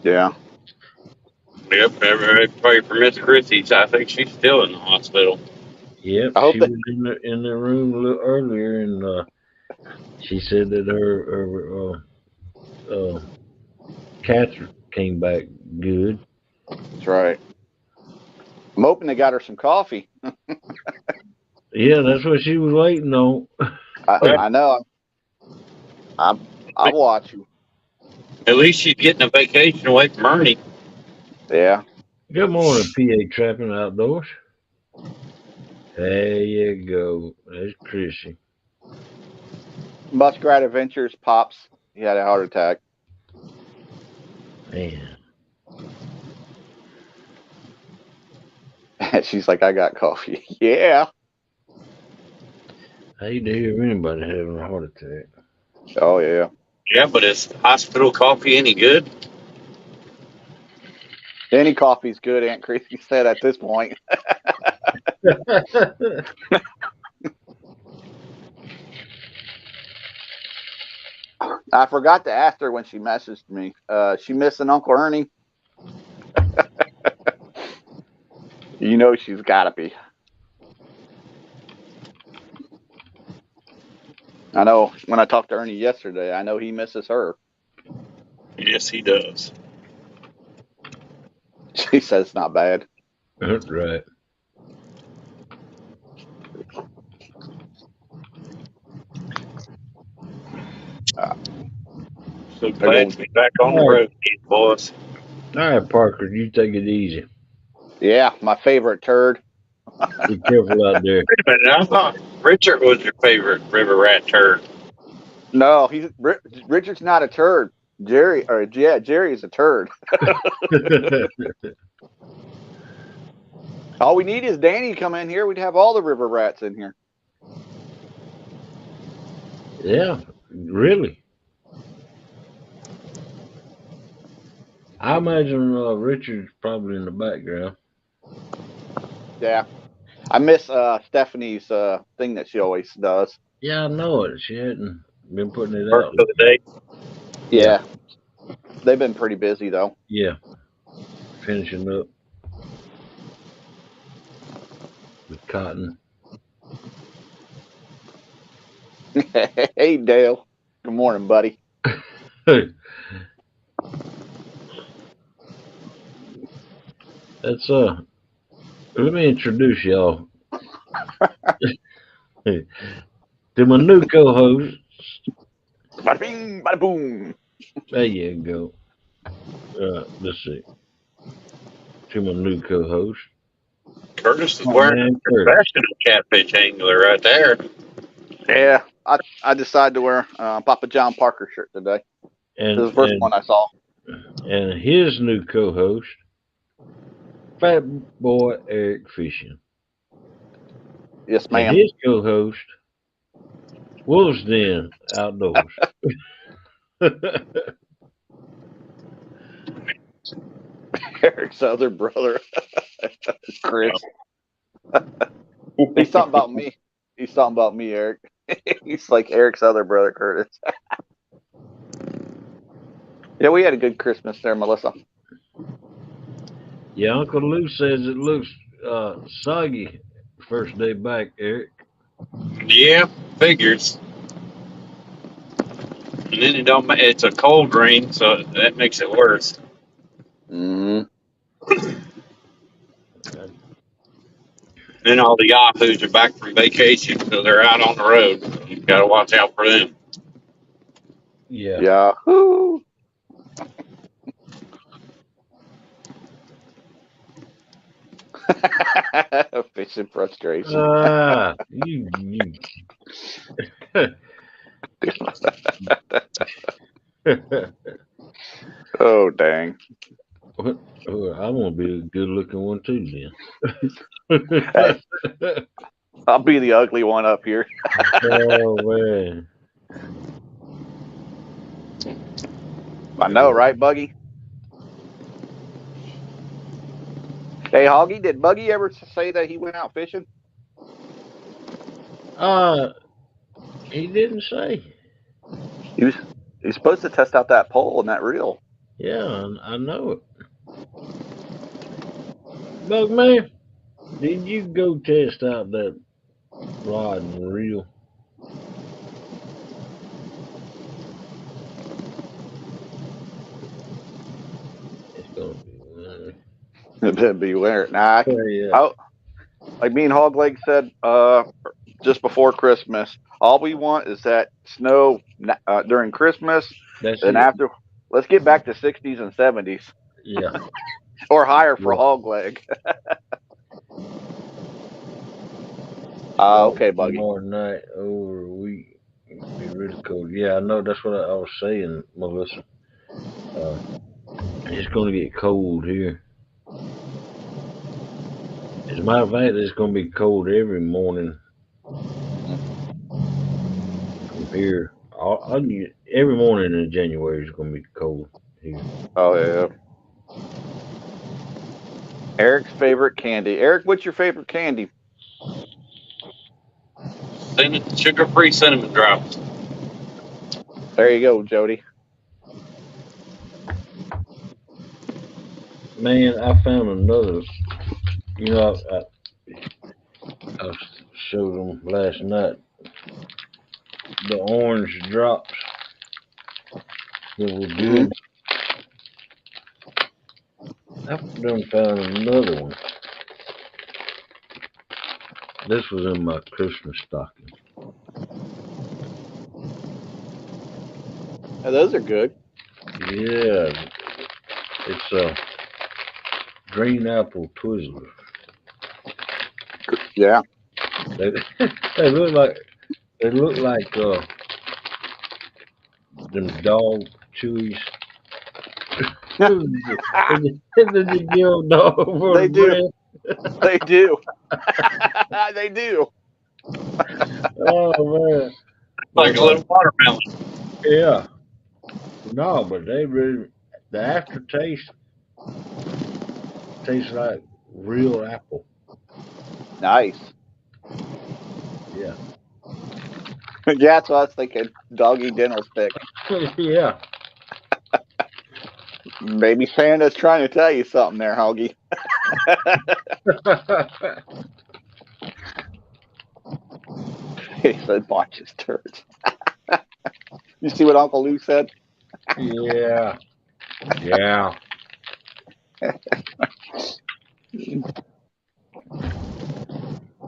Yeah. Yep, everybody pray for Miss Chrissy. I think she's still in the hospital. Yep, I hope she that was in the room a little earlier, and she said that her cancer came back good. that's right. I'm hoping they got her some coffee. Yeah, that's what she was waiting on. I know. I'll watch you. At least she's getting a vacation away from Ernie. Yeah. Good morning, PA Trapping Outdoors. There you go. There's Chrissy. Muskrat Adventures Pops. He had a heart attack. Man, She's like, I got coffee. Yeah. I hate to hear of anybody having a heart attack. Oh yeah. Yeah, but is hospital coffee any good? Any coffee's good, Aunt Chrissy said at this point. I forgot to ask her when she messaged me. She missing Uncle Ernie? You know she's gotta be. I know when I talked to Ernie yesterday, I know he misses her. Yes, he does. She says it's not bad. That's right. So glad to be back on the road, boys. All right, Parker, you take it easy. Yeah, my favorite turd. Be careful out there. Wait a minute, I thought Richard was your favorite river rat turd. No, Richard's not a turd. Jerry is a turd. All we need is Danny to come in here. We'd have all the river rats in here. Yeah, really. I imagine Richard's probably in the background. Yeah. I miss Stephanie's thing that she always does. Yeah, I know it. She hadn't been putting it First out. of the day. Yeah. They've been pretty busy though. Yeah, finishing up with cotton. Hey Dale. Good morning, buddy. That's let me introduce y'all to my new co-host. Bada bing, bada boom. There you go. Let's see. To my new co-host. Curtis is My wearing man, a Curtis. professional catfish angler right there. Yeah. I decided to wear Papa John Parker shirt today. It was the first one I saw. And his new co-host, Fat Boy Eric Fishing. Yes, And ma'am. his co-host, Wolf's Den Outdoors. Eric's other brother, Chris. He's talking about me. He's talking about me, Eric. He's like Eric's other brother, Curtis. Yeah, we had a good Christmas there, Melissa. Yeah, Uncle Lou says it looks soggy first day back, Eric. Yeah, figures. And then it's a cold rain, so that makes it worse. Mm-hmm. Then all the yahoos are back from vacation, so they're out on the road. You got to watch out for them. Yeah. Yahoo! Fishing frustration. You. Oh, dang. I'm gonna be a good looking one too then. Hey, I'll be the ugly one up here. Oh man. I know, right, Buggy? Hey, Hoggy, did Buggy ever say that he went out fishing? He didn't say. He was supposed to test out that pole and that reel. Yeah, I know it. Bug man, did you go test out that rod and reel? It's gonna be Beware. Nah, yeah. like me and Hogleg said just before Christmas, all we want is that snow during Christmas. That's And it. after, let's get back to 60s and 70s Yeah. or higher for Yeah. Hogleg. Okay, Buggy. Tomorrow night over a week. It'll be really cold. Yeah, I know. That's what I was saying, Melissa. It's gonna get cold here. As a matter of fact, it's gonna be cold every morning from here. Every morning in January is gonna be cold here. Oh, yeah. Eric's favorite candy. Eric, what's your favorite candy? Sugar-free cinnamon drops. There you go, Jody. Man, I found another. You know, I showed them last night the orange drops that were good. I done found another one. This was in my Christmas stocking. Oh, those are good. Yeah, it's green apple Twizzlers. Yeah. They, they look like them dog chewies. The yellow dog for They the do. bread. They do. They do. Oh man, Like but a little watermelon. yeah, no, but they really the aftertaste tastes like real apple. Nice. Yeah, Yeah, that's what I was thinking. Doggy dental stick. yeah. Maybe Santa's trying to tell you something there, Hoggy. He said, watch his turds. You see what Uncle Lou said? Yeah, yeah.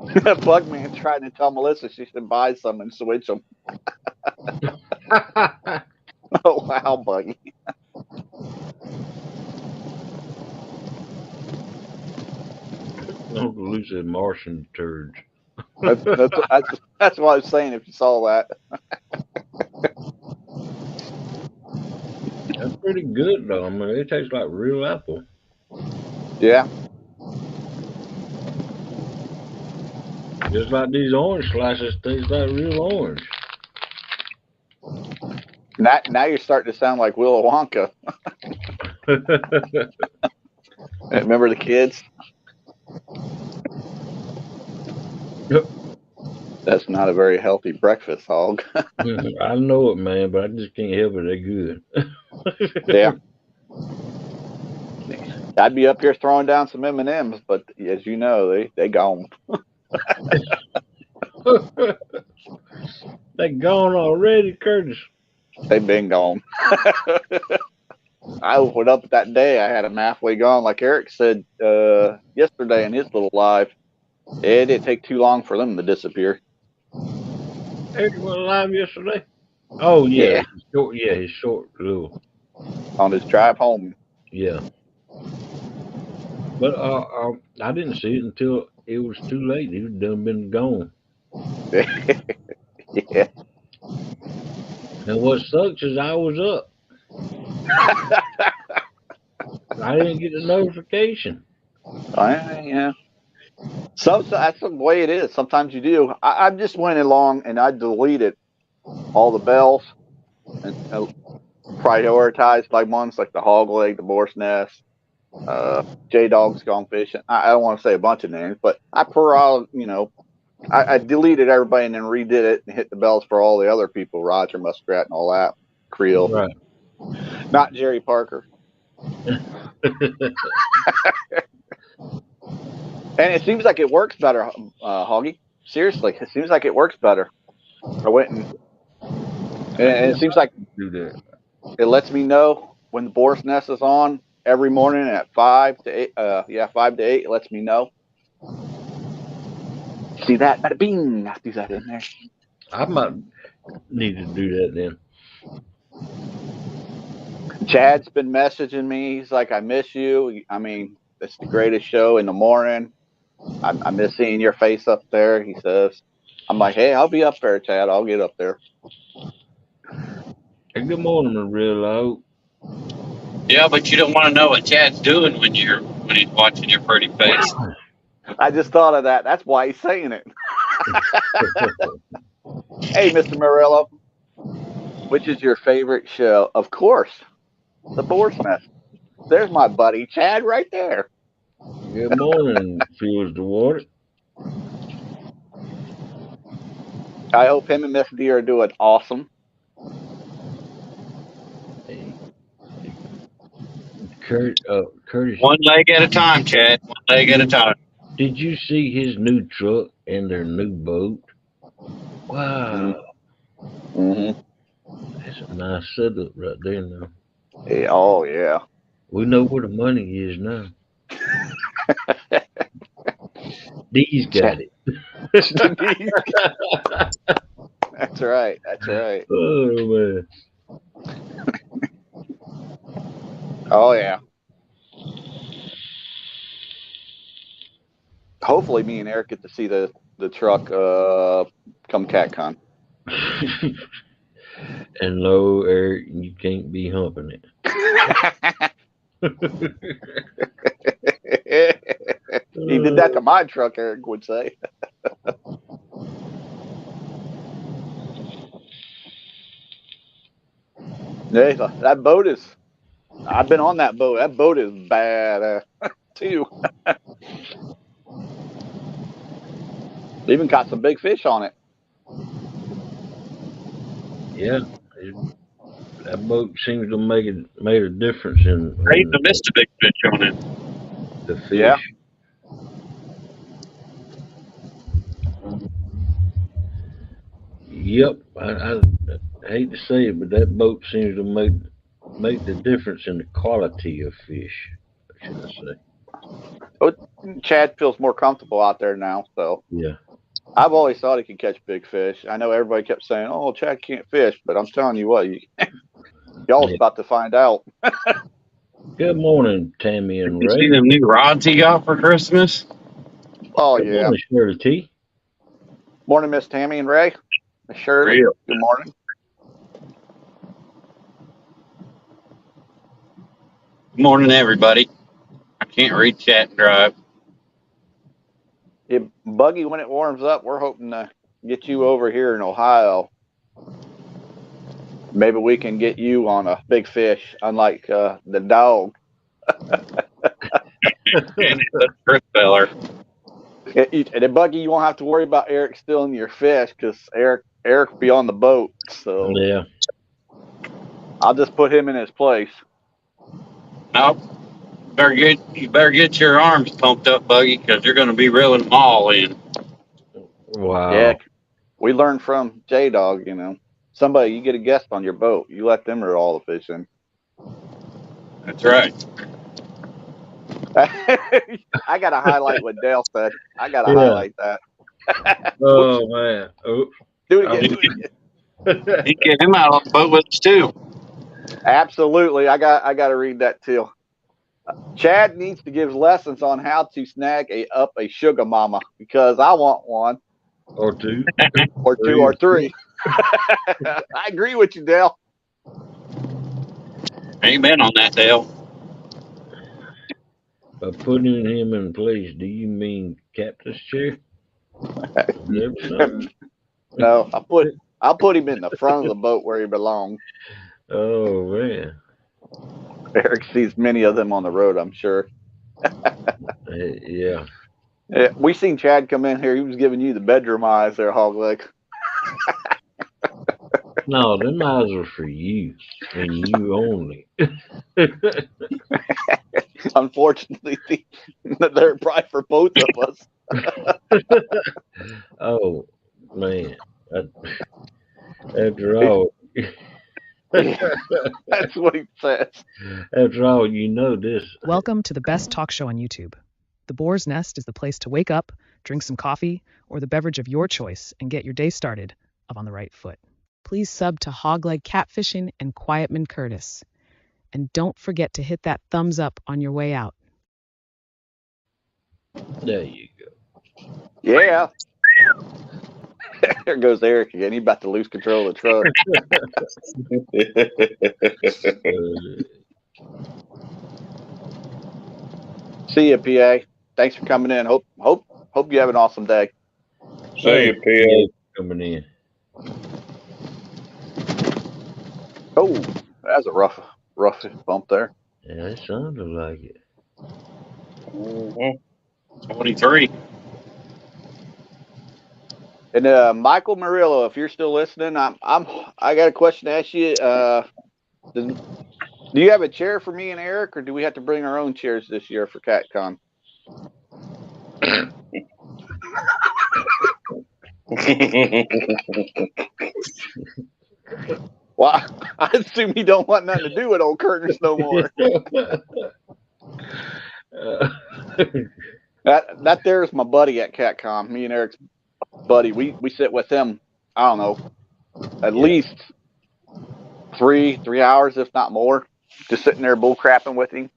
Bugman trying to tell Melissa she should buy some and switch them. Oh, wow, Buggy. Uncle Lou said Martian turds. That's what I was saying if you saw that. That's pretty good though. I mean, it tastes like real apple. Yeah. Just like these orange slices taste like real orange. Now you're starting to sound like Willy Wonka. Remember the kids? Yep. That's not a very healthy breakfast, Hog. I know it, man, but I just can't help it. They're good. Yeah. I'd be up here throwing down some M&Ms, but as you know, they gone. They gone already, Curtis. They've been gone. I opened up that day. I had them halfway gone, like Eric said yesterday in his little live. It didn't take too long for them to disappear. Eric went live yesterday. Oh yeah, Yeah. his short little. On his drive home. Yeah. But I didn't see it until it was too late. He was done been gone. Yeah. And what sucks is I was up. I didn't get the notification. Yeah. So that's the way it is. Sometimes you do. I just went along and I deleted all the bells and prioritized like ones like the hog leg, the boar's nest, J Dog's gone fishing. I don't want to say a bunch of names, but I deleted everybody and then redid it and hit the bells for all the other people, Roger Muskrat and all that, Creel, Right. not Jerry Parker. And it seems like it works better, Hoggy. Seriously, it seems like it works better. I went and it seems like Do that. it lets me know when the boar's nest is on every morning at 5 to 8. 5 to 8. It lets me know. See that? Bada bing! I do that in there. I might need to do that then. Chad's been messaging me. He's like, I miss you. I mean, it's the greatest show in the morning. I miss seeing your face up there, he says. I'm like, hey, I'll be up there, Chad. I'll get up there. Hey, good morning, Marillo. Yeah, but you don't want to know what Chad's doing when he's watching your pretty face. I just thought of that. That's why he's saying it. Hey, Mr. Morello, which is your favorite show? Of course, the Boar's Nest. There's my buddy Chad right there. Good morning, Feels the Water. I hope him and Miss D are doing awesome. Hey, Curtis, One leg at a time, Chad. One leg at a time. did you see his new truck and their new boat? Wow, Mm-hmm. that's a nice setup right there now. Yeah, oh, yeah. We know where the money is now. D's got it. That's right. That's right. Oh, man. Oh, yeah. Hopefully, me and Eric get to see the truck come CatCon. And no, Eric, you can't be humping it. He did that to my truck, Eric would say. Yeah, that boat is. I've been on that boat. That boat is bad too. Even caught some big fish on it. Yeah, that boat seems to made a difference in I even missed a big fish on it. the fish. Yeah. Yep, I hate to say it, but that boat seems to make the difference in the quality of fish. Should I say? But Chad feels more comfortable out there now, so Yeah. I've always thought he could catch big fish. I know everybody kept saying, "Oh, Chad can't fish," but I'm telling you what, y'all's about to find out. Good morning, Tammy and You Ray. see them new rods he got for Christmas? Oh Good yeah. morning, Shirley T. Morning, Miss Tammy and Ray. Miss Shirley. Real. Good morning. Good morning, everybody. I can't read, chat, and drive. Yeah, Buggy, when it warms up, we're hoping to get you over here in Ohio. Maybe we can get you on a big fish, unlike the dog. And it's a Chris feller. And then, Buggy, you won't have to worry about Eric stealing your fish because Eric be on the boat. So Yeah. I'll just put him in his place. Nope. You better get your arms pumped up, Buggy, because you're going to be reeling them all in. Wow. Yeah, we learned from J Dog. Somebody, you get a guest on your boat, you let them reel all the fish in. That's right. I got to highlight what Dale said. I got to highlight that. Oh man. Oops. Do it again. Do it again. You get him out on the boat with us too. Absolutely. I got to read that too. Chad needs to give lessons on how to snag up a sugar mama because I want one Or two. or two or three. I agree with you, Dale. Amen on that, Dale. By putting him in place, do you mean captain's chair? Never know. No, I'll put him in the front of the boat where he belongs. Oh man. Eric sees many of them on the road, I'm sure. Yeah. Yeah, we seen Chad come in here. He was giving you the bedroom eyes there, Hog Leg. No, them eyes are for you and you only. Unfortunately, they're probably for both of us. Oh man. After all, That's what he says. after all, you know this. Welcome to the best talk show on YouTube. The Boar's Nest is the place to wake up, drink some coffee, or the beverage of your choice, and get your day started up on the right foot. Please sub to Hogleg Catfishing and Quietman Curtis. And don't forget to hit that thumbs up on your way out. There you go. Yeah. There goes Eric again. He's about to lose control of the truck. See you, PA. Thanks for coming in. Hope you have an awesome day. See you, PA. Coming in. Oh, that's a rough bump there. Yeah, it sounded like it. 23. And Michael Murillo, if you're still listening, I got a question to ask you. Do you have a chair for me and Eric, or do we have to bring our own chairs this year for CatCon? Well, I assume you don't want nothing to do with old curtains no more. That there's my buddy at CatCon. Me and Eric's buddy. We sit with him. I don't know, at least 3 hours, if not more, just sitting there bull crapping with him.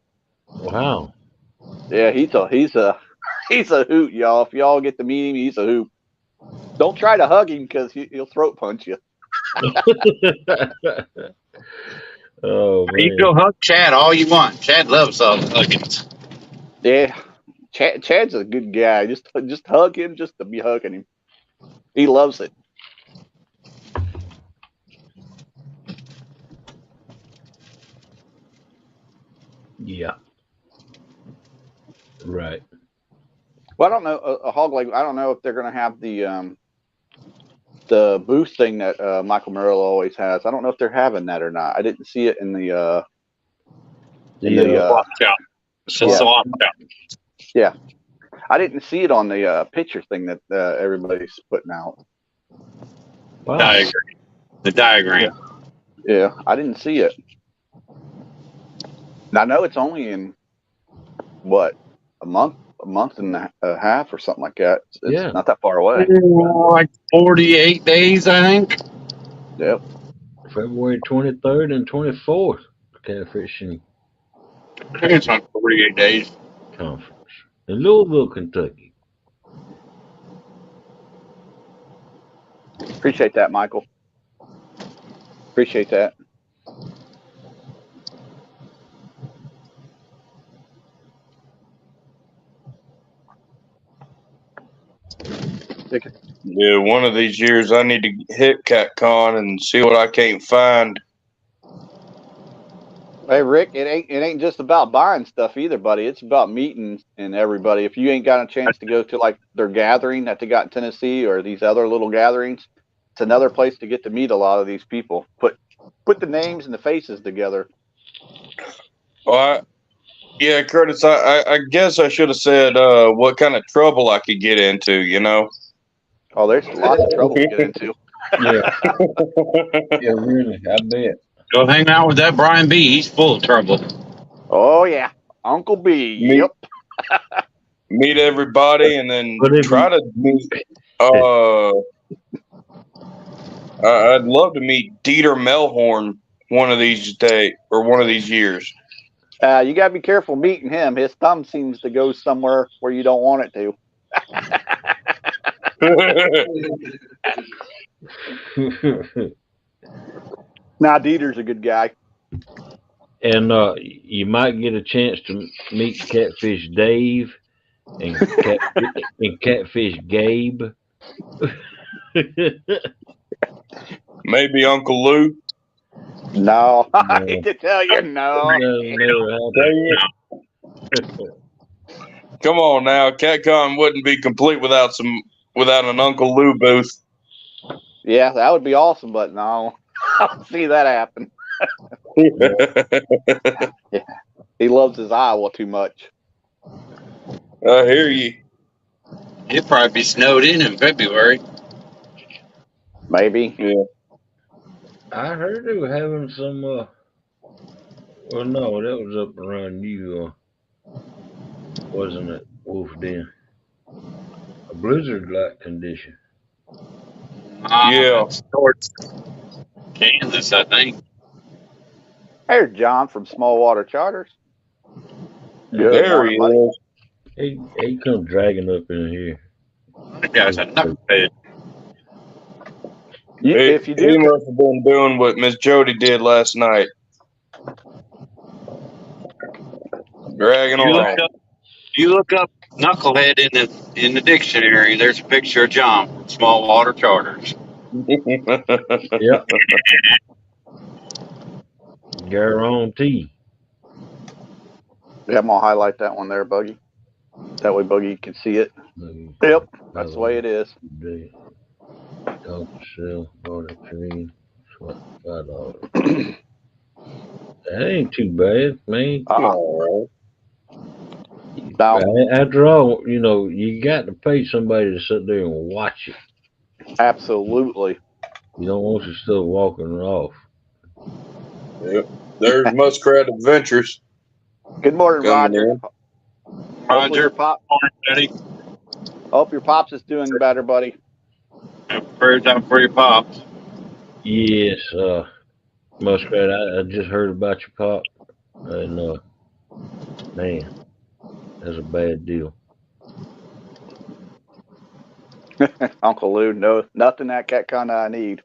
Wow. Yeah, he's a hoot, y'all. If y'all get to meet him, he's a hoot. Don't try to hug him because he'll throat punch you. Oh man. You go hug Chad all you want. Chad loves huggings. Yeah, Chad's a good guy. Just hug him just to be hugging him. He loves it. Yeah. Right. Well, I don't know a hog leg. I don't know if they're going to have the booth thing that Michael Murillo always has. I don't know if they're having that or not. I didn't see it in the swap shop. It's a swap shop. Yeah, I didn't see it on the picture thing that everybody's putting out. Wow. Diagram. The diagram. Yeah, I didn't see it. And I know it's only in what, a month and a half or something like that. It's not that far away. Like 48 days, I think. Yep. February 23rd and 24th, Catfishing I think it's on 48 days. Conference in Louisville, Kentucky. Appreciate that, Michael. Appreciate that. Yeah, one of these years I need to hit CatCon and see what I can't find. Hey Rick, it ain't just about buying stuff either, buddy. It's about meeting and everybody. If you ain't got a chance to go to like their gathering that they got in Tennessee or these other little gatherings, it's another place to get to meet a lot of these people. Put the names and the faces together. Well, yeah, Curtis, I guess I should have said what kind of trouble I could get into, you know? Oh, there's lots of trouble to get into. Yeah. Yeah, really. I bet. Go hang out with that Brian B. He's full of trouble. Oh yeah, Uncle B. Yep. Meet everybody and then try to meet. I'd love to meet Dieter Melhorn one of these years. You got to be careful meeting him. His thumb seems to go somewhere where you don't want it to. Nah, Dieter's a good guy. And you might get a chance to meet Catfish Dave and Catfish Gabe. Maybe Uncle Lou. No, I No. hate to tell you, no. Never happened. Come on now, CatCon wouldn't be complete without an Uncle Lou booth. Yeah, that would be awesome, but no, I don't see that happen. He loves his Iowa too much. I hear you. He'll probably be snowed in February. Maybe. Yeah. I heard they were having some. Well, no, that was up around you, wasn't it, Wolf Den? A blizzard-like condition. Yeah. It's towards Kansas, I think. There's John from Small Water Charters. Good There morning, he buddy. is. He come dragging up in here. That guy's a knucklehead. If you He do, must have been doing what Miss Jody did last night. Dragging along. You look up knucklehead in the dictionary. There's a picture of John from Small Water Charters. Yep. Guarantee. yeah, I'm gonna highlight that one there, Buggy. That way, Buggy can see it. Yep, that's the way it is. Don't sell water cream. $5. That ain't too bad, man. No. After all, you got to pay somebody to sit there and watch it. Absolutely. You don't want your stuff walking off. Yep. There's Muskrat Adventures. Good morning, Coming Roger. in. Hopefully your Morning, Daddy. Hope your pops is doing better, buddy. Prayers out for your pops. Yes, Muskrat, I just heard about your pop, and man, that's a bad deal. Uncle Lou, no, nothing that kind I need.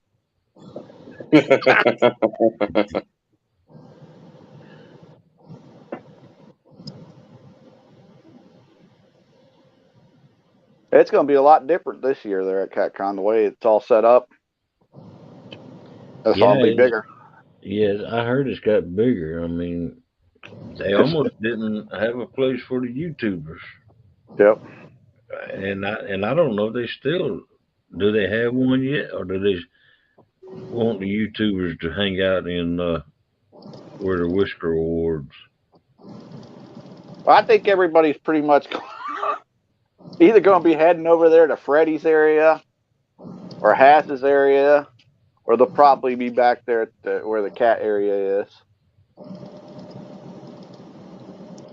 It's going to be a lot different this year there at CatCon, the way it's all set up. It's going to be bigger. Yes, I heard it's got bigger. I mean, they almost didn't have a place for the YouTubers. Yep. And I don't know if they still do. They have one yet, or do they want the YouTubers to hang out in where the Whisker Awards? Well, I think everybody's pretty much either going to be heading over there to Freddie's area or Hass's area, or they'll probably be back there at where the cat area is,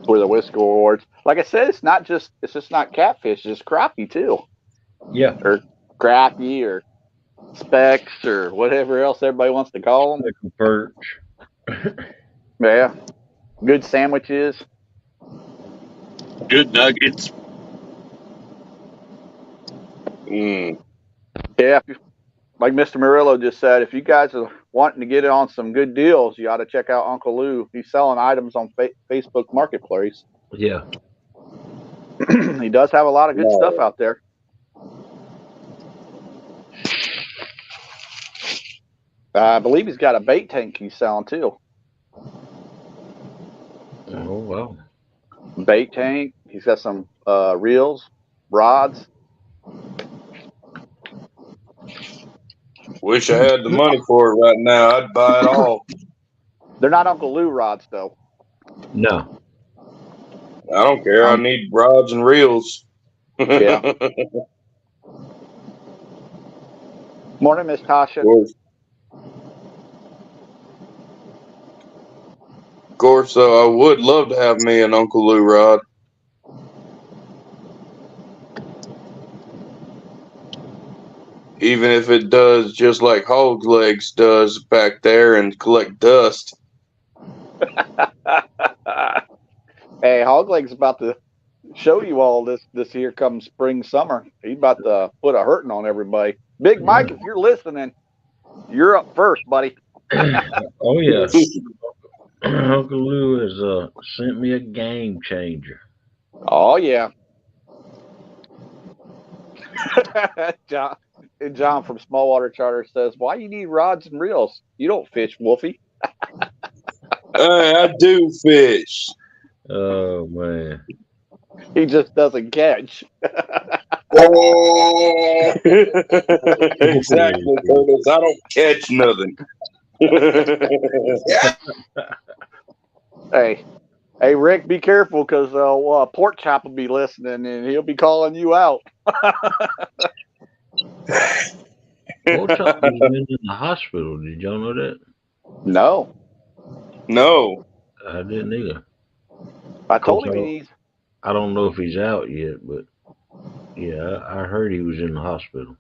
where the Whisker Awards. Like I said, it's just not catfish, it's crappie too. Yeah. Or crappie or specks or whatever else everybody wants to call them. Perch. Yeah. Good sandwiches. Good nuggets. Mm. Yeah. Like Mr. Murillo just said, if you guys are wanting to get on some good deals, you ought to check out Uncle Lou. He's selling items on Facebook Marketplace. Yeah. He does have a lot of good stuff out there. I believe he's got a bait tank he's selling too. Oh, wow. Bait tank. He's got some reels, rods. Wish I had the money for it right now. I'd buy it all. They're not Uncle Lou rods, though. No. I don't care. I need rods and reels. Yeah. Morning, Miss Tasha. Of course, I would love to have me an Uncle Lou rod. Even if it does just like Hog's Legs does back there and collect dust. Hey, Hogleg's about to show you all this here come spring, summer. He's about to put a hurting on everybody. Big Mike, if you're listening, you're up first, buddy. Oh yeah. Uncle Lou has sent me a game changer. Oh yeah. John from Smallwater Charter says, "Why you need rods and reels? You don't fish, Wolfie." I do fish. Oh man. He just doesn't catch. Oh, exactly, Curtis. I don't catch nothing. Hey, Rick, be careful because Pork Chop will be listening and he'll be calling you out. Pork Chop has been in the hospital. Did y'all know that? No, No. I didn't either. I told him he needs. I don't know if he's out yet, but yeah, I heard he was in the hospital.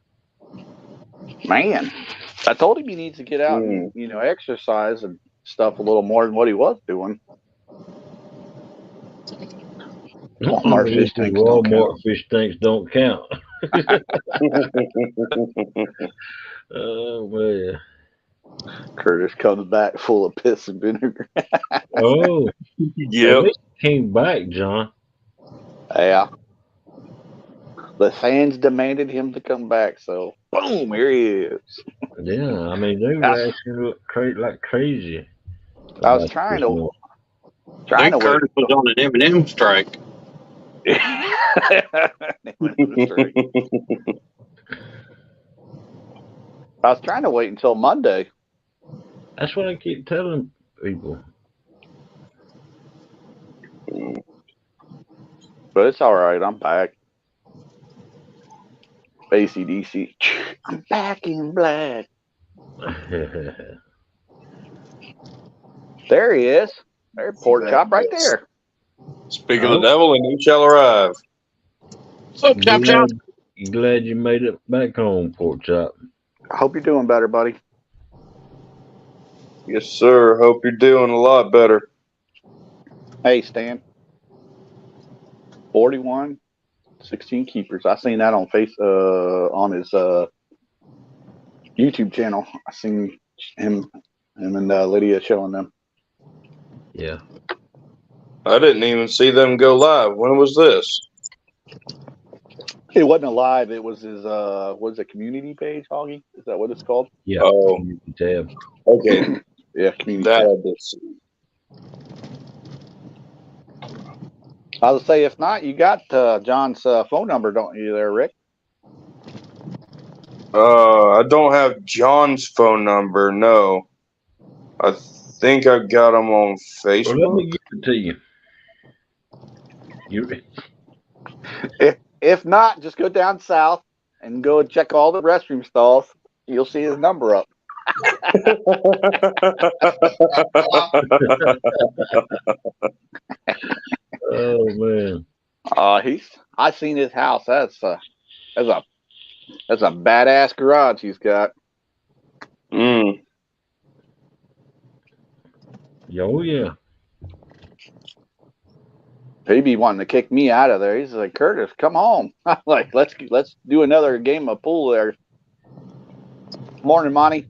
Man, I told him he needs to get out and exercise and stuff a little more than what he was doing. Walmart fish tanks don't count. Walmart fish tanks don't count. Oh man. Curtis comes back full of piss and vinegar. Oh, Yep. at least he came back, John. Yeah. The fans demanded him to come back, so boom, here he is. Yeah, I mean they were asking like crazy. I was trying to I think Curtis was on an M&M strike. I was trying to wait until Monday. That's what I keep telling people. But it's all right. I'm back. AC/DC. I'm back in black. There he is. There's Pork Chop right there. Speak of the devil, and you shall arrive. So, Chop. Glad you made it back home, Pork Chop. I hope you're doing better, buddy. Yes, sir. Hope you're doing a lot better. Hey, Stan. 41, 16 keepers. I seen that on on his YouTube channel. I seen him and Lydia showing them. Yeah. I didn't even see them go live. When was this? It wasn't a live. It was his what is it, community page, Hoggy? Is that what it's called? Yeah. Oh, tab. Okay. Yeah, community That tab. I did see. I was say, if not, you got John's phone number, don't you, there, Rick? I don't have John's phone number. No, I think I got him on Facebook. Well, let me give it to you. If not, just go down south and go check all the restroom stalls. You'll see his number up. Oh man. I seen his house. That's a badass garage he's got. Mm. Oh yeah. He'd be wanting to kick me out of there. He's like, Curtis, come home. I'm like, let's do another game of pool there. Morning, Monty.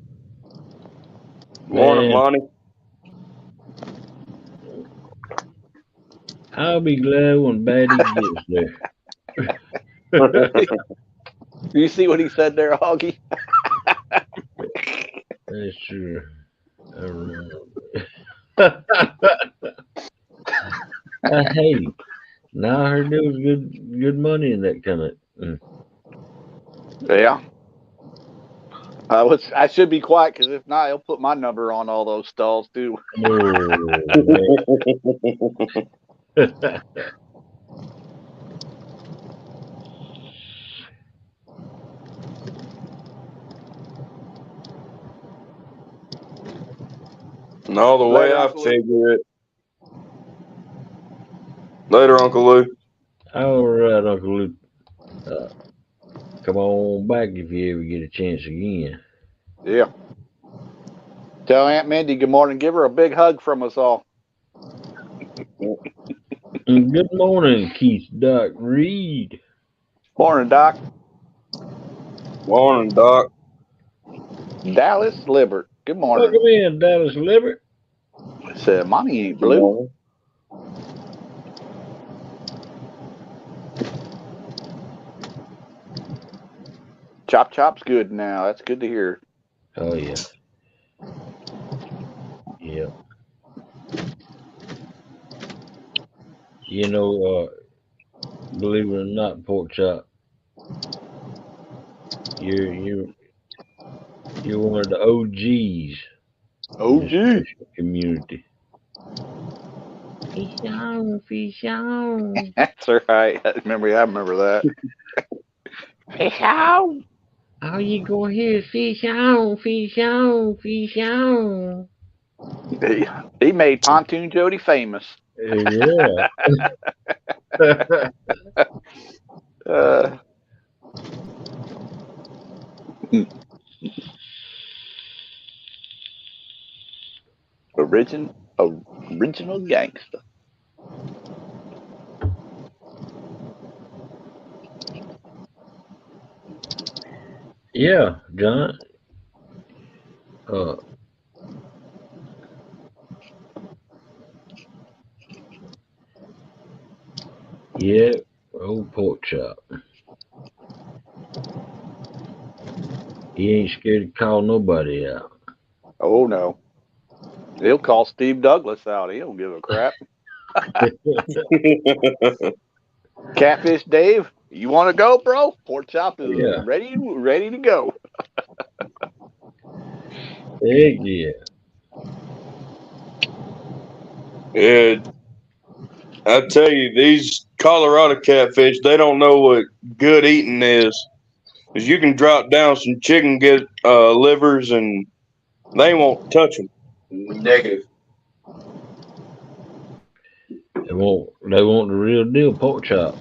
Morning, Monty. I'll be glad when Batty gets there. You see what he said there, Hoggy? That's true. Hey, now I heard there was good money in that kind of. Yeah. I should be quiet because if not, he'll put my number on all those stalls too. No, the way I figure it. Later, Uncle Lou. All right, Uncle Lou. Come on back if you ever get a chance again. Yeah. Tell Aunt Mindy good morning. Give her a big hug from us all. Good morning, Keith Doc Reed. Morning, Doc. Morning, Doc. Dallas Libert. Good morning. Welcome in, Dallas Libert. Said, Mommy ain't Good blue. morning. Chop Chop's good now. That's good to hear. Oh, yeah. Yeah. You know, believe it or not, Pork Chop, you're one of the OGs in the OG. special community. Fish on, fish on. That's right. I remember that. Fish on. All you gonna hear is fish on, fish on, fish on. He made Pontoon Jody famous. Yeah. Uh, original gangster. Yeah, John. Yeah, old Pork Chop. He ain't scared to call nobody out. Oh no. He'll call Steve Douglas out. He don't give a crap. Catfish Dave, you want to go, bro? Pork Chop is Yeah. ready to go. Heck yeah. Yeah, I tell you, these Colorado catfish, they don't know what good eating is. Because you can drop down some chicken, get livers, and they won't touch them. Negative. They want the real deal Pork Chop.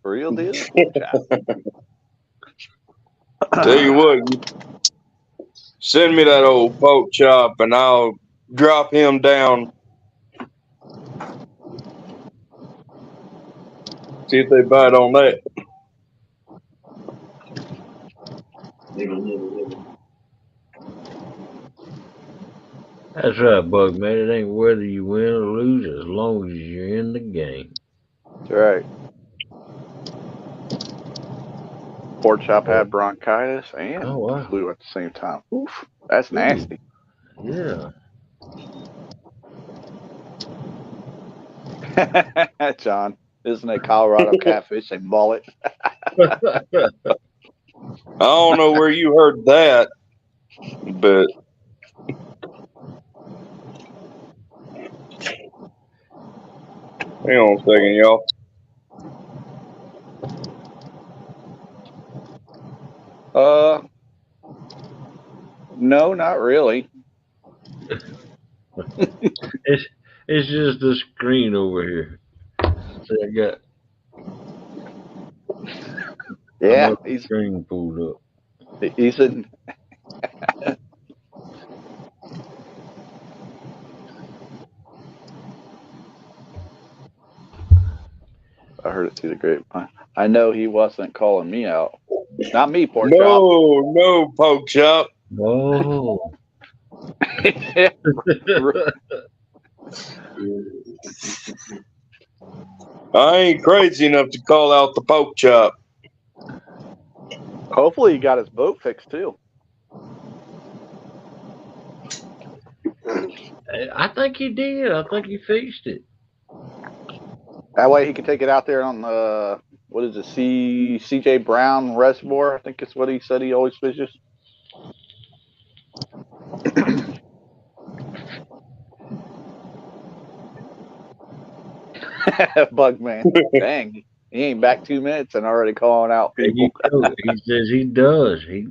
Real deal. Pork Chop. Tell you what, you send me that old Pork Chop, and I'll drop him down. See if they bite on that. That's right, Bug man. It ain't whether you win or lose as long as you're in the game. That's right. Pork Chop had bronchitis and Oh, wow. flu at the same time. Oof, that's Ooh, nasty. yeah. John, isn't it Colorado catfish and mullet? I don't know where you heard that, but hang on a second, y'all. No, not really. It's just the screen over here. So I got Yeah, another screen pulled up. he's in. I heard it through the grapevine. I know he wasn't calling me out. Not me, Pork Chop. No, Pork Chop. Oh. I ain't crazy enough to call out the Pork Chop. Hopefully, he got his boat fixed too. I think he did. I think he fixed it. That way, he could take it out there on the what is it, C.J. Brown Reservoir? I think it's what he said he always fishes. Bug man, dang, he ain't back 2 minutes and already calling out people. He says he does. He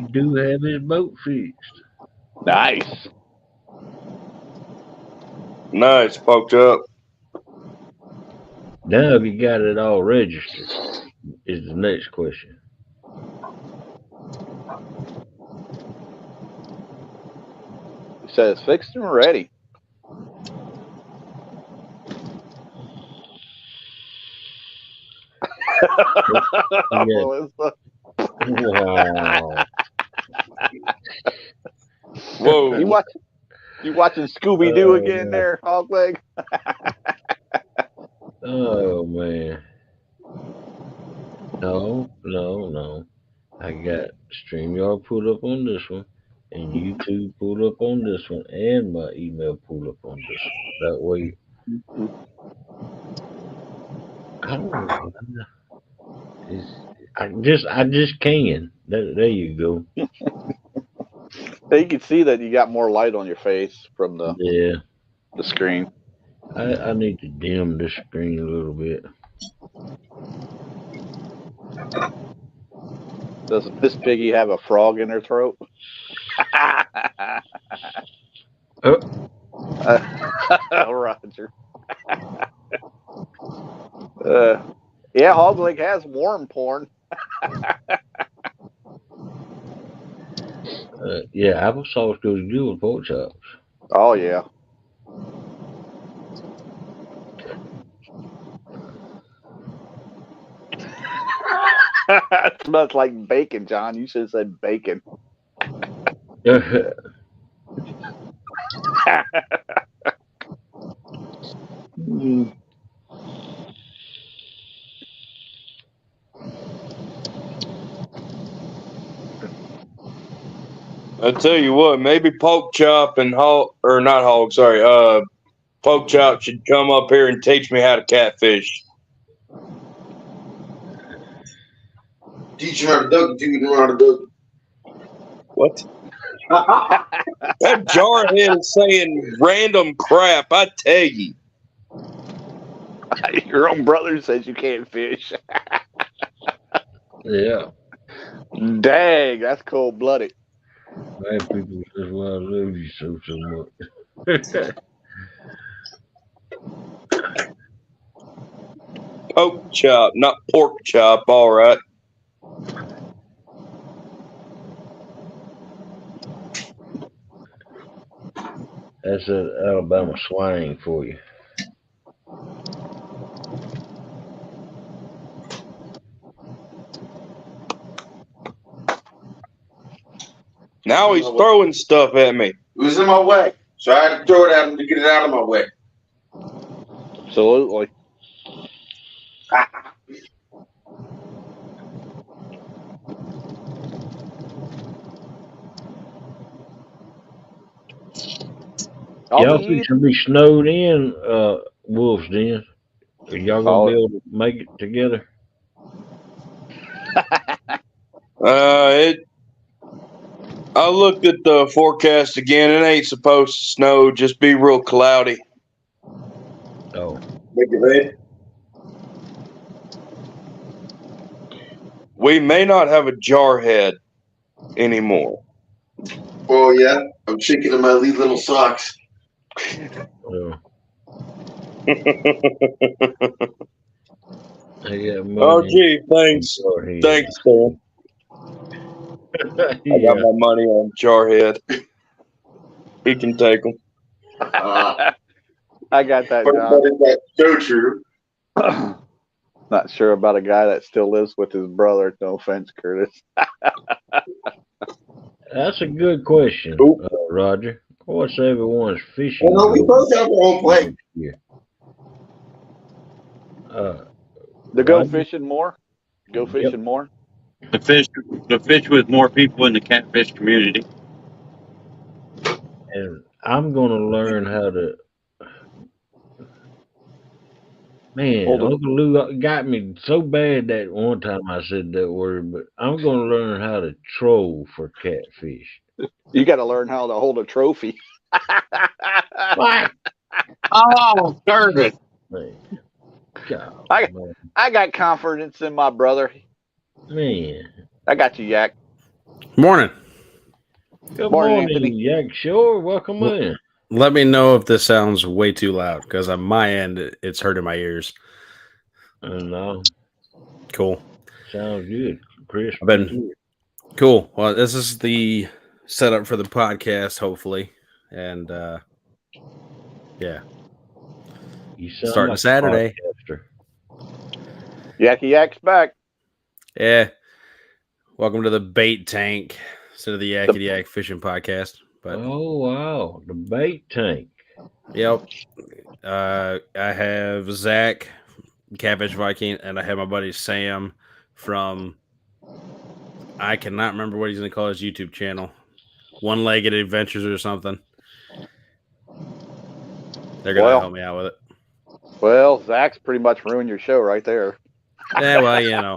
do have his boat fixed. Nice. Nice, Pork Chop. Now, if you got it all registered, is the next question. He says fixed and ready. Melissa. Wow. Whoa. You watching Scooby Doo again there, Hog Leg? Oh man. No. I got StreamYard pulled up on this one, and YouTube pulled up on this one, and my email pulled up on this one. That way, I don't know. I just can. There you go. You can see that you got more light on your face from the Yeah. screen. I need to dim the screen a little bit. Does Miss Piggy have a frog in her throat? Roger. Yeah, Hog Leg has worm porn. Yeah, applesauce goes good with pork chops. Oh yeah. It smells like bacon, John. You should have said bacon. I tell you what, maybe Poke Chop and Hog, or not Hog, sorry, Poke Chop should come up here and teach me how to catfish. Teach you how to duck until you know how to duck. What? That jarhead is saying random crap, I tell you. Your own brother says you can't fish. Yeah. Dang, that's cold blooded. Black people, that's why I love you so much. Poke Chop, not Pork Chop, all right. That's an Alabama slang for you. Now he's throwing stuff at me. It was in my way, so I had to throw it at him to get it out of my way. Absolutely. Y'all fixing to be snowed in, Wolf's Den. Are y'all gonna be able to make it together? I looked at the forecast again. It ain't supposed to snow. Just be real cloudy. Oh. Make it rain. We may not have a jarhead anymore. Oh yeah, I'm shaking in my these little socks. Oh, gee, thanks. Thanks, Sam. I got my money on Jarhead. He can take them. I got that, John. That's so true. Not sure about a guy that still lives with his brother. No offense, Curtis. That's a good question, Roger. What's everyone's fishing? Well, no, we both have our own play. To go fishing more? Go fishing more? The fish with more people in the catfish community. And I'm gonna learn how to. Man, Uncle Lou got me so bad that one time I said that word, but I'm gonna learn how to troll for catfish. You got to learn how to hold a trophy. Oh, Curtis. I got confidence in my brother. Man. I got you, Yak. Morning. Good morning, Yak. Sure, welcome in. Let me know if this sounds way too loud, because on my end, it's hurting my ears. No. Cool. Sounds good. Chris. Cool. Well, this is the setup for the podcast, hopefully. And yeah. You sound starting like Saturday. Yakky Yak's back. Yeah. Welcome to the bait tank instead of the Yakety Yak Fishing Podcast. But Oh wow, the bait tank. yep. I have Zach, Catfish Viking, and I have my buddy Sam from, I cannot remember what he's going to call his YouTube channel. One-Legged Adventures or something. They're going to help me out with it. Well, Zach's pretty much ruined your show right there. Yeah, well, you know.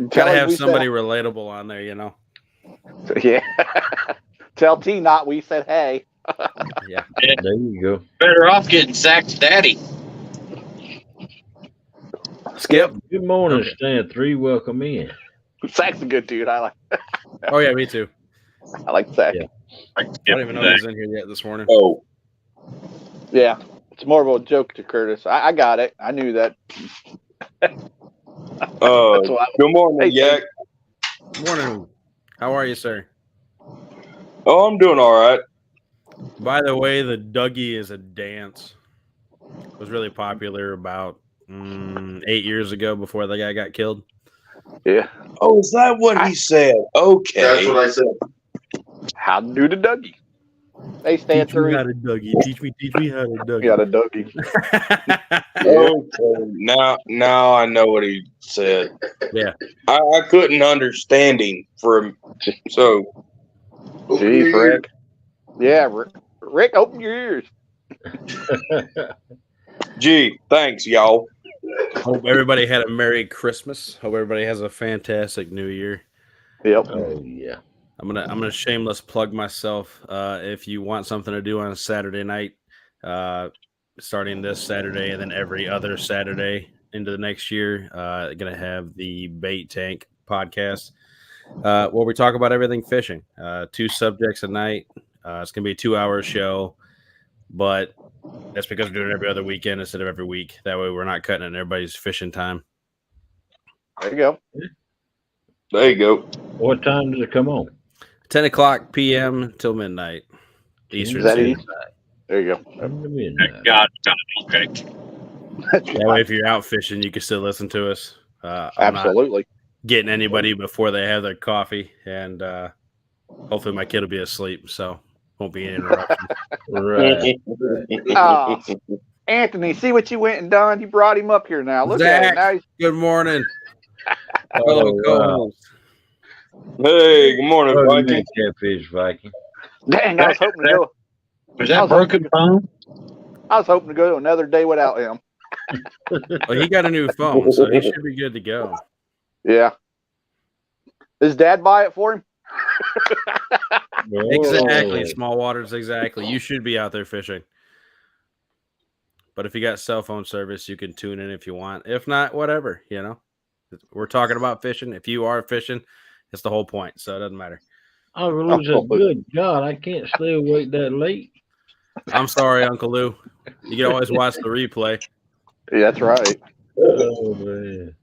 Gotta have somebody relatable on there, you know. Yeah. Tell T not we said hey. Yeah. There you go. Better off getting Zach's daddy. Skip. Good morning, Stan 3. Welcome in. Zach's a good dude. I like. Oh yeah, me too. I like Zach. Yeah. I don't even know he was in here yet this morning. Oh, yeah. It's more of a joke to Curtis. I got it. I knew that. Good morning, Yak. Morning. How are you, sir? Oh, I'm doing all right. By the way, the Dougie is a dance. It was really popular about 8 years ago before the guy got killed. Yeah. Oh, is that what he said? Okay. That's what I said. How to do the Dougie. They stand Teach me through. how to Dougie. Teach me how to Dougie. Got a Dougie. Okay. Now I know what he said. Yeah. I couldn't understand him so. Jeez, Rick. Yeah, Rick, open your ears. Gee, thanks, y'all. Hope everybody had a Merry Christmas. Hope everybody has a fantastic New Year. Yep. Oh yeah. I'm gonna shameless plug myself. If you want something to do on a Saturday night, starting this Saturday and then every other Saturday into the next year, gonna have the Bait Tank podcast, where we talk about everything fishing. 2 subjects a night. It's gonna be a 2-hour show, but that's because we're doing it every other weekend instead of every week. That way, we're not cutting it in everybody's fishing time. There you go. There you go. What time does it come on? 10 o'clock p.m. till midnight Eastern Is that Standard easy? There you go. God, okay. That way, if you're out fishing, you can still listen to us. I'm Absolutely. not getting anybody before they have their coffee, and hopefully my kid will be asleep, so won't be any interruption. Right. Oh, Anthony, see what you went and done? You brought him up here now. Look Zach, at him. Now he's... good morning. Oh, wow. Hey, good morning, Oh, you Viking. mean Catfish Viking. Dang, I was hoping to go. Was that broken phone? I was hoping to go another day without him. Well, he got a new phone, so he should be good to go. Yeah. Does Dad buy it for him? Exactly. Small waters, exactly. You should be out there fishing. But if you got cell phone service, you can tune in if you want. If not, whatever, you know. We're talking about fishing. If you are fishing, it's the whole point, so it doesn't matter. Oh, Lou, good God, I can't stay awake that late. I'm sorry, Uncle Lou. You can always watch the replay. Yeah, that's right. Oh, man.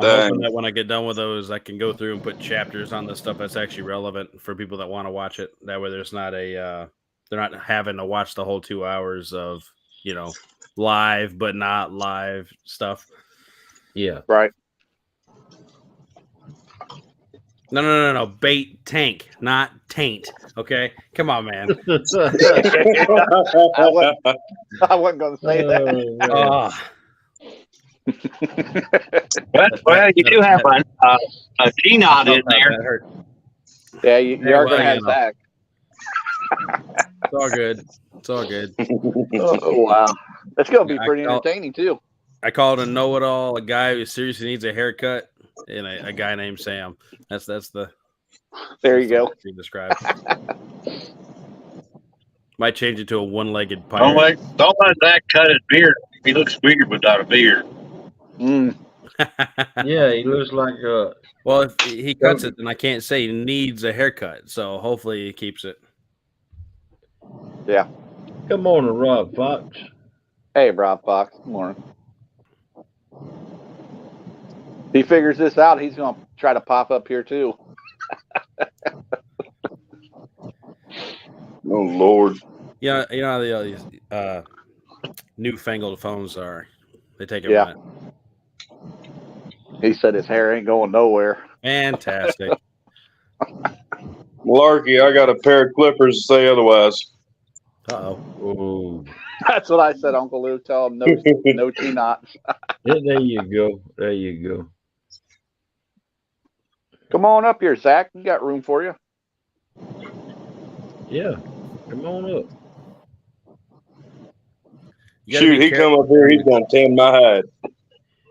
I'm hoping that when I get done with those, I can go through and put chapters on the stuff that's actually relevant for people that want to watch it. That way, there's not they're not having to watch the whole 2 hours of, you know, live but not live stuff. Yeah. Right. No. Bait tank, not taint. Okay, come on, man. I wasn't going to say that. Well, you do have a T-knot in there. Yeah, you are going to have Zach. It's all good. It's all good. Oh, wow. That's going to be pretty entertaining, too. I called a know-it-all, a guy who seriously needs a haircut, and a guy named Sam. That's the. There you go. Describe. Might change it to a one-legged pirate. Don't let Zach cut his beard. He looks weird without a beard. Mm. Yeah, he looks like well, if he cuts it, then I can't say he needs a haircut. So hopefully he keeps it. Yeah. Good morning, Rob Fox. Hey, Rob Fox. Good morning. He figures this out, he's going to try to pop up here too. Oh Lord. Yeah, you know how these newfangled phones are. They take it Yeah. right. He said his hair ain't going nowhere. Fantastic. Malarkey, I got a pair of clippers to say otherwise. Uh-oh. Oh, That's what I said, Uncle Lou. Tell him no T knots. yeah, there you go. There you go. Come on up here, Zach. We got room for you. Yeah, come on up. You gotta Shoot, be he come up here, he's gonna tan my hide.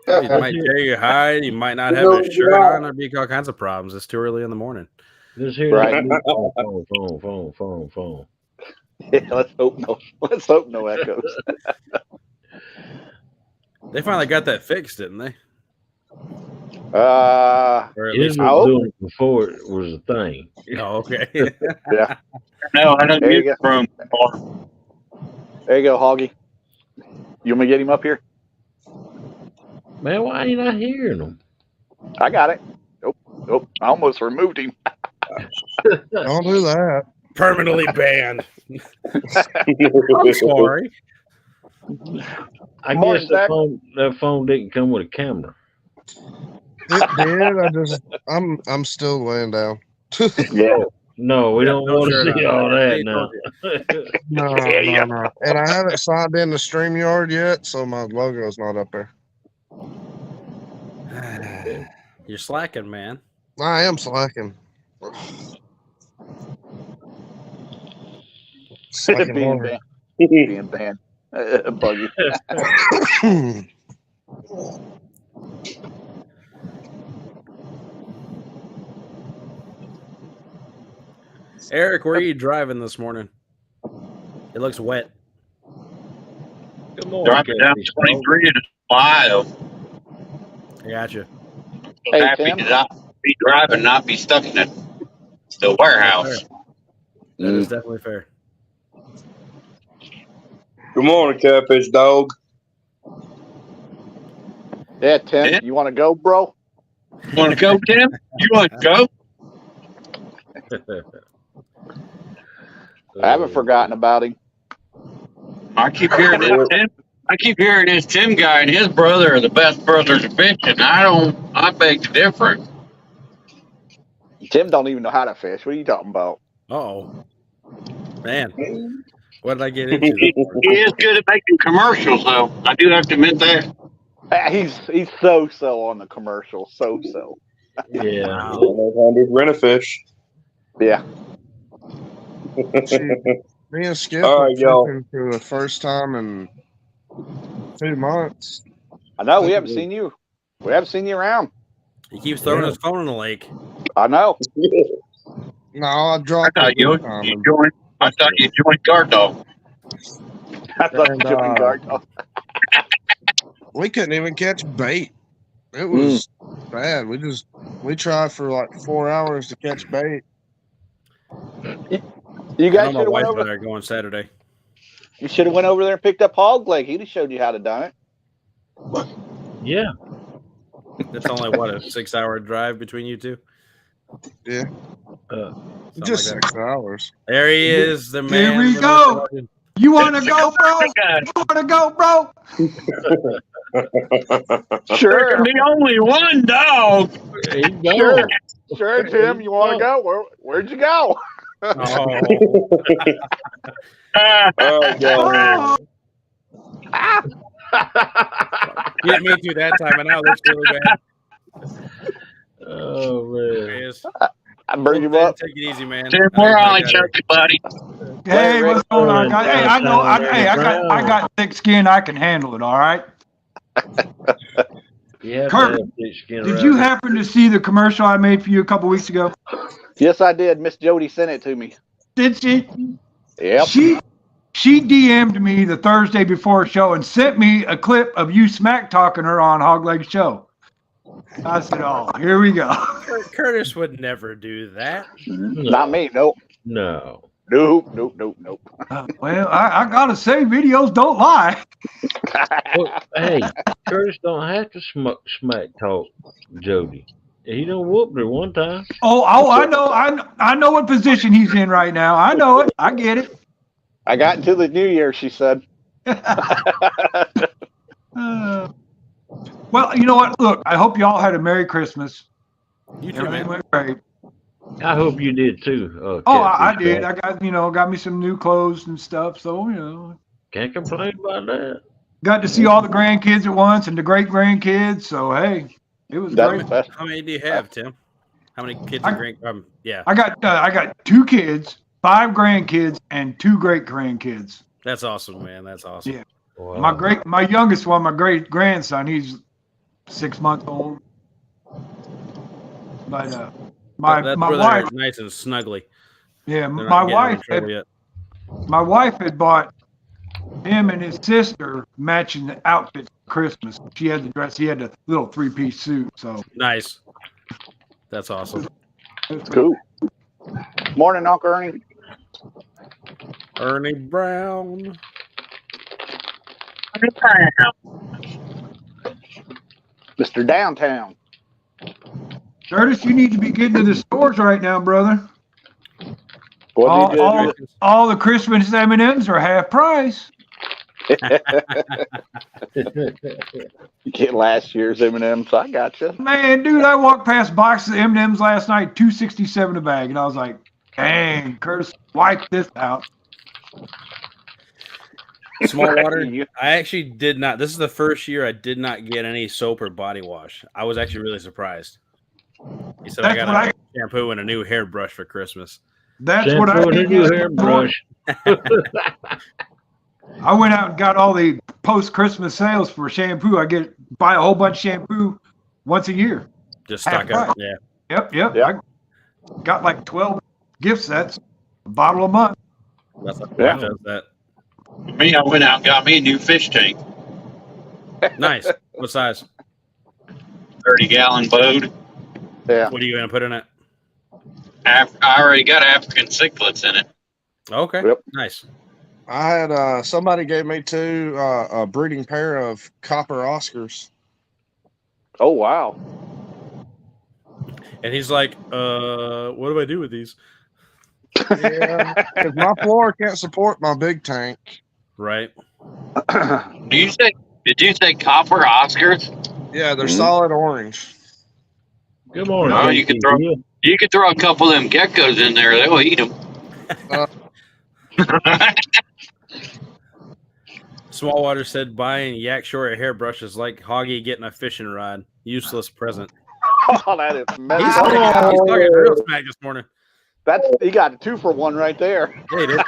He might tear your hide. You might not have No, a shirt no. on. There'd be all kinds of problems. It's too early in the morning. Let's hear Right. that. Phone. Yeah, let's hope no echoes. They finally got that fixed, didn't they? Or at His least was doing it before it was a thing. Oh, okay. Yeah. No, I don't There you get go. from. There you go, Hoggy. You want me to get him up here? Man, why ain't I hearing them? I got it. Nope. I almost removed him. Don't do that. Permanently banned. I'm sorry. I Morning, guess Zach. that phone didn't come with a camera. It did. I'm still laying down. Yeah. No, we don't no want shirt to see on. all that They now. No. And I haven't signed in to StreamYard yet, so my logo's not up there. You're slacking, man. I am slacking. Slacking Being hard. banned. Buggy. Eric, where are you driving this morning? It looks wet. Come on, Driving down 23 to Ohio. I got you. So happy Tim. to not be driving, not be stuck in the warehouse. That is definitely fair. Good morning, catfish dog. Yeah, Tim, Yeah. you want to go, bro? You want to go, Tim? You want to go? I haven't forgotten about him. I keep hearing this Tim. I keep hearing this Tim guy and his brother are the best brothers of fishing. I beg to differ. Tim don't even know how to fish. What are you talking about? Uh-oh. Man, what did I get into? He is good at making commercials, though. I do have to admit that. He's so on the commercial. So. Yeah. 100 rent-a-fish. Yeah. Me and Skip All are right, y'all. fishing for the first time in 2 months. I know. We haven't seen you. We haven't seen you around. He keeps throwing his phone in the lake. I know. No, I dropped I thought it you one time. joined Guard Dog. I thought And, you joined guard dog. We couldn't even catch bait. It was bad. We tried for like 4 hours to catch bait. You I guys know my should have went wife over. and I are going Saturday. You should have went over there and picked up hog leg. He'd have showed you how to done it. Yeah. It's only, what, a 6-hour drive between you two? Yeah. Something Just like that. 6 hours. There he is, the man. Here we go. You want to go, bro? You want to go, bro? Sure. There can be only one dog. There you go. Sure, Tim. You want to go? Where'd you go? Oh. Oh, God. Get me through that time, and now it looks really bad. Oh, There man. he is. I bring him up. Take it easy, man. Tim, we're only joking, buddy. Hey, what's going on, guys? Hey, I know. I Brown. got thick skin. I can handle it. All right. You have Kurt, to have thick skin Did around you here. happen to see the commercial I made for you a couple weeks ago? Yes, I did. Miss Jody sent it to me. Did she? Yep. She DM'd me the Thursday before show and sent me a clip of you smack talking her on Hog Leg Show. I said, "Oh, here we go." Curtis would never do that. Not me. Nope. No. Nope. Well, I gotta say, videos don't lie. Well, hey, Curtis don't have to smack talk Jody. He done whooped her one time. Oh, I know what position he's in right now. I know it. I get it. I got until the new year, she said. Well, you know what? Look, I hope y'all had a Merry Christmas. You too, Everything man. went great. I hope you did too. Oh, I Catfish did. Jack. I got me some new clothes and stuff. So Can't complain about that. got to see all the grandkids at once and the great grandkids. So hey, it was great. How many do you have, Tim? How many kids and grand? Yeah, I got 2 kids, 5 grandkids, and 2 great grandkids. that's awesome, man. That's awesome. Yeah. Wow. My youngest one, my great grandson, he's 6 months old. But my That's my where wife, they're nice and snuggly. yeah, They're not my getting in wife trouble had, yet. my wife had bought him and his sister matching outfits for Christmas. She had the dress. He had the little 3-piece suit. So Nice. That's awesome. Cool. Morning, Uncle Ernie. Ernie Brown. Mr. Downtown. Curtis, you need to be getting to the stores right now, brother. What do you do? All the Christmas M&Ms are half price. You get last year's M&Ms. I got you. Man, dude, I walked past boxes of M&Ms last night, $2.67 a bag, and I was like, "Dang, Curtis, wipe this out." Small water. I actually did not. This is the first year I did not get any soap or body wash. I was actually really surprised. He said I got a shampoo and a new hairbrush for Christmas. That's what I did. New hairbrush. I went out and got all the post-Christmas sales for shampoo. Buy a whole bunch of shampoo once a year. Just stock up. Yeah. Yep. I got like 12 gift sets, a bottle a month. That's what does that. Me, I went out and got me a new fish tank. Nice. What size? 30-gallon boat. Yeah. What are you going to put in it? I already got African cichlids in it. Okay. Yep. Nice. I had somebody gave me a breeding pair of copper Oscars. Oh, wow. And he's like, what do I do with these? Yeah, because my floor can't support my big tank. Right. Did you say copper Oscars? Yeah, they're solid orange. Good morning. Oh, you could throw a couple of them geckos in there. They'll eat them. Smallwater said buying Yak Shore a hairbrush is like Hoggy getting a fishing rod. Useless present. Oh, that is messed He's up. talking real smack this morning. You got a 2-for-1 right there. Yeah, he did.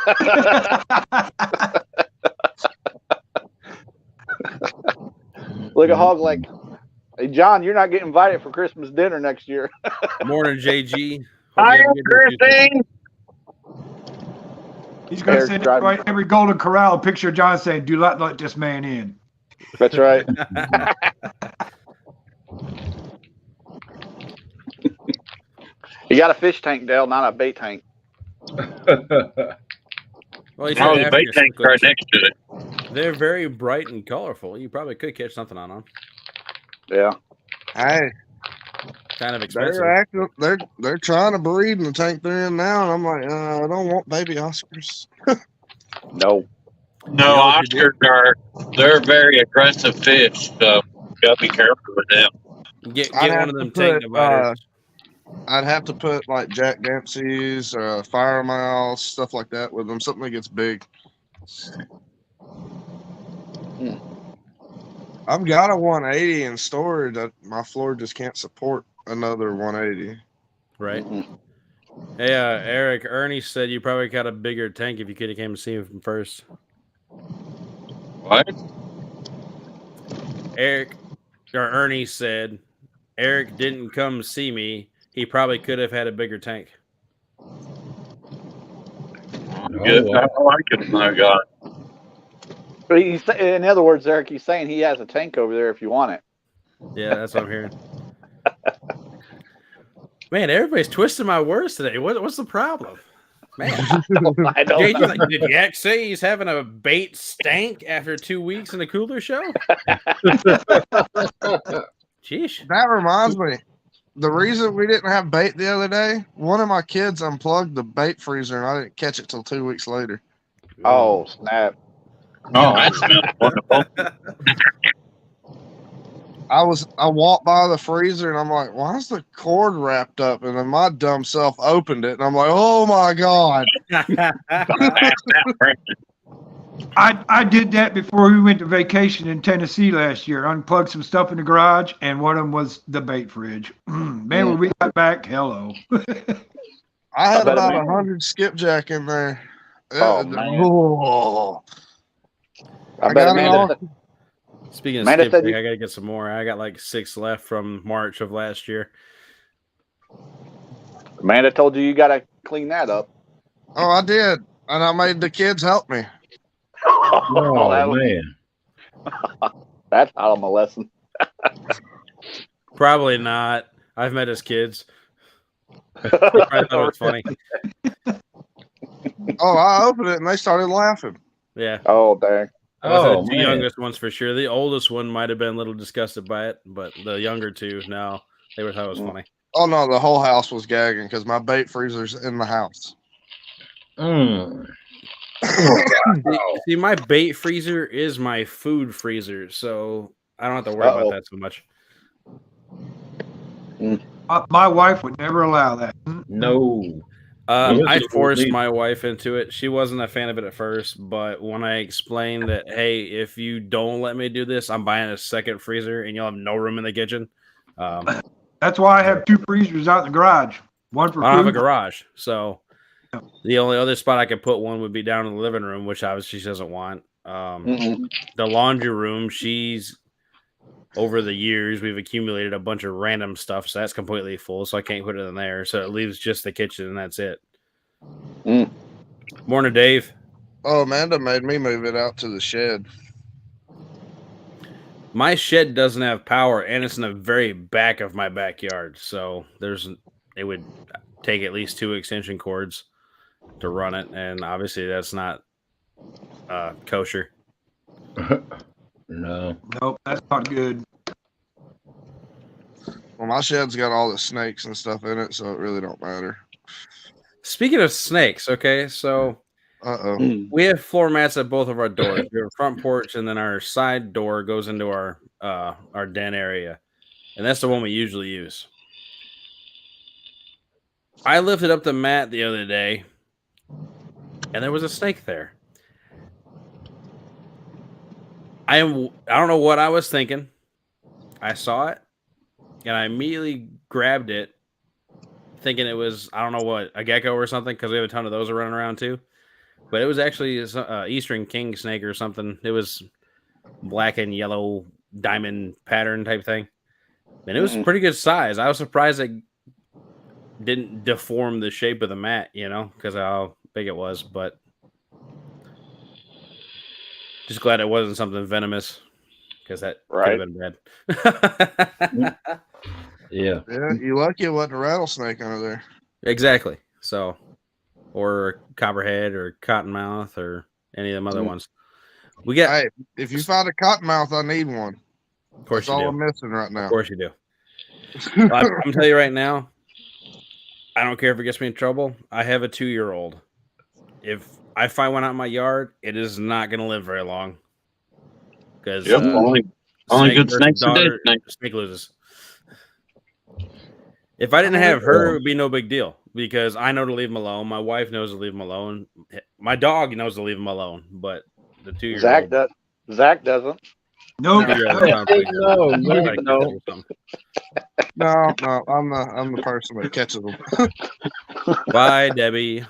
Look at Hog like, hey, John, you're not getting invited for Christmas dinner next year. Morning, JG. Hi, Christine. He's going to send every Golden Corral a picture of John saying, "Do not let this man in." That's right. You got a fish tank, Dale, not a bait tank. Well, the bait tank's right next to it. They're very bright and colorful. You probably could catch something on them. Yeah. Hey, kind of expensive. They're trying to breed in the tank they're in now, and I'm like, I don't want baby Oscars. No. No, Oscars they're very aggressive fish, so you gotta be careful with them. Get one of them tank dividers. I'd have to put like Jack Dempsey's, Fire Mouse, stuff like that with them. Something that gets big. I've got a 180 in storage that my floor just can't support another 180. Right. Hey, Eric, Ernie said you probably got a bigger tank if you could have came to see him first. What? Ernie said Eric didn't come see me. He probably could have had a bigger tank. Good. I like it, my God. But in other words, Eric, he's saying he has a tank over there if you want it. Yeah, that's what I'm hearing. Man, everybody's twisting my words today. What's the problem? Man, I don't know. Like, did Yak say he's having a bait stank after 2 weeks in the cooler show? Sheesh. That reminds me. The reason we didn't have bait the other day, one of my kids unplugged the bait freezer and I didn't catch it till 2 weeks later. Oh, snap. Oh, that smells wonderful. I walked by the freezer and I'm like, why is the cord wrapped up? And then my dumb self opened it and I'm like, oh my God. I did that before we went to vacation in Tennessee last year. Unplugged some stuff in the garage, and one of them was the bait fridge. Man, when we got back, hello. I had bet about it- 100 skipjack in there. Oh, man. Oh. I bet got it Amanda all. said, Speaking of Amanda said skipjack, I gotta get some more. I got like 6 left from March of last year. Amanda told you got to clean that up. Oh, I did. And I made the kids help me. Oh, that was- man. That's out of my lesson. Probably not. I've met his kids. I thought it was funny. Oh, I opened it and they started laughing. Yeah. Oh, dang. Those are the two man. youngest ones for sure. The oldest one might have been a little disgusted by it, but the younger two, no, they were thought it was funny. Oh, no, the whole house was gagging because my bait freezer's in the house. See, my bait freezer is my food freezer, so I don't have to worry about that so much. My wife would never allow that. No. I forced my wife into it. She wasn't a fan of it at first, but when I explained that, hey, if you don't let me do this, I'm buying a second freezer and you'll have no room in the kitchen. That's why I have 2 freezers out in the garage. One for I don't have a food. garage, so the only other spot I could put one would be down in the living room, which obviously she doesn't want. The laundry room, she's over the years we've accumulated a bunch of random stuff, so that's completely full, so I can't put it in there. So it leaves just the kitchen, and that's it. Morning, Dave. Oh, Amanda made me move it out to the shed. My shed doesn't have power, and it's in the very back of my backyard, so it would take at least 2 extension cords to run it, and obviously that's not kosher. No. Nope, that's not good. Well, my shed's got all the snakes and stuff in it, so it really don't matter. Speaking of snakes, okay, so we have floor mats at both of our doors. We have a front porch, and then our side door goes into our den area, and that's the one we usually use. I lifted up the mat the other day, and there was a snake there. I don't know what I was thinking. I saw it, and I immediately grabbed it, thinking it was, I don't know what, a gecko or something, because we have a ton of those running around too. But it was actually an Eastern king snake or something. It was black and yellow diamond pattern type thing. And it was pretty good size. I was surprised it didn't deform the shape of the mat, because of how big it was. But just glad it wasn't something venomous, because that could have been bad. Yeah. Yeah, you lucky it wasn't a rattlesnake under there. Exactly. So, or copperhead or cottonmouth or any of them other ones. We get. Hey, if you find a cottonmouth, I need one. Of course, That's you all do. I'm missing right now. Of course, you do. I'm telling you right now, I don't care if it gets me in trouble. I have a 2-year-old. If I find one out in my yard, it is not going to live very long. Because only good snakes are dead snakes. Snake loses. If I didn't have her, it would be no big deal, because I know to leave him alone. My wife knows to leave him alone. My dog knows to leave him alone, but the 2-year-old Zach doesn't. Nope. No, I'm the person that catches them. Bye, Debbie.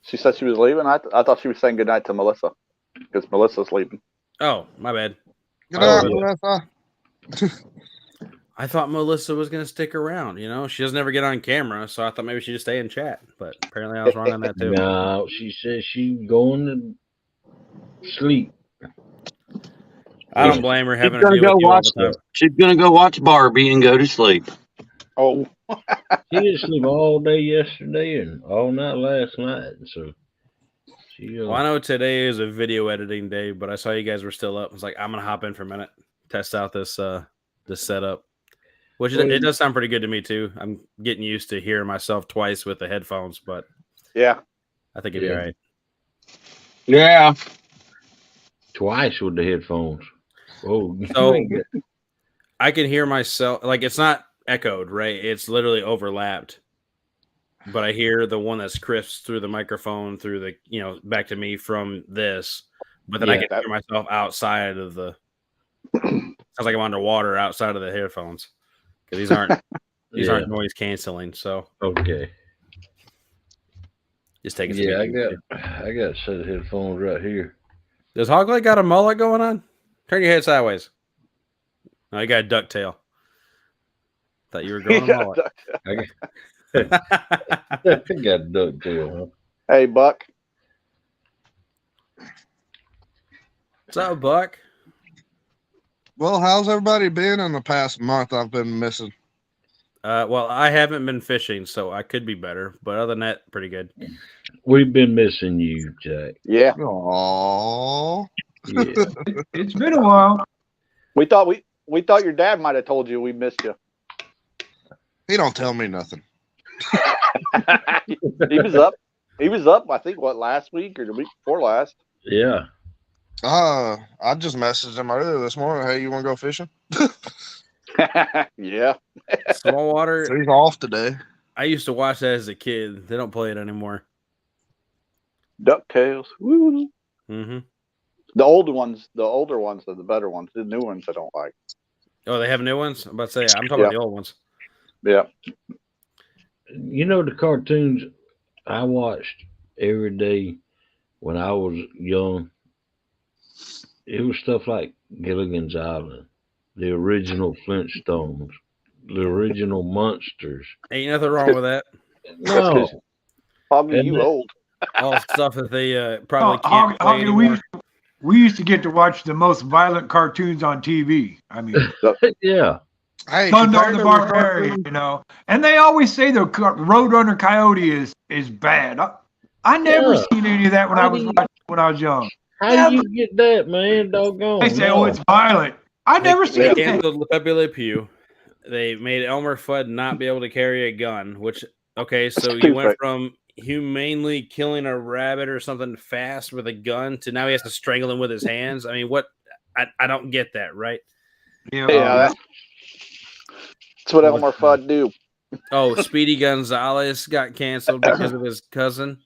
She said she was leaving. I thought she was saying goodnight to Melissa, because Melissa's leaving. Oh, my bad. Good night, Melissa. I thought Melissa was going to stick around. She doesn't ever get on camera, so I thought maybe she'd just stay and chat. But apparently I was wrong on that too. No, she said she's going to sleep. I don't blame her having She's to deal with you all the time. She's gonna go watch Barbie and go to sleep. Oh, She didn't sleep all day yesterday and all night last night. So she. Well, I know today is a video editing day, but I saw you guys were still up. I was like, I'm gonna hop in for a minute, test out this setup, which it does sound pretty good to me too. I'm getting used to hearing myself twice with the headphones, but yeah, I think it'd be all right. Yeah. twice with the headphones. Oh, So I can hear myself. Like, it's not echoed, right? It's literally overlapped. But I hear the one that's crisps through the microphone, through the, back to me from this. But then I can hear myself outside of the. Sounds like I'm underwater outside of the headphones, because these aren't noise canceling. So okay. Just take it. Yeah, I got a set of headphones right here. Does Hogleg got a mullet going on? Turn your head sideways. No, you got a ducktail. Thought you were growing a mullet. I got a ducktail, huh? Hey, Buck. What's up, Buck? Well, how's everybody been in the past month? I've been missing. Well, I haven't been fishing, so I could be better. But other than that, pretty good. We've been missing you, Jack. Yeah. Aww. Yeah. It's been a while. We thought your dad might have told you we missed you. He don't tell me nothing. He was up. He was up. I think last week or the week before last. Yeah. I just messaged him earlier this morning. Hey, you want to go fishing? Yeah. Small water. So he's off today. I used to watch that as a kid. They don't play it anymore. DuckTales. Woo. Mm-hmm. The older ones are the better ones. The new ones I don't like. Oh, they have new ones? I'm about to say, I'm talking about the old ones. Yeah. You know, the cartoons I watched every day when I was young, it was stuff like Gilligan's Island, the original Flintstones, the original Monsters. Ain't nothing wrong with that. No. Hoggy, you old. All stuff that they probably can't play anymore. We used to get to watch the most violent cartoons on TV. I mean, yeah. Hey, Thunder the Barbarian, and they always say the Roadrunner Coyote is bad. I never seen any of that when I was young. How do you get that, man? Doggone. They say, it's violent. I never seen They that. canceled Pepe Le Pew. They made Elmer Fudd not be able to carry a gun, which, okay, so you went from humanely killing a rabbit or something fast with a gun to now he has to strangle him with his hands. I mean, what? I don't get that, right? Yeah, that's what Elmer Fudd do. Oh, Speedy Gonzalez got canceled because of his cousin.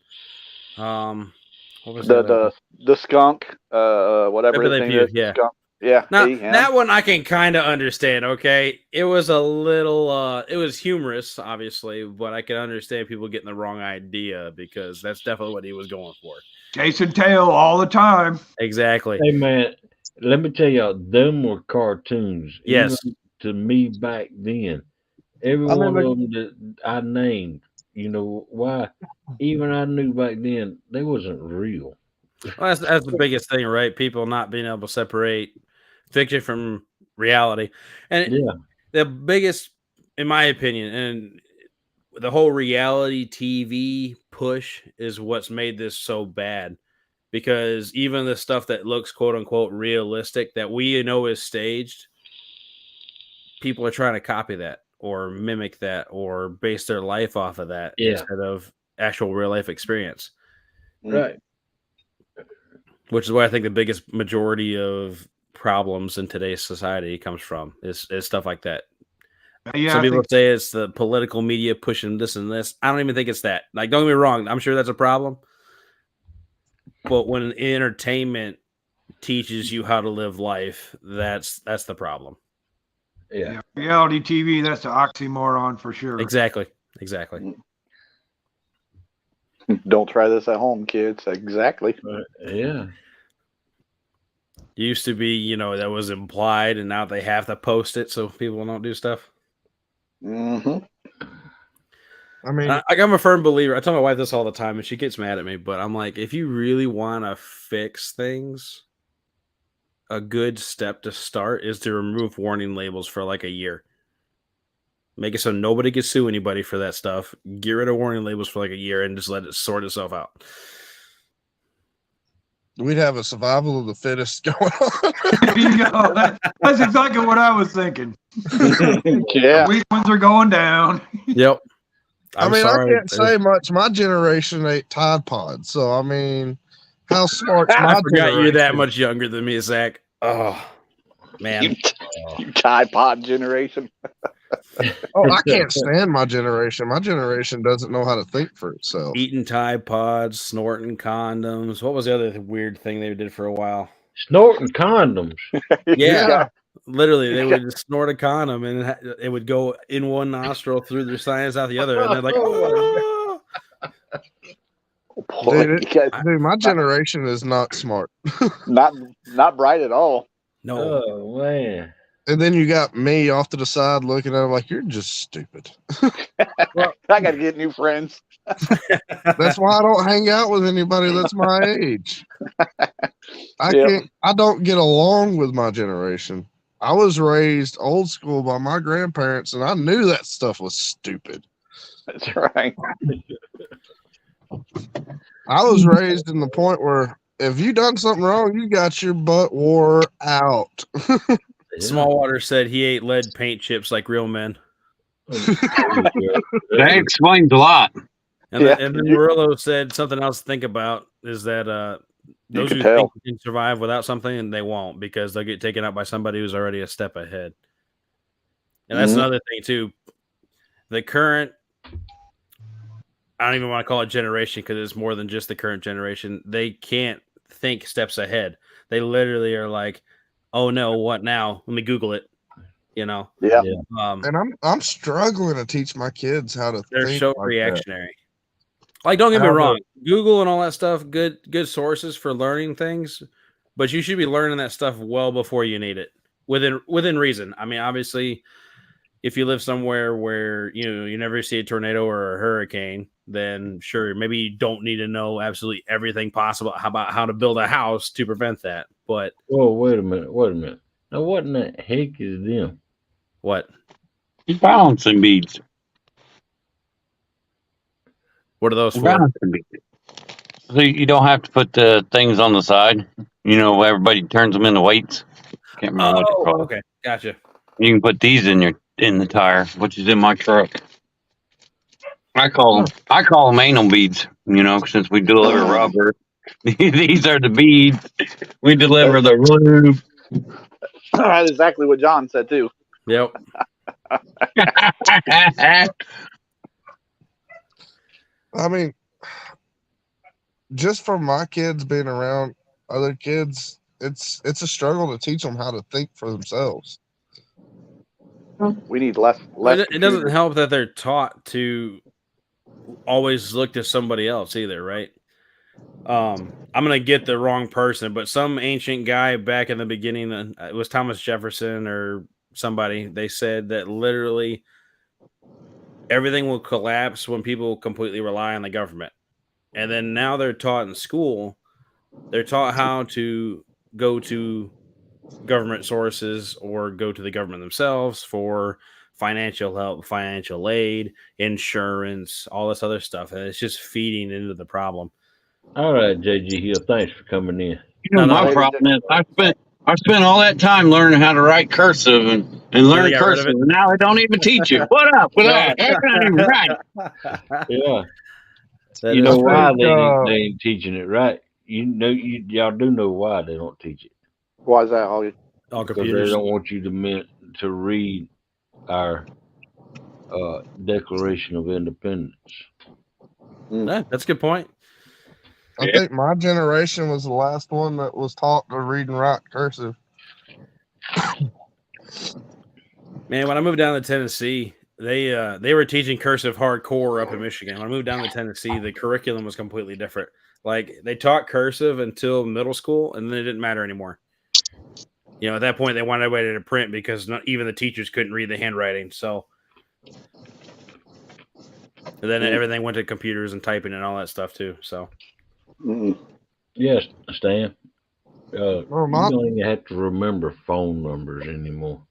What was the skunk? Whatever his name is. Yeah. Skunk. Yeah. Now, that one I can kind of understand, okay? It was a little, it was humorous, obviously, but I can understand people getting the wrong idea because that's definitely what he was going for. Chasing tail all the time. Exactly. Hey, man, let me tell y'all, them were cartoons. Yes. Even to me back then. Every one of them that I named, why? Even I knew back then, they wasn't real. Well, that's the biggest thing, right? People not being able to separate fiction from reality. And the biggest, in my opinion, and the whole reality TV push is what's made this so bad. Because even the stuff that looks quote unquote realistic that we know is staged, people are trying to copy that or mimic that or base their life off of that instead of actual real life experience. Right. Which is why I think the biggest majority of problems in today's society comes from is stuff like that. Yeah, some people say it's the political media pushing this and this. I don't even think it's that. Like, don't get me wrong. I'm sure that's a problem. But when entertainment teaches you how to live life, that's the problem. Yeah. Reality TV, that's an oxymoron for sure. Exactly. Don't try this at home, kids. Exactly. Yeah. Used to be, that was implied, and now they have to post it so people don't do stuff. Mm-hmm. I mean, I'm a firm believer. I tell my wife this all the time, and she gets mad at me, but I'm like, if you really want to fix things, a good step to start is to remove warning labels for like a year. Make it so nobody can sue anybody for that stuff. Get rid of warning labels for like a year and just let it sort itself out. We'd have a survival of the fittest going on. There you go. That's exactly what I was thinking. Yeah. Weak ones are going down. Yep. I can't say much. My generation ate Tide Pods, so I mean, how smart's I my forgot you're that generation? much younger than me, Zach. Oh, man. You Tide Pod generation. Oh, I can't stand my generation. My generation doesn't know how to think for itself. Eating Tide Pods, snorting condoms. What was the other weird thing they did for a while? Snorting condoms. Yeah. Literally, they would just snort a condom and it would go in one nostril through their sinus out the other. And they're like, oh. Dude, my generation is not smart. not bright at all. No. Oh, man. And then you got me off to the side looking at him like, you're just stupid. I got to get new friends. That's why I don't hang out with anybody that's my age. I don't get along with my generation. I was raised old school by my grandparents, and I knew that stuff was stupid. That's right. I was raised in the point where if you done something wrong, you got your butt wore out. Smallwater said he ate lead paint chips like real men. That explains a lot. And then Murillo said something else to think about is that those who think they can survive without something, and they won't, because they'll get taken out by somebody who's already a step ahead. And that's another thing too. The current, I don't even want to call it generation because it's more than just the current generation. They can't think steps ahead. They literally are like, "Oh no, what now? Let me Google it." You know? Yeah. And I'm struggling to teach my kids how to. They're think so like reactionary. Like, don't get me wrong, Google and all that stuff, good sources for learning things, but you should be learning that stuff well before you need it, within reason. I mean, obviously, if you live somewhere where you never see a tornado or a hurricane, then sure, maybe you don't need to know absolutely everything possible about how to build a house to prevent that. But wait a minute. Now, what in the heck is them? What? Balancing beads. What are those for? Balancing beads. So you don't have to put the things on the side. Everybody turns them into weights. Can't remember what they're called. Okay, gotcha. You can put these in the tire, which is in my truck. I call them anal beads. Since we deliver rubber, these are the beads. We deliver the lube. That's exactly what John said too. Yep. I mean, just from my kids being around other kids, it's a struggle to teach them how to think for themselves. We need less. It doesn't help that they're taught to always look to somebody else either, right? I'm gonna get the wrong person, but some ancient guy back in the beginning, it was Thomas Jefferson or somebody. They said that literally everything will collapse when people completely rely on the government. And then now they're taught in school, they're taught how to go to government sources or go to the government themselves for financial help, financial aid, insurance, all this other stuff. And it's just feeding into the problem. All right, JG Hill, thanks for coming in. My problem is I spent all that time learning how to write cursive and learn cursive, and now they don't even teach you. What up with that? That's not even right. Yeah. You know why they ain't teaching it right? Y'all do know why they don't teach it. Why is that? All because computers. They don't want you to read our Declaration of Independence. Yeah, that's a good point. I think my generation was the last one that was taught to read and write cursive. Man, when I moved down to Tennessee, they were teaching cursive hardcore up in Michigan. When I moved down to Tennessee, the curriculum was completely different. Like, they taught cursive until middle school, and then it didn't matter anymore. At that point, they wanted everybody to print because even the teachers couldn't read the handwriting. So, and then everything went to computers and typing and all that stuff too. So, yes, Stan. You don't even have to remember phone numbers anymore.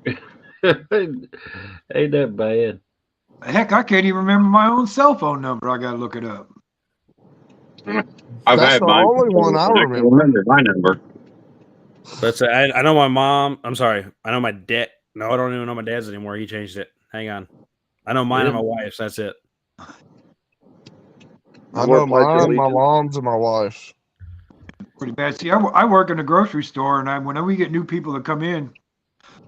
Ain't that bad? Heck, I can't even remember my own cell phone number. I got to look it up. That's the only one I remember. My number. But I know my mom. I'm sorry. I know my dad. No, I don't even know my dad's anymore. He changed it. Hang on. I know mine and my wife's. That's it. I We're know Pledge of mine, my Allegiance. mom's, and my wife. Pretty bad. See, I work in a grocery store, and when we get new people that come in,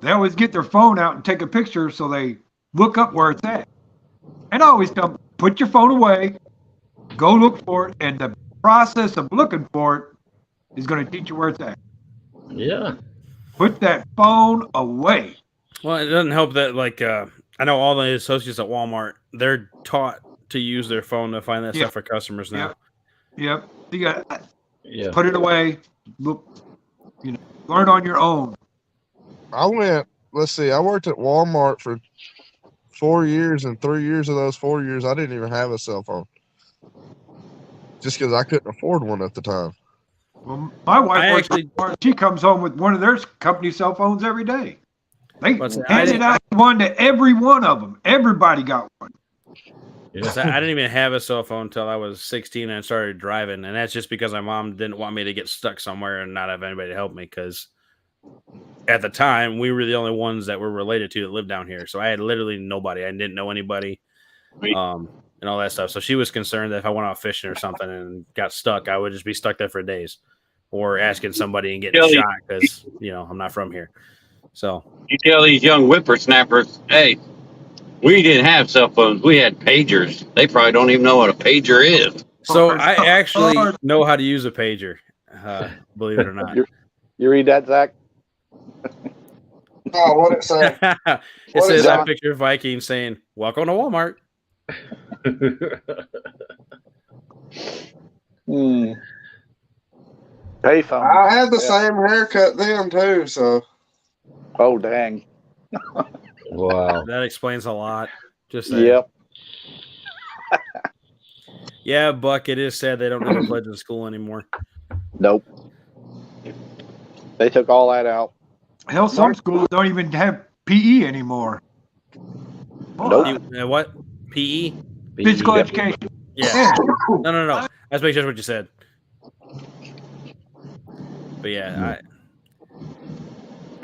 they always get their phone out and take a picture so they look up where it's at. And I always tell them, put your phone away, go look for it, and the process of looking for it is going to teach you where it's at. Yeah. Put that phone away. Well, it doesn't help that, like, I know all the associates at Walmart, they're taught to use their phone to find that stuff for customers now. Yep. You got Yeah. put it away. Look, learn on your own. I worked at Walmart for 4 years, and 3 years of those 4 years, I didn't even have a cell phone. Just because I couldn't afford one at the time. Well, my wife works at Walmart. She comes home with one of their company cell phones every day. They handed out one to every one of them. Everybody got one. Yes, I didn't even have a cell phone until I was 16 and started driving, and that's just because my mom didn't want me to get stuck somewhere and not have anybody to help me, because at the time, we were the only ones that were related to that lived down here. So I had literally nobody. I didn't know anybody, and all that stuff. So she was concerned that if I went out fishing or something and got stuck, I would just be stuck there for days, or asking somebody and getting shot because, I'm not from here. So you tell these young whippersnappers, hey, we didn't have cell phones. We had pagers. They probably don't even know what a pager is. So I actually know how to use a pager, believe it or not. You read that, Zach? Oh, what it say? It says, I picture Vikings saying, welcome to Walmart. Payphone. I had the same haircut then, too, so. Oh, dang. Wow. That explains a lot. Just saying. Yep. Yeah, Buck, it is sad they don't do the pledge in school anymore. Nope. They took all that out. Hell, some schools don't even have PE anymore. Nope. What? PE? Physical education. Yeah. No. That's just what you said. But yeah,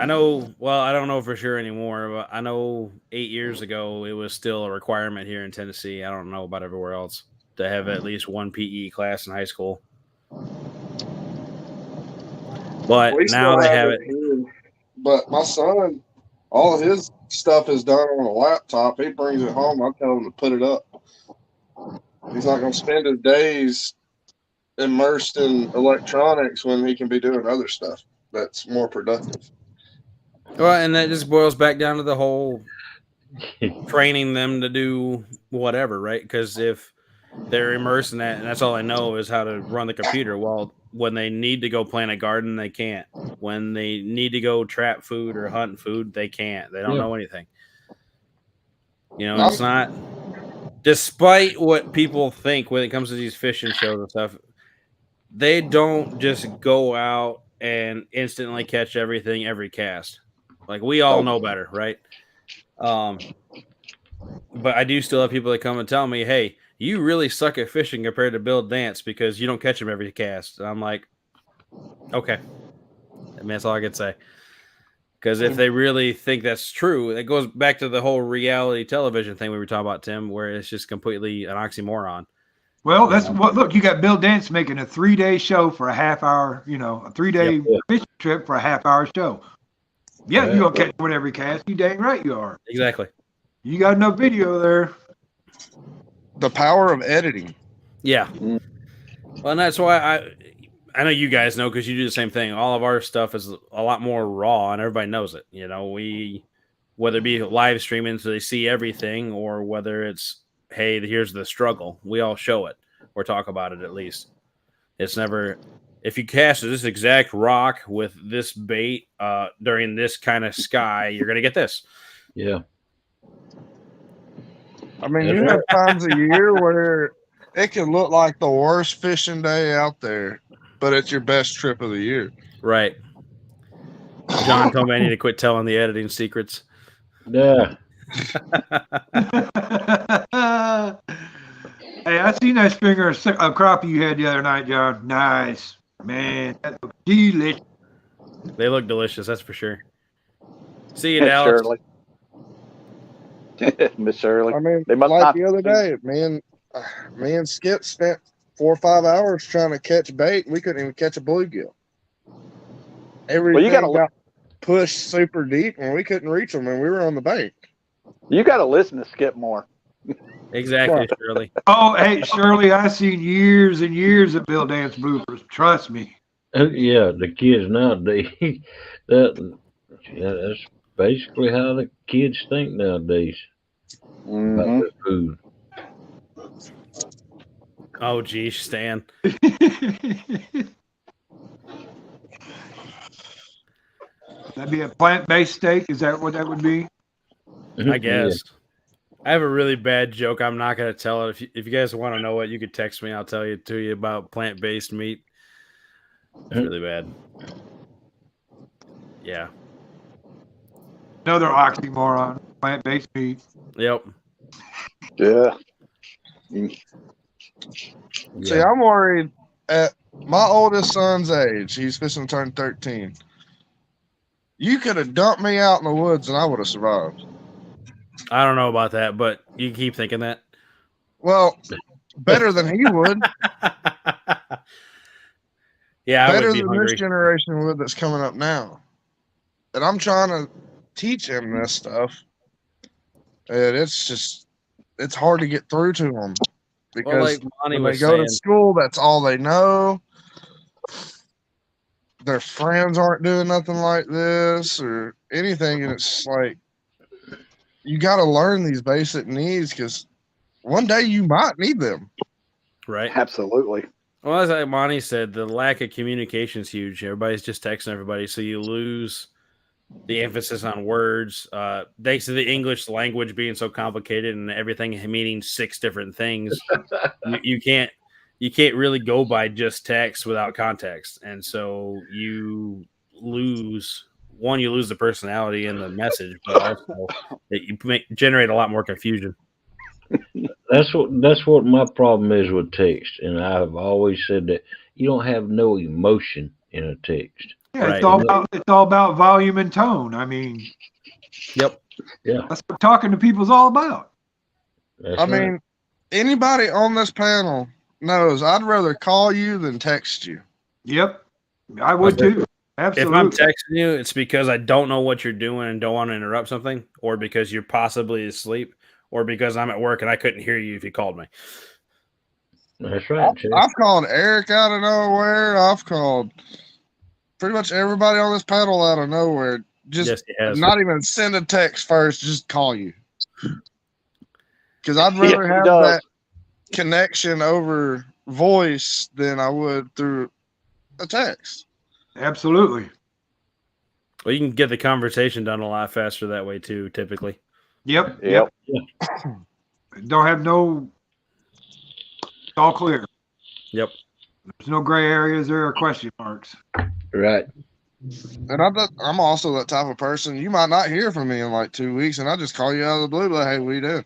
I know, well, I don't know for sure anymore, but I know 8 years ago it was still a requirement here in Tennessee. I don't know about everywhere else to have at least one PE class in high school. But now they have it. Here. But my son, all of his stuff is done on a laptop. He brings it home. I tell him to put it up. He's not going to spend his days immersed in electronics when he can be doing other stuff that's more productive. Well, and that just boils back down to the whole training them to do whatever, right? Because if they're immersed in that and that's all they know is how to run the computer, well, when they need to go plant a garden, they can't. When they need to go trap food or hunt food, they can't. They don't know anything. It's not, despite what people think when it comes to these fishing shows and stuff, they don't just go out and instantly catch everything every cast. Like, we all know better, right? But I do still have people that come and tell me, hey, you really suck at fishing compared to Bill Dance because you don't catch them every cast. And I'm like, okay. I mean, that's all I can say. Because if they really think that's true, it goes back to the whole reality television thing we were talking about, Tim, where it's just completely an oxymoron. Well, that's what. Look, you got Bill Dance making a 3-day show for a half hour. A 3-day fishing trip for a half-hour show. Yeah, you're gonna catch one every cast. You dang right you are. Exactly. You got enough video there. The power of editing. Yeah. Well, and that's why I know you guys know because you do the same thing. All of our stuff is a lot more raw, and everybody knows it. We, whether it be live streaming so they see everything, or whether it's, hey, here's the struggle, we all show it or talk about it at least. It's never, if you cast this exact rock with this bait during this kind of sky, you're going to get this. Yeah. I mean, you have times a year where it can look like the worst fishing day out there, but it's your best trip of the year. Right. John told me I need to quit telling the editing secrets. Yeah. Hey, I seen that stringer of crappie you had the other night, John. Nice. Man, that looks delicious. They look delicious, that's for sure. See you, Alex. Miss Shirley. I mean, they must like not the other day, me and Me and Skip spent 4 or 5 hours trying to catch bait. We couldn't even catch a bluegill. Everything got pushed super deep, and we couldn't reach them, and we were on the bank. You got to listen to Skip more. Exactly, Shirley. Oh, hey, Shirley, I've seen years and years of Bill Dance bloopers. Trust me. Yeah, the kids nowadays, that's basically how the kids think nowadays about their food. Oh, geez, Stan. That'd be a plant-based steak? Is that what that would be? I guess. I have a really bad joke. I'm not going to tell it. If you guys want to know it, you could text me. I'll tell you to you about plant-based meat. It's really bad. Yeah. Another oxymoron. Plant-based meat. Yep. Yeah. See, I'm worried at my oldest son's age. He's fixing to turn 13. You could have dumped me out in the woods and I would have survived. I don't know about that, but you keep thinking that. Well, better than he would. Yeah, better I would be than hungry. this generation would that's coming up now. And I'm trying to teach him this stuff. And it's hard to get through to them. Because like Monty when they was go to saying- school, that's all they know. Their friends aren't doing nothing like this or anything. And it's like, you got to learn these basic needs because one day you might need them. Right. Absolutely. Well, as like Monty said, the lack of communication is huge. Everybody's just texting everybody, so you lose the emphasis on words. Thanks to the English language being so complicated and everything meaning 6 different things, you can't really go by just text without context, and so you lose the personality in the message, but also you generate a lot more confusion. That's what my problem is with text, and I've always said that you don't have no emotion in a text. Yeah, Right. it's all about volume and tone. I mean, Yep. Yeah. that's what talking to people is all about. That's I right. mean, anybody on this panel knows I'd rather call you than text you. Yep, I would too. Absolutely. If I'm texting you, it's because I don't know what you're doing and don't want to interrupt something, or because you're possibly asleep, or because I'm at work and I couldn't hear you if you called me. That's right. I've called Eric out of nowhere. I've called pretty much everybody on this panel out of nowhere. Just Yes, he has. not even send a text first, just call you. Because I'd rather he have does. that connection over voice than I would through a text. Absolutely. Well, you can get the conversation done a lot faster that way too, typically. Yep. Yep. Don't have no. It's all clear. Yep. There's no gray areas. There are question marks. Right. And I'm also that type of person. You might not hear from me in like 2 weeks, and I just call you out of the blue, like, hey, what you doing?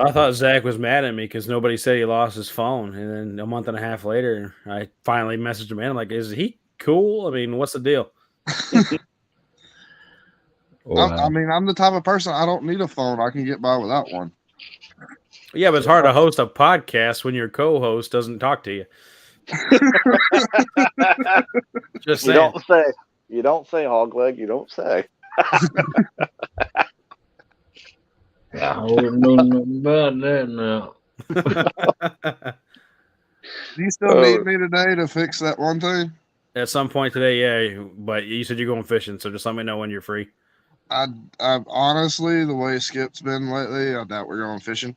I thought Zach was mad at me because nobody said he lost his phone, and then a month and a half later, I finally messaged him in. I'm like, "Is he cool? I mean, what's the deal?" I mean, I'm the type of person, I don't need a phone. I can get by without one. Yeah, but it's hard to host a podcast when your co-host doesn't talk to you. Just You saying. don't say hog leg. You don't say. I wouldn't know nothing about that now. Do you still need me today to fix that one thing? At some point today, yeah. But you said you're going fishing, so just let me know when you're free. I honestly, the way Skip's been lately, I doubt we're going fishing.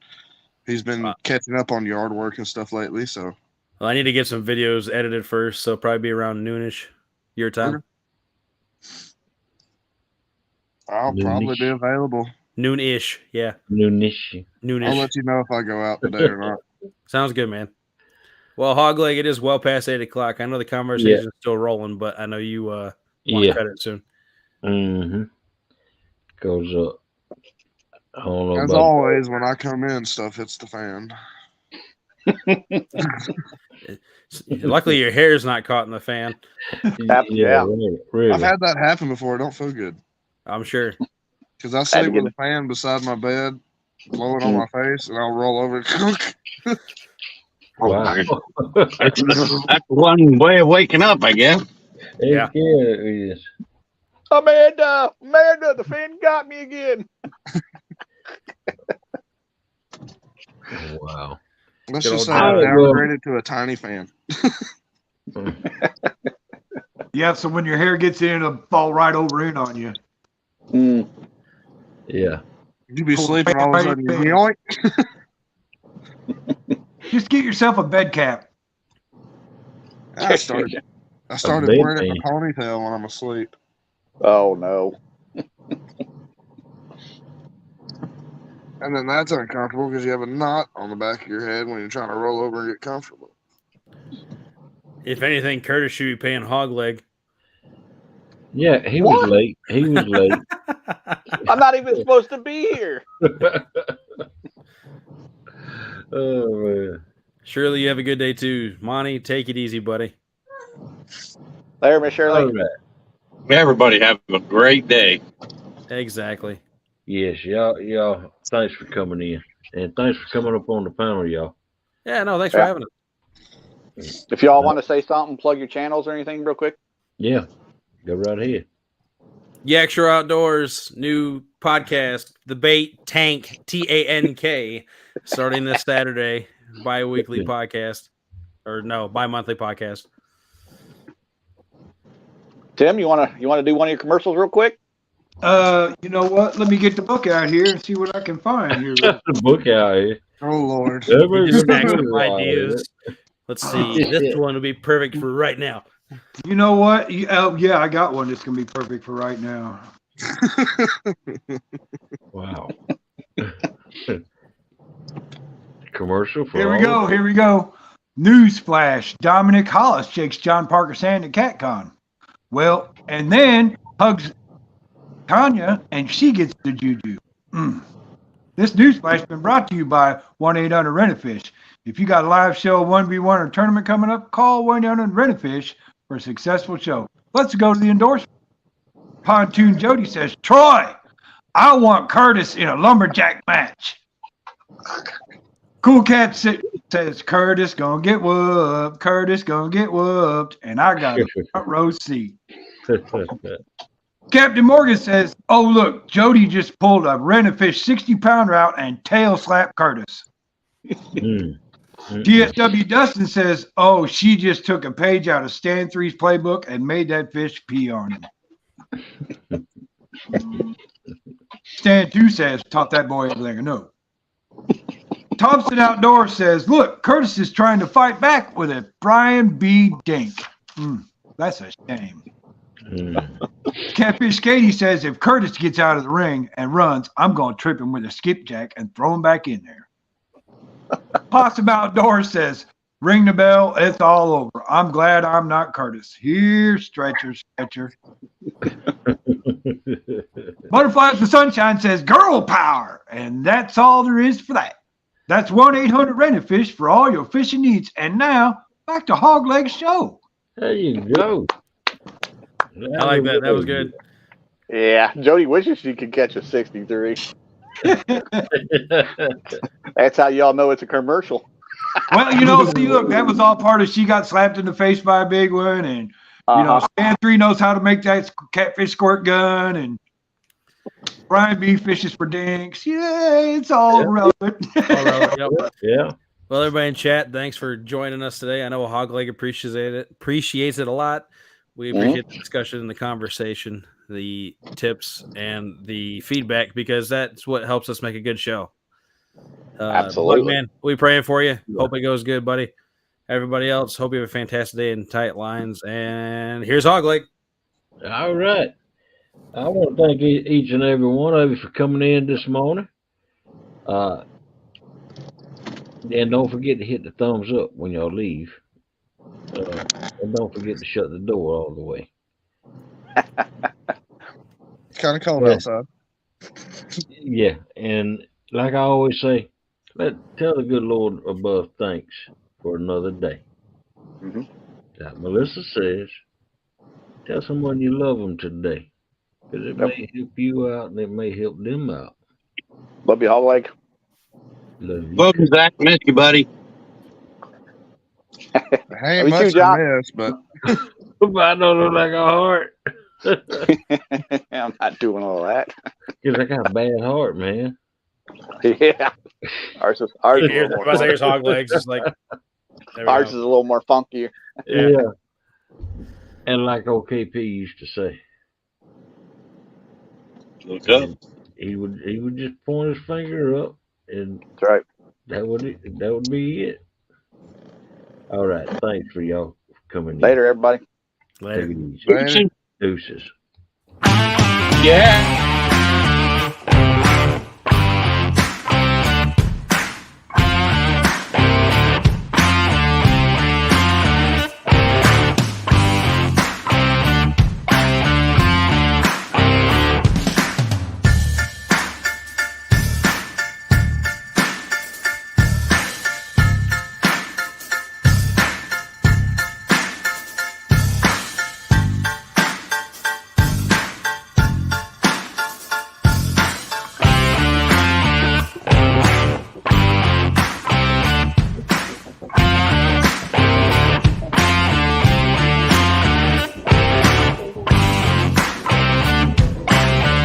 He's been catching up on yard work and stuff lately, so. Well, I need to get some videos edited first, so probably be around noonish your time. Okay. I'll probably be available. Noonish, yeah. Noonish. I'll let you know if I go out today or not. Sounds good, man. Well, Hogleg, it is well past 8 o'clock. I know the conversation's still rolling, but I know you want to cut it soon. Mm-hmm. Goes up. I don't know As about always, when I come in, stuff hits the fan. Luckily, your hair's not caught in the fan. Yeah, really. I've had that happen before. It don't feel good. I'm sure. Because I sleep with a fan beside my bed, blow it on my face, and I'll roll over and cook. Wow. That's one way of waking up, I guess. Yeah. It is. Amanda, the fan got me again. Wow. Let's Good just old say I Johnny. downgraded to a tiny fan. Yeah, so when your hair gets in, it'll fall right over in on you. Mm. Yeah. You be Cool. sleeping, all of a sudden, you yoink. Just get yourself a bed cap. I started bed wearing it in fan. a ponytail when I'm asleep. Oh no. And then that's uncomfortable because you have a knot on the back of your head when you're trying to roll over and get comfortable. If anything, Curtis should be paying hog leg. Yeah, he What? was late. He was late. I'm not even supposed to be here. Oh man. Shirley, you have a good day too. Monty, take it easy, buddy. There, Miss Shirley. All right. Everybody have a great day. Exactly. Yes, y'all. Thanks for coming in, and thanks for coming up on the panel, y'all. Yeah, no, thanks for Yeah. having us. If y'all want to say something, plug your channels or anything real quick. Yeah, go right ahead. Yakshire Outdoors, new podcast, The Bait Tank, TANK, starting this Saturday, bi-weekly podcast. Or no, bi-monthly podcast. Tim, you wanna do one of your commercials real quick? You know what? Let me get the book out here and see what I can find here. The book out here. Oh Lord. You just stacked Everybody's some ideas. Let's see. This one would be perfect for right now. You know what? Yeah, I got one that's gonna be perfect for right now. Wow. Commercial for Here we all- go. Here we go. Newsflash: Dominic Hollis shakes John Parker's hand at CatCon. Well, and then hugs Tanya, and she gets the juju. This newsflash has been brought to you by 1-800-RENT-A-FISH. If you got a live show, 1v1, or tournament coming up, call 1-800-RENT-A-FISH for a successful show. Let's go to the endorsement. Pontoon Jody says, Troy, I want Curtis in a lumberjack match. Cool Cat says, Curtis gonna get whooped. Curtis gonna get whooped. And I got a front row seat. Captain Morgan says, oh, look, Jody just pulled a Rent-A-Fish 60-pounder out and tail slapped Curtis. TSW Dustin says, oh, she just took a page out of Stan 3's playbook and made that fish pee on him. Stan 2 says, taught that boy everything I know. Thompson Outdoors says, look, Curtis is trying to fight back with a Brian B. Dink. That's a shame. Catfish Katie says, if Curtis gets out of the ring and runs, I'm going to trip him with a skipjack and throw him back in there. Possum Outdoors says, ring the bell, it's all over. I'm glad I'm not Curtis. Here, stretcher. Butterflies with Sunshine says, girl power. And that's all there is for that. That's 1-800-RENT-A-FISH for all your fishing needs. And now, back to Hog Leg Show. There you go. I like that. That was good. Yeah, Jody wishes she could catch a 63. That's how y'all know it's a commercial. Well, see, look, that was all part of she got slapped in the face by a big one. And, Stan 3 knows how to make that catfish squirt gun. And Brian B. fishes for dinks. Yeah, it's all relevant. Yeah. Well, everybody in chat, thanks for joining us today. I know Hogleg appreciates it a lot. We appreciate the discussion and the conversation, the tips, and the feedback, because that's what helps us make a good show. Absolutely. Man, we praying for you. Yeah. Hope it goes good, buddy. Everybody else, hope you have a fantastic day in tight lines. And here's Hogleg. All right. I want to thank each and every one of you for coming in this morning. And don't forget to hit the thumbs up when y'all leave. And don't forget to shut the door all the way. Kind of cold outside. Yeah, and like I always say, tell the good Lord above thanks for another day. Like Melissa says, tell someone you love them today, because it may help you out and it may help them out. Love you, Hog Leg. Love you. Welcome, Zach. Miss you, buddy. I ain't Me too, much to John. miss, but I don't look like a heart. I'm not doing all that. Cause I got a bad heart, man. Yeah. Ours is a little more funky. Here's hog legs. Just like there we Ours go. is a little more funkier. Yeah. And like OKP used to say, Look up. he would just point his finger up, and That's right. that would be it. All right, thanks for y'all coming Later, everybody. in. Take it easy. Later. Deuces. Yeah.